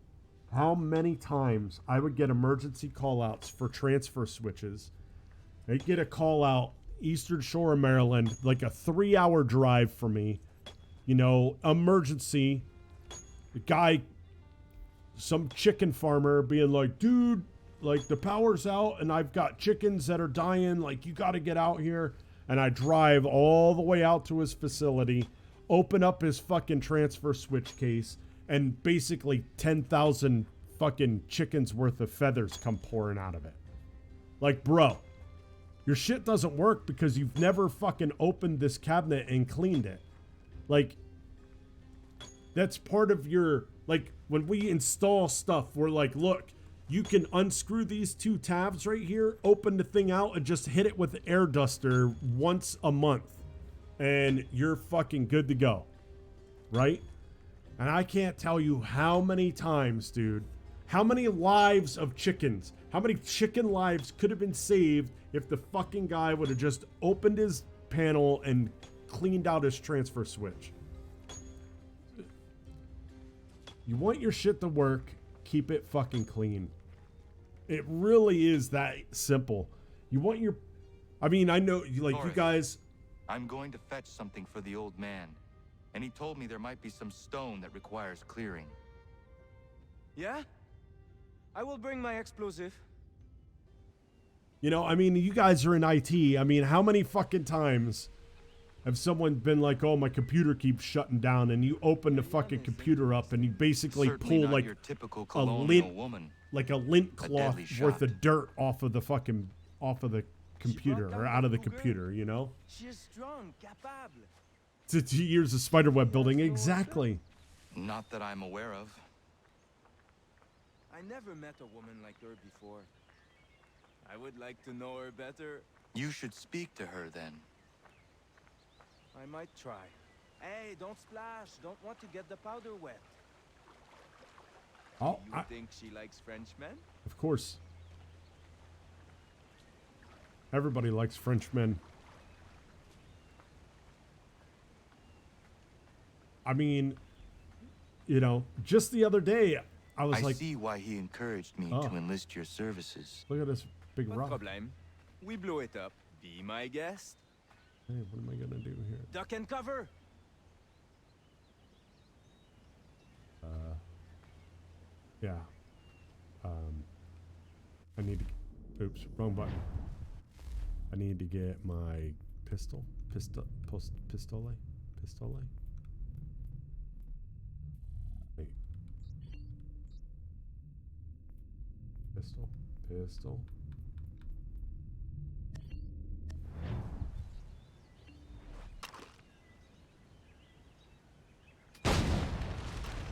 how many times I would get emergency call-outs for transfer switches. I'd get a call-out Eastern Shore of Maryland, like a 3-hour drive for me. You know, emergency. The guy, some chicken farmer being like, dude, like the power's out and I've got chickens that are dying. Like, you got to get out here. And I drive all the way out to his facility, open up his fucking transfer switch case, and basically 10,000 fucking chickens worth of feathers come pouring out of it. Like, bro, your shit doesn't work because you've never fucking opened this cabinet and cleaned it. Like, that's part of your, like, when we install stuff, we're like, look, you can unscrew these 2 tabs right here, open the thing out, and just hit it with the air duster once a month. And you're fucking good to go. Right? And I can't tell you how many times, dude, how many lives of chickens, how many chicken lives could have been saved if the fucking guy would have just opened his panel and cleaned out his transfer switch. You want your shit to work, keep it fucking clean. It really is that simple. You want your... I mean, I know, like, Boris, you guys... I'm going to fetch something for the old man. And he told me there might be some stone that requires clearing. Yeah? I will bring my explosive. You know, I mean, you guys are in IT. I mean, how many fucking times Have someone been like, oh, my computer keeps shutting down, and you open the fucking computer up and you basically Certainly pull not like your typical a colonial lint, woman. like a lint A cloth deadly worth shot. of dirt off of the computer or out of the computer, you know? She is strong, capable. To 2 years of spiderweb building, exactly. Not that I'm aware of. I never met a woman like her before. I would like to know her better. You should speak to her then. I might try. Hey, don't splash. Don't want to get the powder wet. Oh, You think she likes Frenchmen? Of course. Everybody likes Frenchmen. I mean, you know, just the other day, I was like... I see why he encouraged me to enlist your services. Look at this big Pas rock. problem. We blow it up. Be my guest. Hey, what am I gonna do here? Duck and cover. Yeah. I need to... Oops, wrong button. I need to get my pistol. Pistole? Wait. Pistol.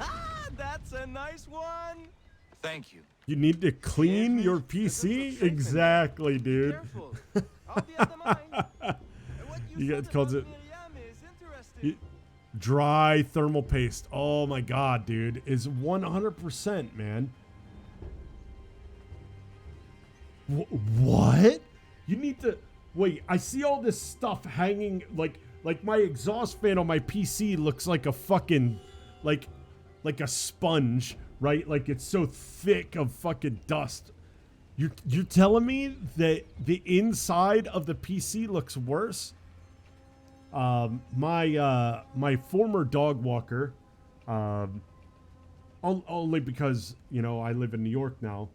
Ah, that's a nice one. Thank you. You need to clean your PC? Exactly, dude. Careful. I'll be at the mine. You guys calls it dry thermal paste. Oh my god, dude. Is 100%, man. What? You need to... Wait, I see all this stuff hanging, like my exhaust fan on my PC looks like a fucking, like a sponge, right? Like it's so thick of fucking dust. You're telling me that the inside of the PC looks worse? My former dog walker, only because, you know, I live in New York now.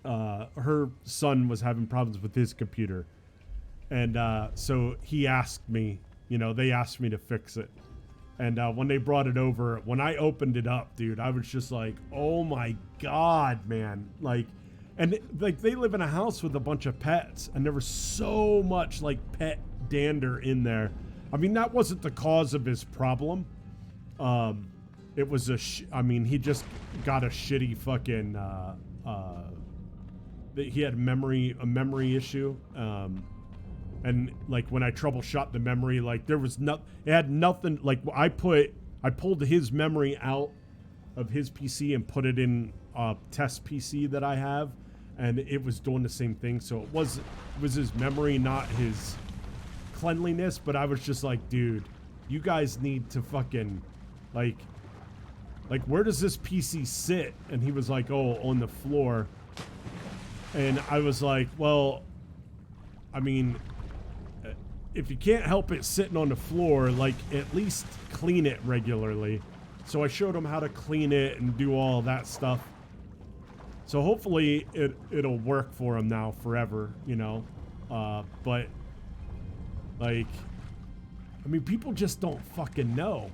Her son was having problems with his computer. And so he asked me, you know, they asked me to fix it. And when they brought it over, when I opened it up, dude, I was just like, oh my God, man. Like, and like they live in a house with a bunch of pets, and there was so much like pet dander in there. I mean, that wasn't the cause of his problem. It was I mean, he just got a shitty fucking, he had a memory issue. And like when I troubleshot the memory, like there was it had nothing. Like I pulled his memory out of his PC and put it in a test PC that I have, and it was doing the same thing. So it was his memory, not his cleanliness. But I was just like, dude, you guys need to fucking like where does this PC sit? And he was like, oh, on the floor. And I was like, well, I mean, if you can't help it sitting on the floor, like at least clean it regularly. So I showed him how to clean it and do all that stuff. So hopefully it'll work for him now forever, you know. But like, I mean, people just don't fucking know.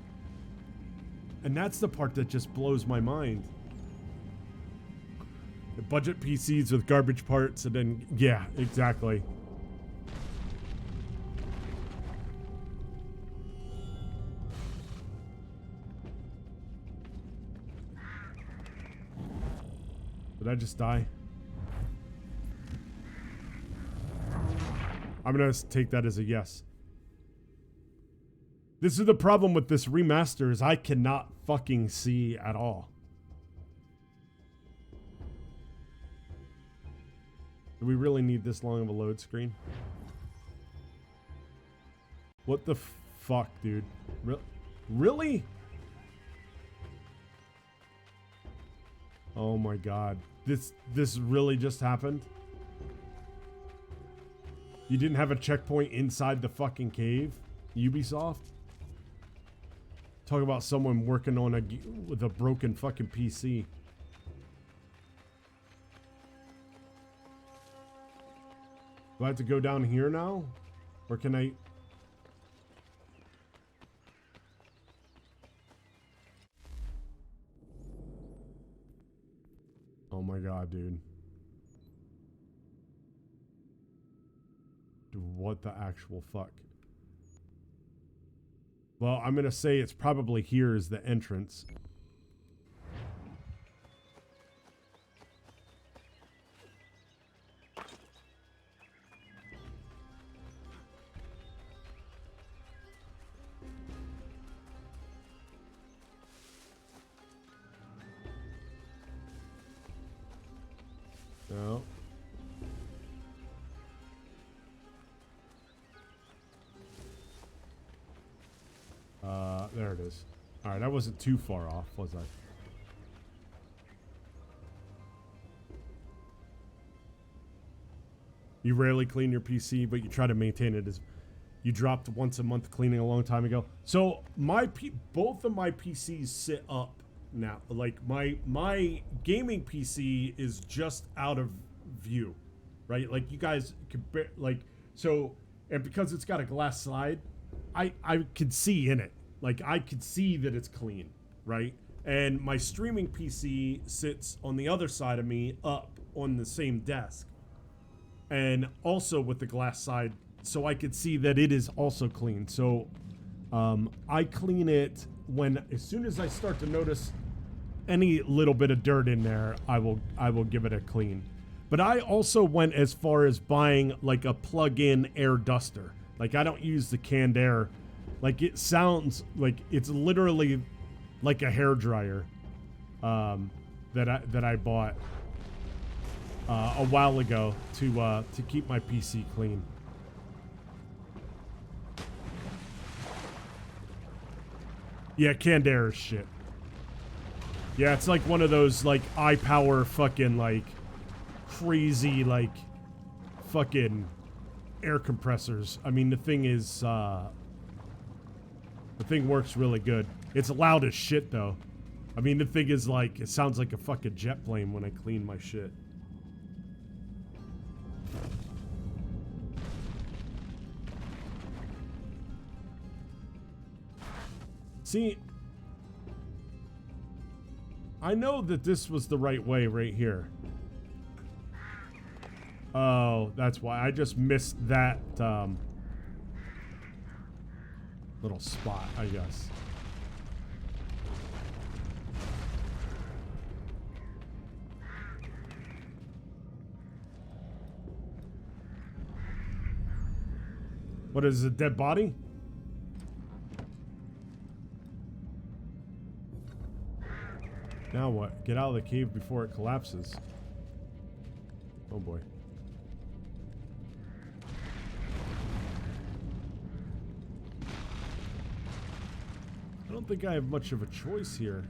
And that's the part that just blows my mind. The budget PCs with garbage parts, and then, yeah, exactly. Did I just die? I'm gonna take that as a yes. This is the problem with this remaster, is I cannot fucking see at all. Do we really need this long of a load screen? What the fuck, dude? Really? Oh my god. This really just happened? You didn't have a checkpoint inside the fucking cave? Ubisoft? Talk about someone working on with a broken fucking PC. Do I have to go down here now? Or can I... Oh my god, dude. What the actual fuck? Well, I'm gonna say it's probably here is the entrance. No. There it is. Alright, I wasn't too far off, was I? You rarely clean your PC, but you try to maintain it as... You dropped once a month cleaning a long time ago. So, both of my PCs sit up now. Like, my gaming PC is just out of view, right? Like, you guys compare... Like, so... And because it's got a glass slide, I could see in it. Like, I could see that it's clean, right? And my streaming PC sits on the other side of me, up on the same desk. And also with the glass side, so I could see that it is also clean. So, I clean it as soon as I start to notice any little bit of dirt in there, I will give it a clean. But I also went as far as buying, like, a plug-in air duster. Like, I don't use the canned air. Like, it sounds like it's literally like a hairdryer that I bought a while ago to keep my PC clean. Yeah, canned air is shit. Yeah, it's like one of those, like, iPower fucking, like, crazy, like, fucking air compressors. I mean, the thing is, the thing works really good. It's loud as shit, though. I mean, the thing is, like, it sounds like a fucking jet plane when I clean my shit. See, I know that this was the right way right here. Oh, that's why. I just missed that, little spot, I guess. What is it, a dead body? Now what? Get out of the cave before it collapses. Oh boy. I don't think I have much of a choice here.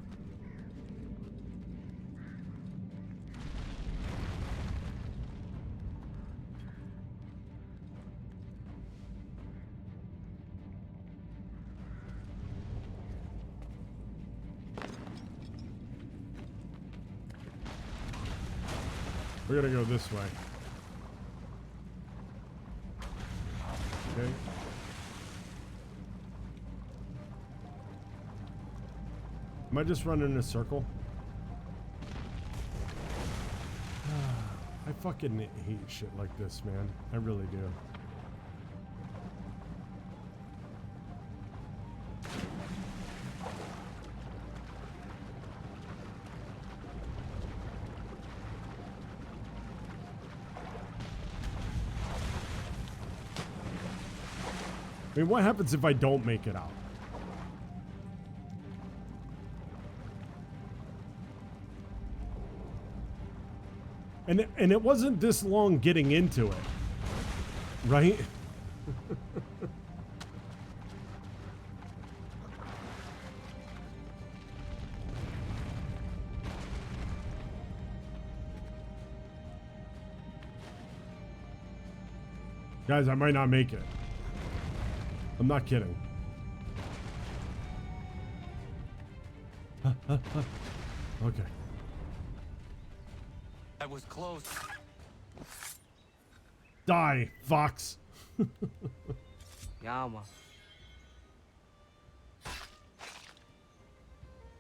We're gonna go this way. Okay. Am I just running in a circle? I fucking hate shit like this, man. I really do. I mean, what happens if I don't make it out? And it wasn't this long getting into it, right? Guys, I might not make it. I'm not kidding. Okay. I was close. Die, Fox. Yeah, man.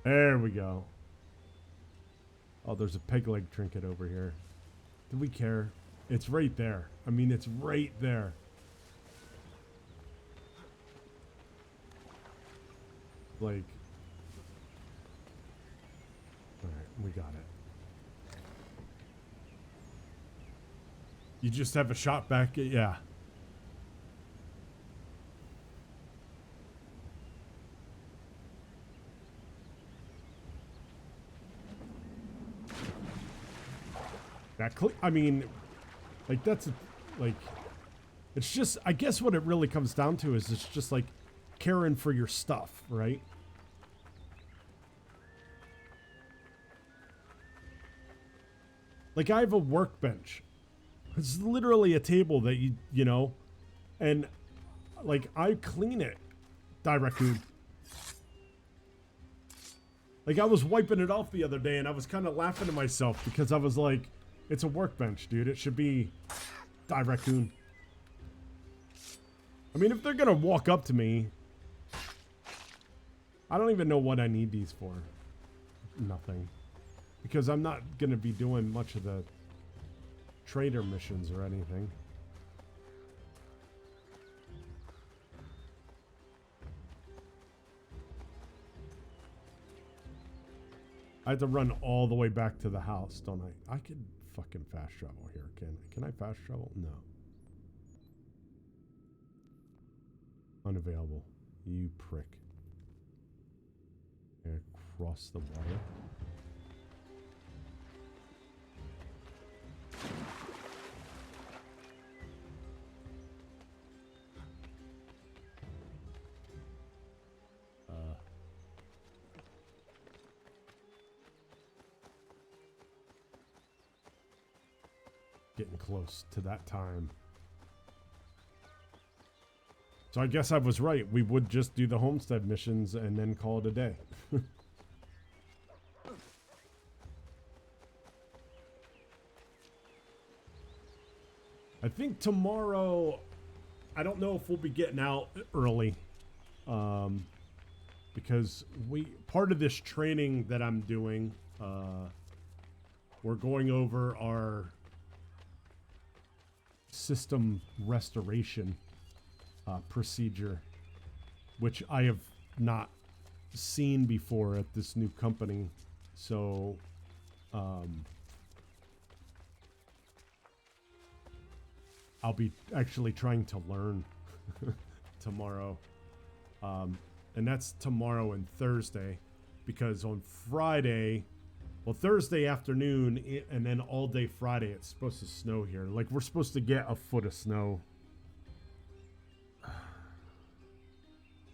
There we go. Oh, there's a peg leg trinket over here. Do we care? It's right there. I mean, it's right there. Like... Alright, we got it. You just have a shot back? Yeah. I mean, like, that's like, it's just, I guess what it really comes down to is it's just like caring for your stuff, right? Like, I have a workbench. It's literally a table that you know, and like, I clean it, Raccoon. Like, I was wiping it off the other day and I was kind of laughing to myself because I was like, it's a workbench, dude. It should be Raccoon. I mean, if they're gonna walk up to me, I don't even know what I need these for. Nothing. Because I'm not gonna be doing much of the trader missions or anything. I have to run all the way back to the house, don't I? I could fucking fast travel here. Can I fast travel? No. Unavailable. You prick. Across the water. Getting close to that time. So I guess I was right. We would just do the homestead missions and then call it a day. I think tomorrow, I don't know if we'll be getting out early. Because part of this training that I'm doing, we're going over our system restoration procedure, which I have not seen before at this new company. So, I'll be actually trying to learn tomorrow. And that's tomorrow and Thursday, because on Friday, well, Thursday afternoon and then all day Friday, it's supposed to snow here. Like, we're supposed to get a foot of snow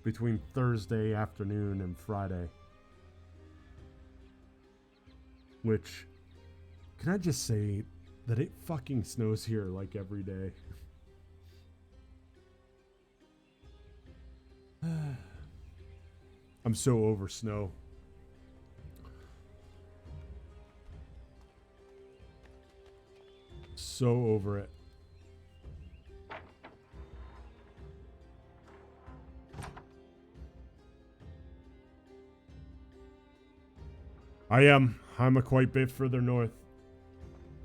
between Thursday afternoon and Friday. Which, can I just say that it fucking snows here like every day? I'm so over snow. So over it. I'm a quite bit further north.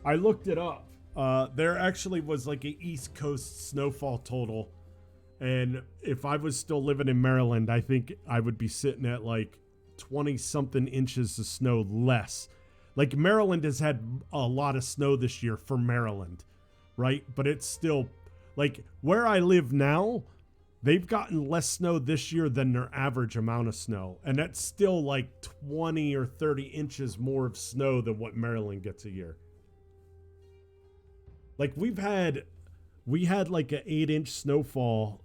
I looked it up. There actually was like an East Coast snowfall total. And if I was still living in Maryland, I think I would be sitting at like 20 something inches of snow less. Like, Maryland has had a lot of snow this year for Maryland, right? But it's still, like, where I live now, they've gotten less snow this year than their average amount of snow. And that's still like 20 or 30 inches more of snow than what Maryland gets a year. Like, we had like an 8-inch snowfall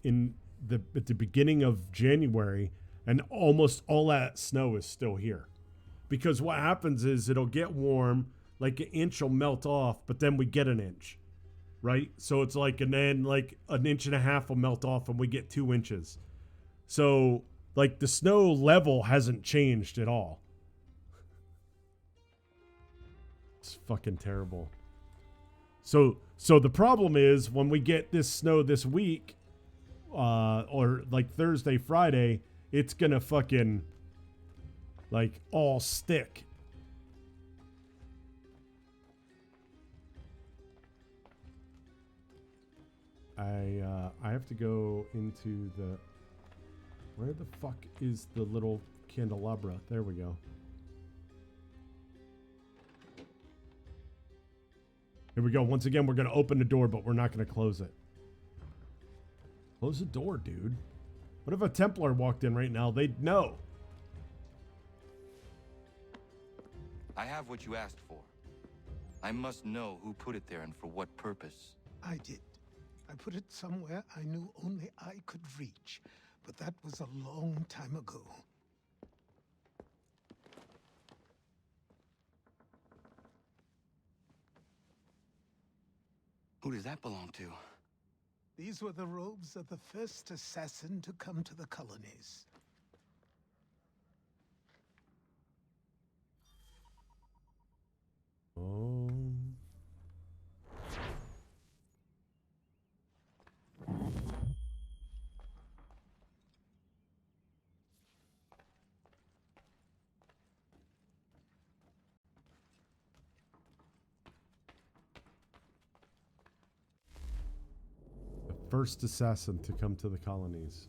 at the beginning of January, and almost all that snow is still here. Because what happens is it'll get warm, like an inch will melt off, but then we get an inch, right? So it's like, and then like an inch and a half will melt off and we get 2 inches. So like the snow level hasn't changed at all. It's fucking terrible. So the problem is when we get this snow this week, or like Thursday, Friday, it's gonna fucking like all stick. I have to go into the... Where the fuck is the little candelabra? There we go. Here we go. Once again, we're going to open the door, but we're not going to close it. Close the door, dude. What if a Templar walked in right now? They'd know. I have what you asked for. I must know who put it there and for what purpose. I did. I put it somewhere I knew only I could reach, but that was a long time ago. Who does that belong to? These were the robes of the first assassin to come to the colonies. Oh. The first assassin to come to the colonies.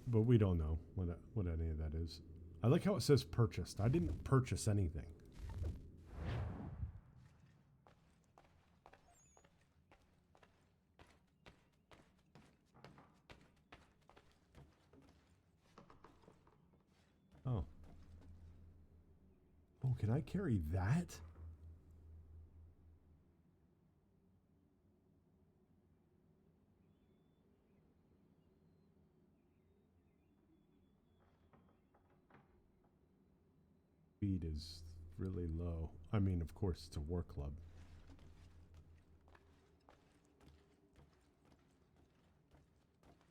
But we don't know what any of that is. I like how it says purchased. I didn't purchase anything. Oh. Oh, can I carry that? Speed is really low. I mean, of course, it's a war club.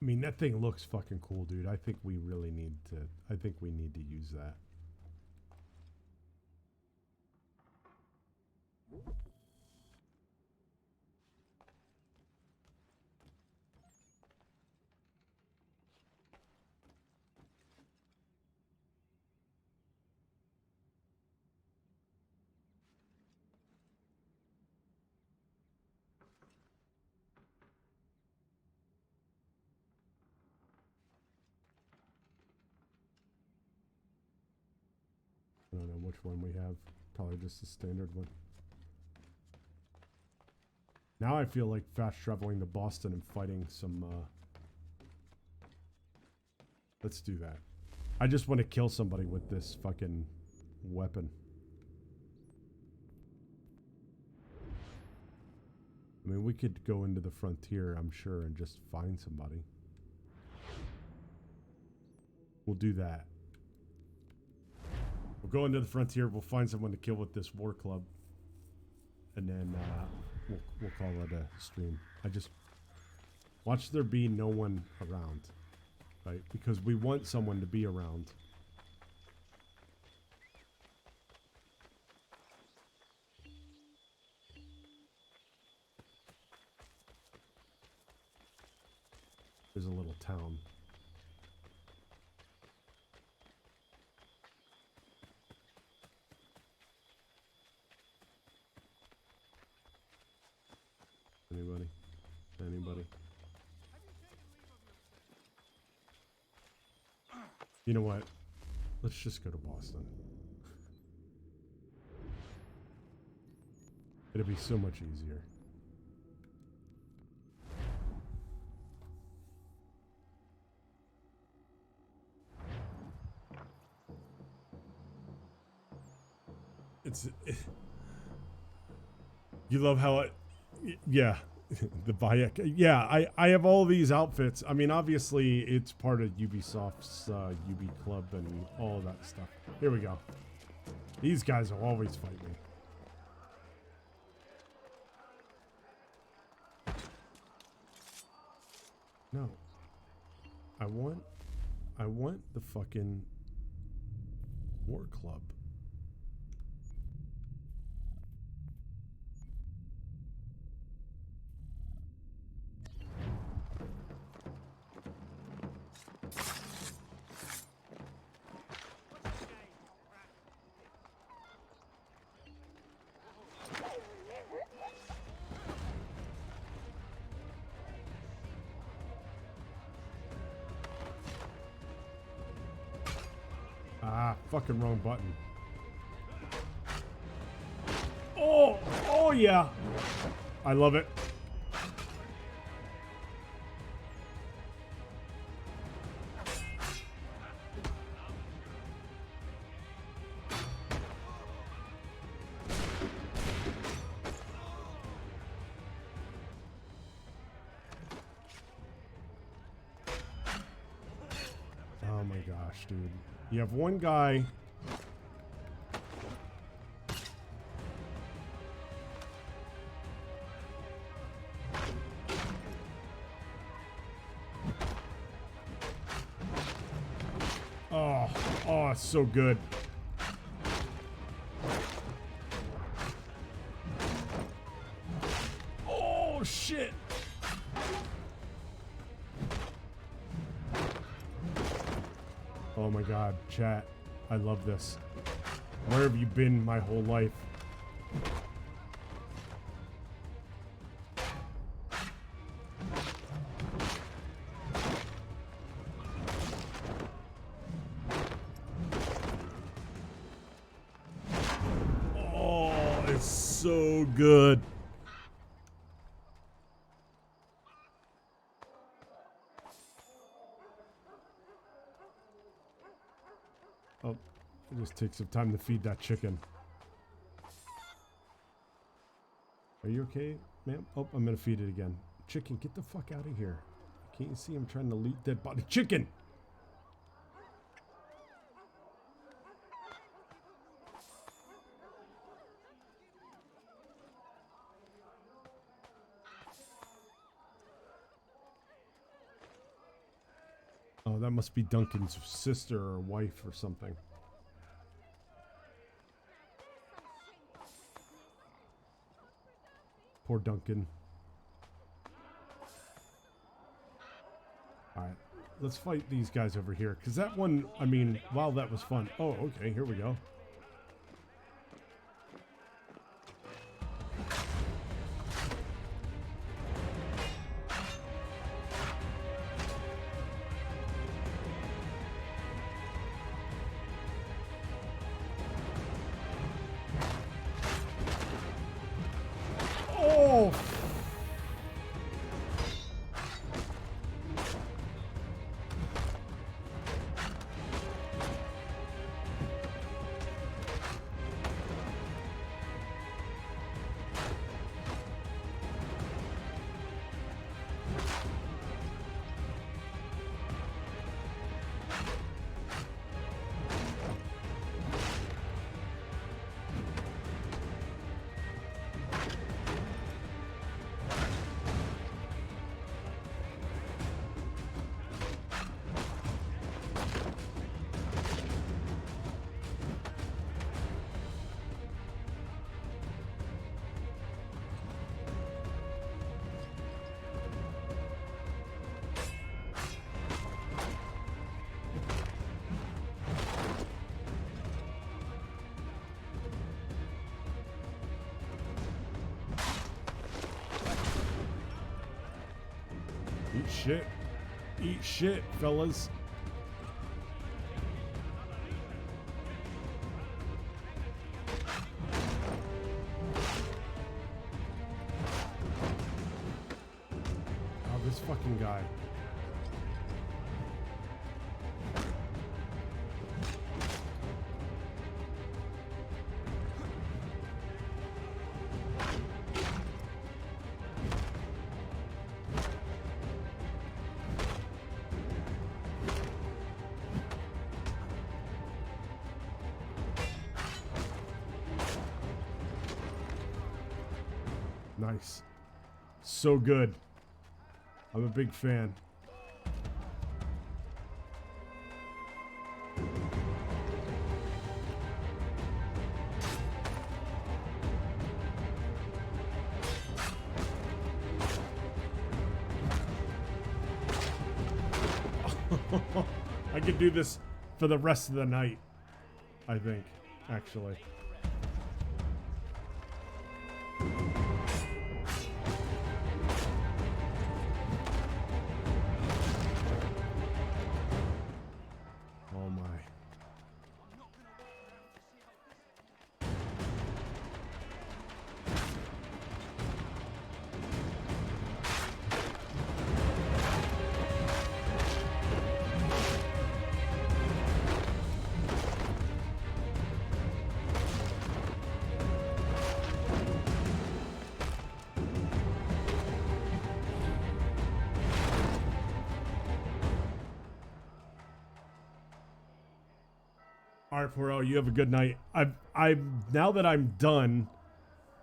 I mean, that thing looks fucking cool, dude. I think we really need to... I think we need to use that. I don't know which one we have. Probably just the standard one. Now I feel like fast traveling to Boston and fighting some, Let's do that. I just want to kill somebody with this fucking weapon. I mean, we could go into the frontier, I'm sure, and just find somebody. We'll do that. We'll go into the frontier, we'll find someone to kill with this war club. And then, we'll call it a stream. I just... Watch there be no one around. Right? Because we want someone to be around. There's a little town. Anybody? Anybody? You know what? Let's just go to Boston. It'll be so much easier. You love how it... Yeah. The Bayek. Yeah, I have all these outfits. I mean, obviously, it's part of Ubisoft's UB Club and all of that stuff. Here we go. These guys will always fight me. No. I want the fucking war club. Fucking wrong button. Oh! Oh, yeah! I love it. Oh my gosh, dude. You have one guy. Oh, it's so good. Oh, shit. Oh my god, chat. I love this. Where have you been my whole life? Oh, it's so good. Oh, it just takes some time to feed that chicken. Are you okay, ma'am? Oh, I'm gonna feed it again. Chicken, get the fuck out of here. Can't you see I'm trying to loot dead body? Chicken! Oh, that must be Duncan's sister or wife or something. Poor Duncan. Alright, let's fight these guys over here. Because that one, I mean, wow, that was fun. Oh, okay, here we go. Oh! Eat shit. Eat shit, fellas. Oh, this fucking guy. Nice. So good. I'm a big fan. I could do this for the rest of the night, I think, actually. Oh my. All right, Poro, you have a good night. I'm now that I'm done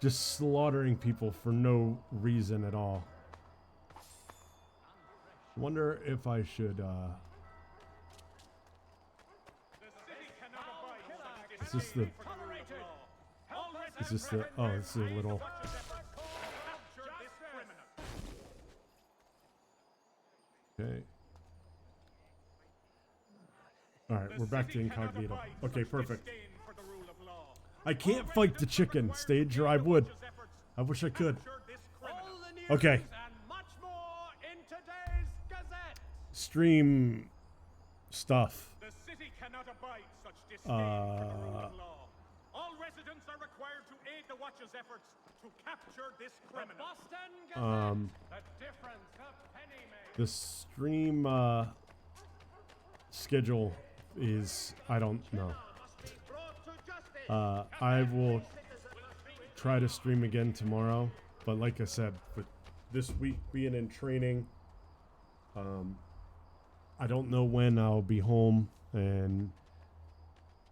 just slaughtering people for no reason at all. Wonder if I should, Is this the... Is this the... Oh, this is a little... Okay. Alright, we're back to incognito. Okay, perfect. I can't fight the chicken, Stage, or I would. I wish I could. Okay. Stream stuff. All residents are required to aid the Watch's efforts to capture this criminal. The stream schedule is, I don't know. I will try to stream again tomorrow, but like I said, with this week being in training, I don't know when I'll be home, and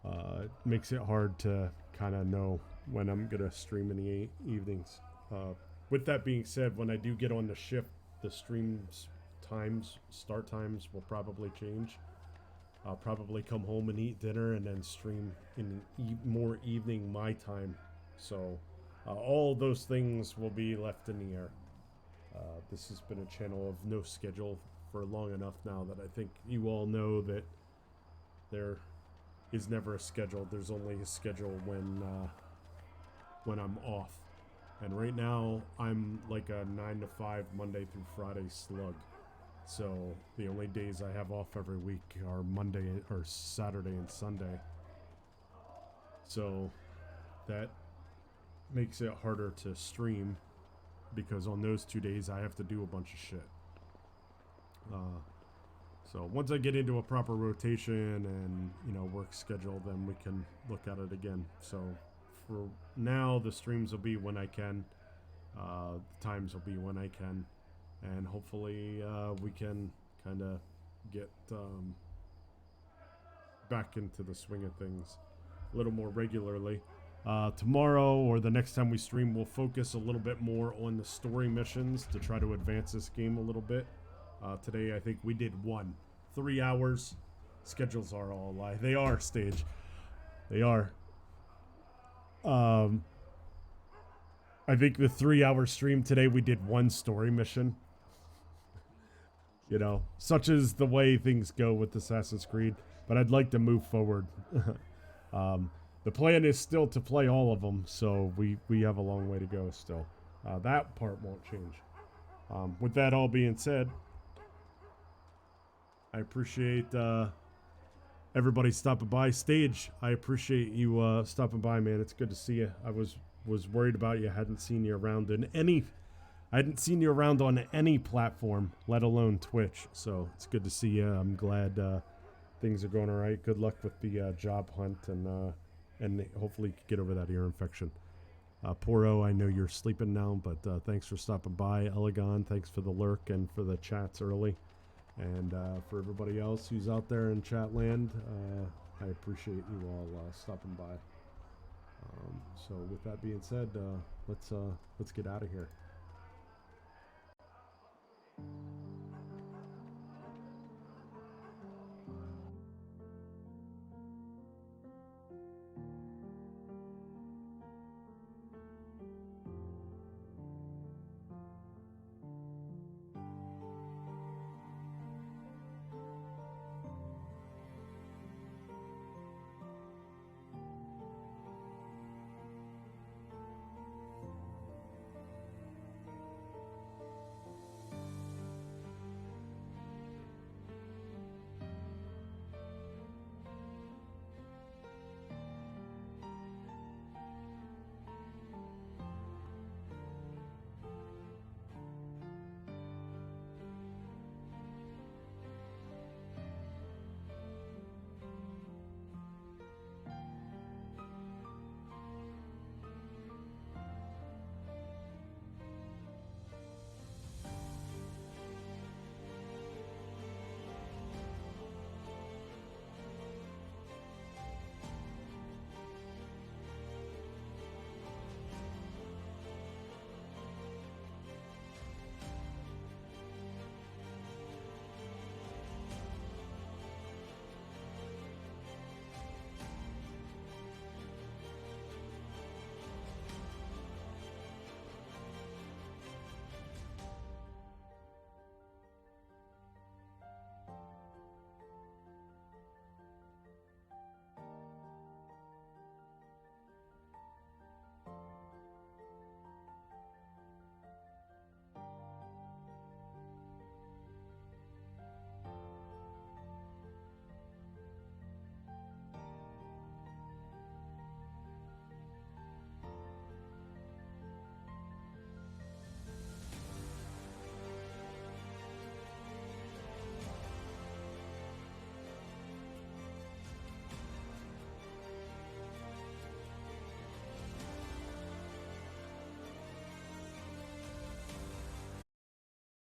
it makes it hard to kind of know when I'm gonna stream in the evenings. With that being said, when I do get on the shift, the streams start times will probably change. I'll probably come home and eat dinner and then stream in more evening my time. So all those things will be left in the air. This has been a channel of no schedule for long enough now that I think you all know that there is never a schedule. There's only a schedule when I'm off. And right now I'm like a 9 to 5 Monday through Friday slug. So the only days I have off every week are Monday or Saturday and Sunday. So that makes it harder to stream because on those 2 days I have to do a bunch of shit. So once I get into a proper rotation and, you know, work schedule, then we can look at it again. So for now, the streams will be when I can. The times will be when I can. And hopefully we can kind of get back into the swing of things a little more regularly. Tomorrow or the next time we stream, we'll focus a little bit more on the story missions to try to advance this game a little bit. Today, I think we did 3 hours. Schedules are all a lie. They are, Stage. They are. I think the 3-hour stream today, we did 1 story mission. You know, such is the way things go with Assassin's Creed. But I'd like to move forward. The plan is still to play all of them, so we have a long way to go still. That part won't change. With that all being said, I appreciate everybody stopping by. Stage, I appreciate you stopping by, man. It's good to see you. I was worried about you. I hadn't seen you around on any platform, let alone Twitch. So it's good to see you. I'm glad things are going all right. Good luck with the job hunt, and hopefully you can get over that ear infection. Poro, I know you're sleeping now, but thanks for stopping by. Elegon, thanks for the lurk and for the chats early. And for everybody else who's out there in chat land, I appreciate you all stopping by. So with that being said, let's get out of here.